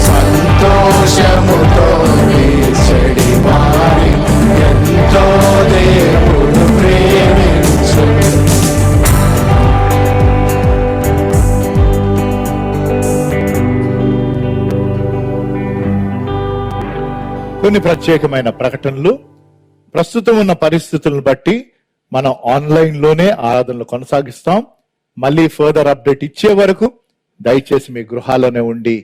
S2: సంతోషముతో చెడి వారి ఎంతో దేవుడు ప్రేమించు.
S1: కొన్ని ప్రత్యేకమైన ప్రకటనలు. ప్రస్తుతం ఉన్న పరిస్థితులను బట్టి మనం ఆన్లైన్ లోనే ఆరాధనలు కొనసాగిస్తాం. మళ్ళీ ఫర్దర్ అప్డేట్ ఇచ్చే వరకు దయచేసి మీ గృహాల్లోనే ఉండి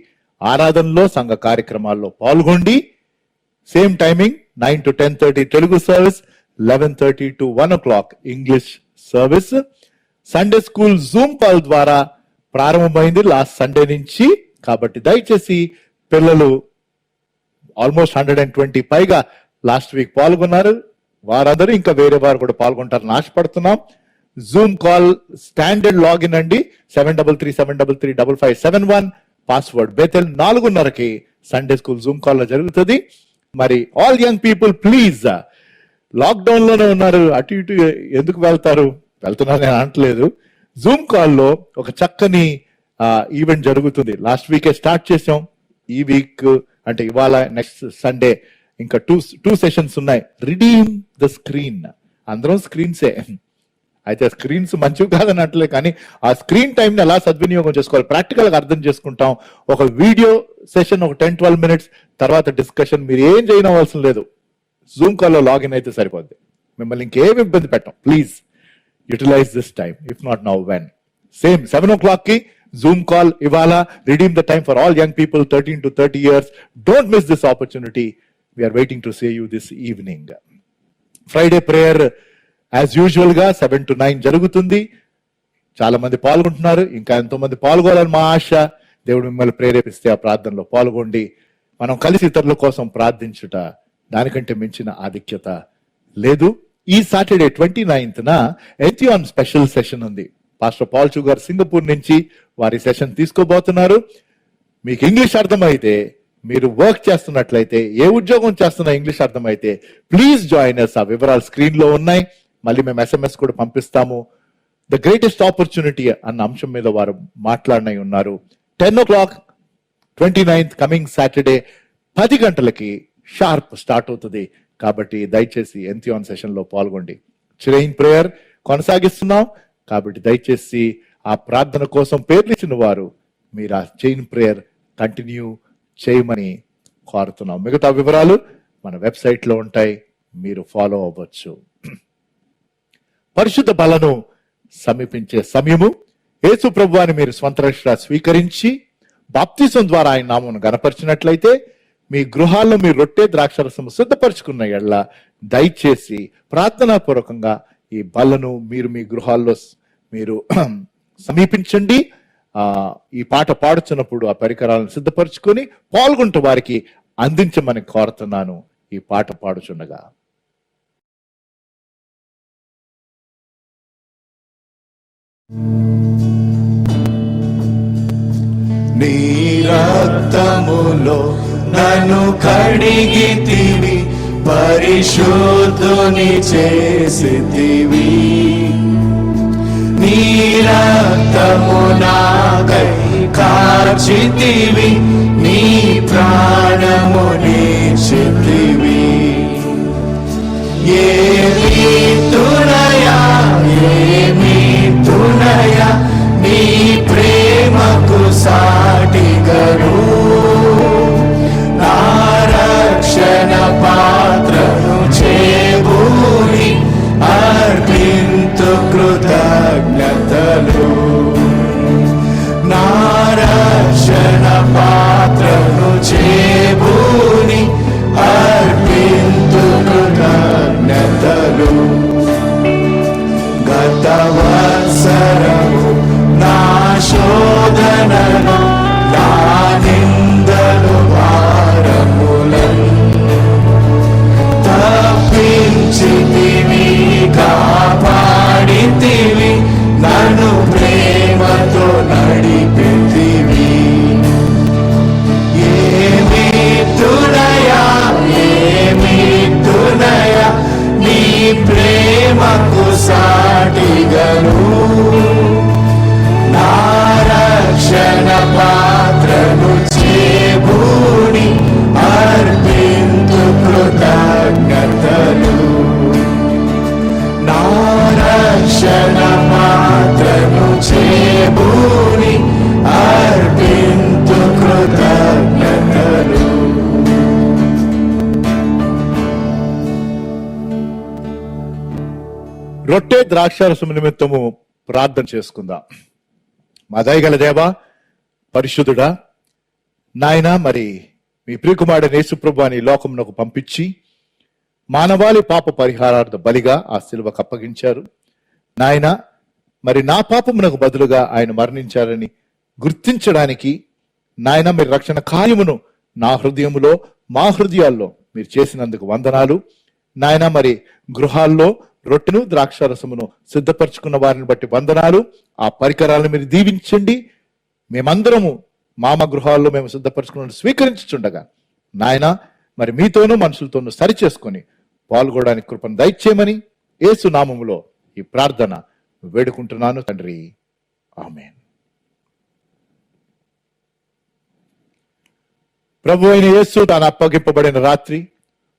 S1: ఆరాధనలో సంఘ కార్యక్రమాల్లో పాల్గొండి. Same timing 9 to 10:30 Telugu service, 11:30 to 1 o'clock English service. Sunday school Zoom call ద్వారా ప్రారంభమైంది లాస్ట్ సండే నుంచి. కాబట్టి దయచేసి పిల్లలు ఆల్మోస్ట్ 120 పైగా లాస్ట్ వీక్ పాల్గొన్నారు. వారందరూ ఇంకా వేరే వారు కూడా పాల్గొంటారని ఆశపడుతున్నాం. జూమ్ కాల్ స్టాండర్డ్ లాగిన్ అండి, 7337335571. Password Bethel. 4:30కి సండే స్కూల్ జూమ్ కాల్ లో జరుగుతుంది. మరి all young people please, lockdown లోనే ఉన్నారు, అటు ఇటు ఎందుకు వెళ్తారు? వెళ్తున్నారు నేను అనట్లేదు. జూమ్ కాల్లో ఒక చక్కని ఈవెంట్ జరుగుతుంది. లాస్ట్ వీకే స్టార్ట్ చేసాం. ఈ వీక్ అంటే ఇవాళ నెక్స్ట్ సండే ఇంకా టూ సెషన్స్ ఉన్నాయి. Redeem the screen. అందరం స్క్రీన్సే, అయితే స్క్రీన్స్ మంచివి కాదని అంటలే, కానీ ఆ స్క్రీన్ టైం ని ఎలా సద్వినియోగం చేసుకోవాలి ప్రాక్టికల్ గా అర్థం చేసుకుంటాం. ఒక వీడియో సెషన్ ఒక 10-12 minutes, తర్వాత డిస్కషన్. మీరు ఏం చేయనవలసిన లేదు, జూమ్ కాల్ లో లాగిన్ అయితే సరిపోద్ది. మిమ్మల్ని ఇంకేమి ఇబ్బంది పెట్టాం. Please utilise this time, if not now when. Same 7 o'clock కి జూమ్ కాల్ ఇవాళ. Redeem the time for all young people 13 to 30 years. Don't miss this opportunity. We are waiting to see you this evening. Friday prayer as usual గా 7 to 9 జరుగుతుంది. చాలా మంది పాల్గొంటున్నారు. ఇంకా ఎంతో మంది పాల్గొనాలని మా ఆశ. దేవుడు మిమ్మల్ని ప్రేరేపిస్తే ఆ ప్రార్థనలో పాల్గొండి. మనం కలిసి ఇతరుల కోసం ప్రార్థించుట దానికంటే మించిన ఆధిక్యత లేదు. ఈ సాటర్డే 29th ఎథియాన్ స్పెషల్ సెషన్ ఉంది. పాస్టర్ పాల్ చూ గారు సింగపూర్ నుంచి వారి సెషన్ తీసుకోబోతున్నారు. మీకు ఇంగ్లీష్ అర్థమైతే, మీరు వర్క్ చేస్తున్నట్లయితే, ఏ ఉద్యోగం చేస్తున్నా ఇంగ్లీష్ అర్థమైతే ప్లీజ్ జాయిన్ us. ఆ వివరాలు స్క్రీన్ లో ఉన్నాయి. మళ్ళీ మేము SMS కూడా పంపిస్తాము. ద గ్రేటెస్ట్ ఆపర్చునిటీ అన్న అంశం మీద వారు మాట్లాడినై ఉన్నారు. 10 o'clock 29th కమింగ్ సాటర్డే 10 గంటలకి షార్ప్ స్టార్ట్ అవుతుంది. కాబట్టి దయచేసి ఎన్థియాన్ సెషన్ లో పాల్గొండి. చైన్ ప్రేయర్ కొనసాగిస్తున్నాం కాబట్టి దయచేసి ఆ ప్రార్థన కోసం పేర్లు ఇచ్చిన వారు మీరు ఆ చైన్ ప్రేయర్ కంటిన్యూ చేయమని కోరుతున్నాం. మిగతా వివరాలు మన వెబ్సైట్లో ఉంటాయి, మీరు ఫాలో అవ్వచ్చు. పరిశుద్ధ బలను సమీపించే సమయము. యేసు ప్రభువాని మీరు స్వంత రక్షగా స్వీకరించి బాప్తిసం ద్వారా ఆయన నామమును గణపరిచినట్లయితే మీ గృహాల్లో మీరు రొట్టె ద్రాక్షరసము సిద్ధపరచుకున్న ఎడల దయచేసి ప్రార్థనాపూర్వకంగా ఈ బలను మీరు మీ గృహాల్లో మీరు సమీపించండి. ఈ పాట పాడుతున్నప్పుడు ఆ పరికరాలను సిద్ధపరచుకొని పాల్గొంటూ వారికి అందించమని కోరుతున్నాను. ఈ పాట పాడుచుండగా
S2: నీ రక్తములో నన్ను కడిగితివి, పరిశుద్ధుని చేసితివి. నీ రక్తము నాకై కార్చితివి, నీ ప్రాణము నీచితివి. ఏమి తునయా నీ ప్రేమకు సాటిగను. నా రక్షణ పాత్రను చేబూని అర్పింతు కృతజ్ఞతలు. నా రక్షణ పాత్రను చేబూని అర్పింతు కృతజ్ఞతలు. గత వత్సరము నా శోధనను, నా నిందలు భారములను తప్పించితివి, కాపాడితివి, నన్ను ప్రేమతో నడిపితివి. ఏమి తునయా నీ ప్రేమకు సాటిగను. నా రక్షణ పాత్రను చేబూని అర్పింతు కృతజ్ఞతలు. నా రక్షణ పాత్రను చేబూని అర్పింతు కృతజ్ఞతలు.
S1: రొట్టె ద్రాక్షారసము నిమిత్తము ప్రార్థన చేసుకుందాం. మా దయగల దేవా, పరిశుద్ధుడా, నాయన, మరి మీ ప్రియకుమారుడైన యేసుప్రభువు అని లోకమునకు పంపించి మానవాళి పాప పరిహారార్థ బలిగా ఆ శిలువకు అప్పగించారు. నాయన, మరి నా పాపమునకు బదులుగా ఆయన మరణించారని గుర్తించడానికి నాయన మీరు రక్షణ కార్యమును నా హృదయములో, మా హృదయాల్లో మీరు చేసినందుకు వందనాలు. నాయన, మరి గృహాల్లో రొట్టెను ద్రాక్షారసమును సిద్ధపరచుకున్న వారిని బట్టి వందనాలు. ఆ పరికరాలను మీరు దీవించండి. మేమందరము మా గృహాల్లో మేము సిద్ధపరచుకున్న స్వీకరించుచుండగా నాయన, మరి మీతోనూ మనుషులతోనూ సరిచేసుకొని పాల్గొనడానికి కృపను దయచేయమని యేసు నామములో ఈ ప్రార్థన వేడుకుంటున్నాను తండ్రి, ఆమేన్. ప్రభు అయిన యేసు తాను అప్పగింపబడిన రాత్రి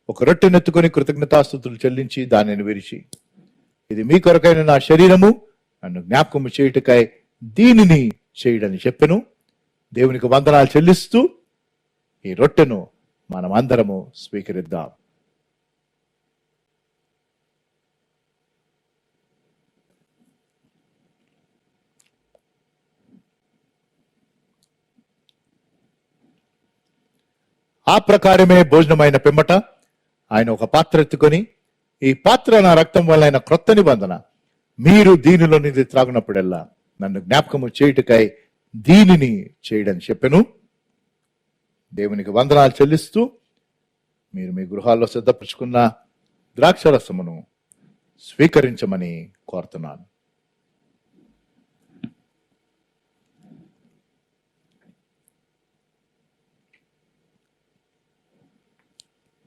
S1: ఒక రొట్టెనెత్తుకొని కృతజ్ఞతాస్తుతులు చెల్లించి దానిని విరిచి, ఇది మీ కొరకైన నా శరీరము, నన్ను జ్ఞాపకము చేయుటకై దీనిని చేయడని చెప్పెను. దేవునికి వందనాలు చెల్లిస్తూ ఈ రొట్టెను మనం అందరము స్వీకరిద్దాం. ఆ ప్రకారమే భోజనమైన పిమ్మట ఆయన ఒక పాత్ర ఎత్తుకొని, ఈ పాత్ర నా రక్తం వల్ల అయిన క్రొత్త నిబంధన, మీరు దీనిలో నిధి త్రాగునప్పుడల్లా నన్ను జ్ఞాపకము చేయుటకై దీనిని చేయడని చెప్పెను. దేవునికి వందనాలు చెల్లిస్తూ మీరు మీ గృహాల్లో సిద్ధపరచుకున్న ద్రాక్షరసమును స్వీకరించమని కోరుతున్నాను.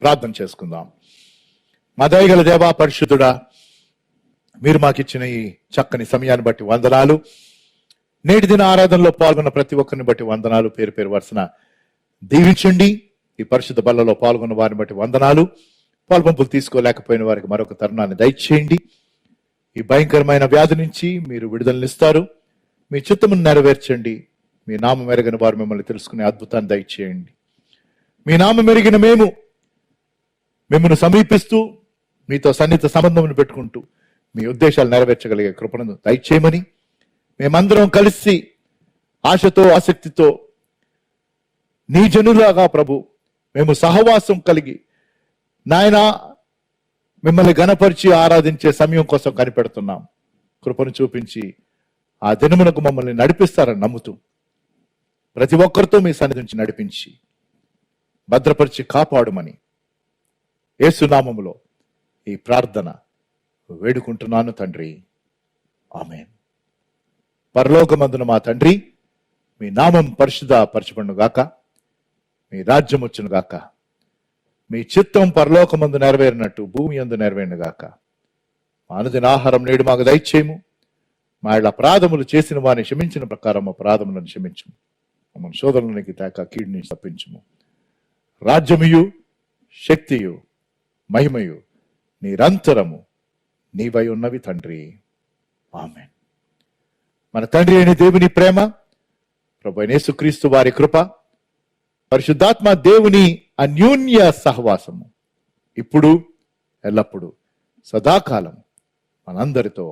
S1: ప్రార్థన చేసుకుందాం. మా దయగల దేవా, పరిశుద్ధుడా, మీరు మాకిచ్చిన ఈ చక్కని సమయాన్ని బట్టి వందనాలు. నేటి దిన ఆరాధనలో పాల్గొన్న ప్రతి ఒక్కరిని బట్టి వందనాలు. పేరు పేరు వరుసన దీవించండి. ఈ పరిశుద్ధ బల్లలో పాల్గొన్న వారిని బట్టి వందనాలు. పాల్పంపులు తీసుకోలేకపోయిన వారికి మరొక తరుణాన్ని దయచేయండి. ఈ భయంకరమైన వ్యాధి నుంచి మీరు విడుదలనిస్తారు. మీ చిత్తమును నెరవేర్చండి. మీ నామం ఎరగిన వారు మిమ్మల్ని తెలుసుకునే అద్భుతాన్ని దయచేయండి. మీ నామం ఎరిగిన మేము మిమ్మల్ని సమీపిస్తూ మీతో సన్నిహిత సంబంధమును పెట్టుకుంటూ మీ ఉద్దేశాలు నెరవేర్చగలిగే కృపను దయచేయమని మేమందరం కలిసి ఆశతో ఆసక్తితో నీ జనులాగా ప్రభు మేము సహవాసం కలిగి నాయనా మిమ్మల్ని గణపరిచి ఆరాధించే సమయం కోసం కనిపెడుతున్నాం. కృపను చూపించి ఆ దినమునకు మమ్మల్ని నడిపిస్తారని నమ్ముతూ ప్రతి ఒక్కరితో మీ సన్నిధి నుంచి నడిపించి భద్రపరిచి కాపాడుమని యేసునామములో ఈ ప్రార్థన వేడుకుంటున్నాను తండ్రి, ఆమేన్. పరలోకమందున మా తండ్రి, మీ నామం పరిశుద్ధపరచబడును గాక, మీ రాజ్యం వచ్చును గాక, మీ చిత్తం పరలోకమందు నెరవేరినట్టు భూమి యందు నెరవేరును గాక. మా అనుదిన ఆహారం నేడు మాకు దయచేయము. మా ఇళ్ళ అపరాధములు చేసిన వారిని క్షమించిన ప్రకారం మా అపరాధములను క్షమించుము. మమ్మల్ని శోధనలోనికి తేక కీడు నుంచి తప్పించుము. రాజ్యముయు శక్తియు మహిమయు నిరంతరము నీవై ఉన్నవి తండ్రి, ఆమేన్. మన తండ్రి అయిన దేవుని ప్రేమ, ప్రభువైన యేసుక్రీస్తు వారి కృప, పరిశుద్ధాత్మ దేవుని అన్యోన్య సహవాసము ఇప్పుడు ఎల్లప్పుడు సదాకాలం మనందరితో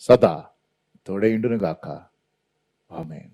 S1: సదా తోడైండునుగాక, ఆమేన్.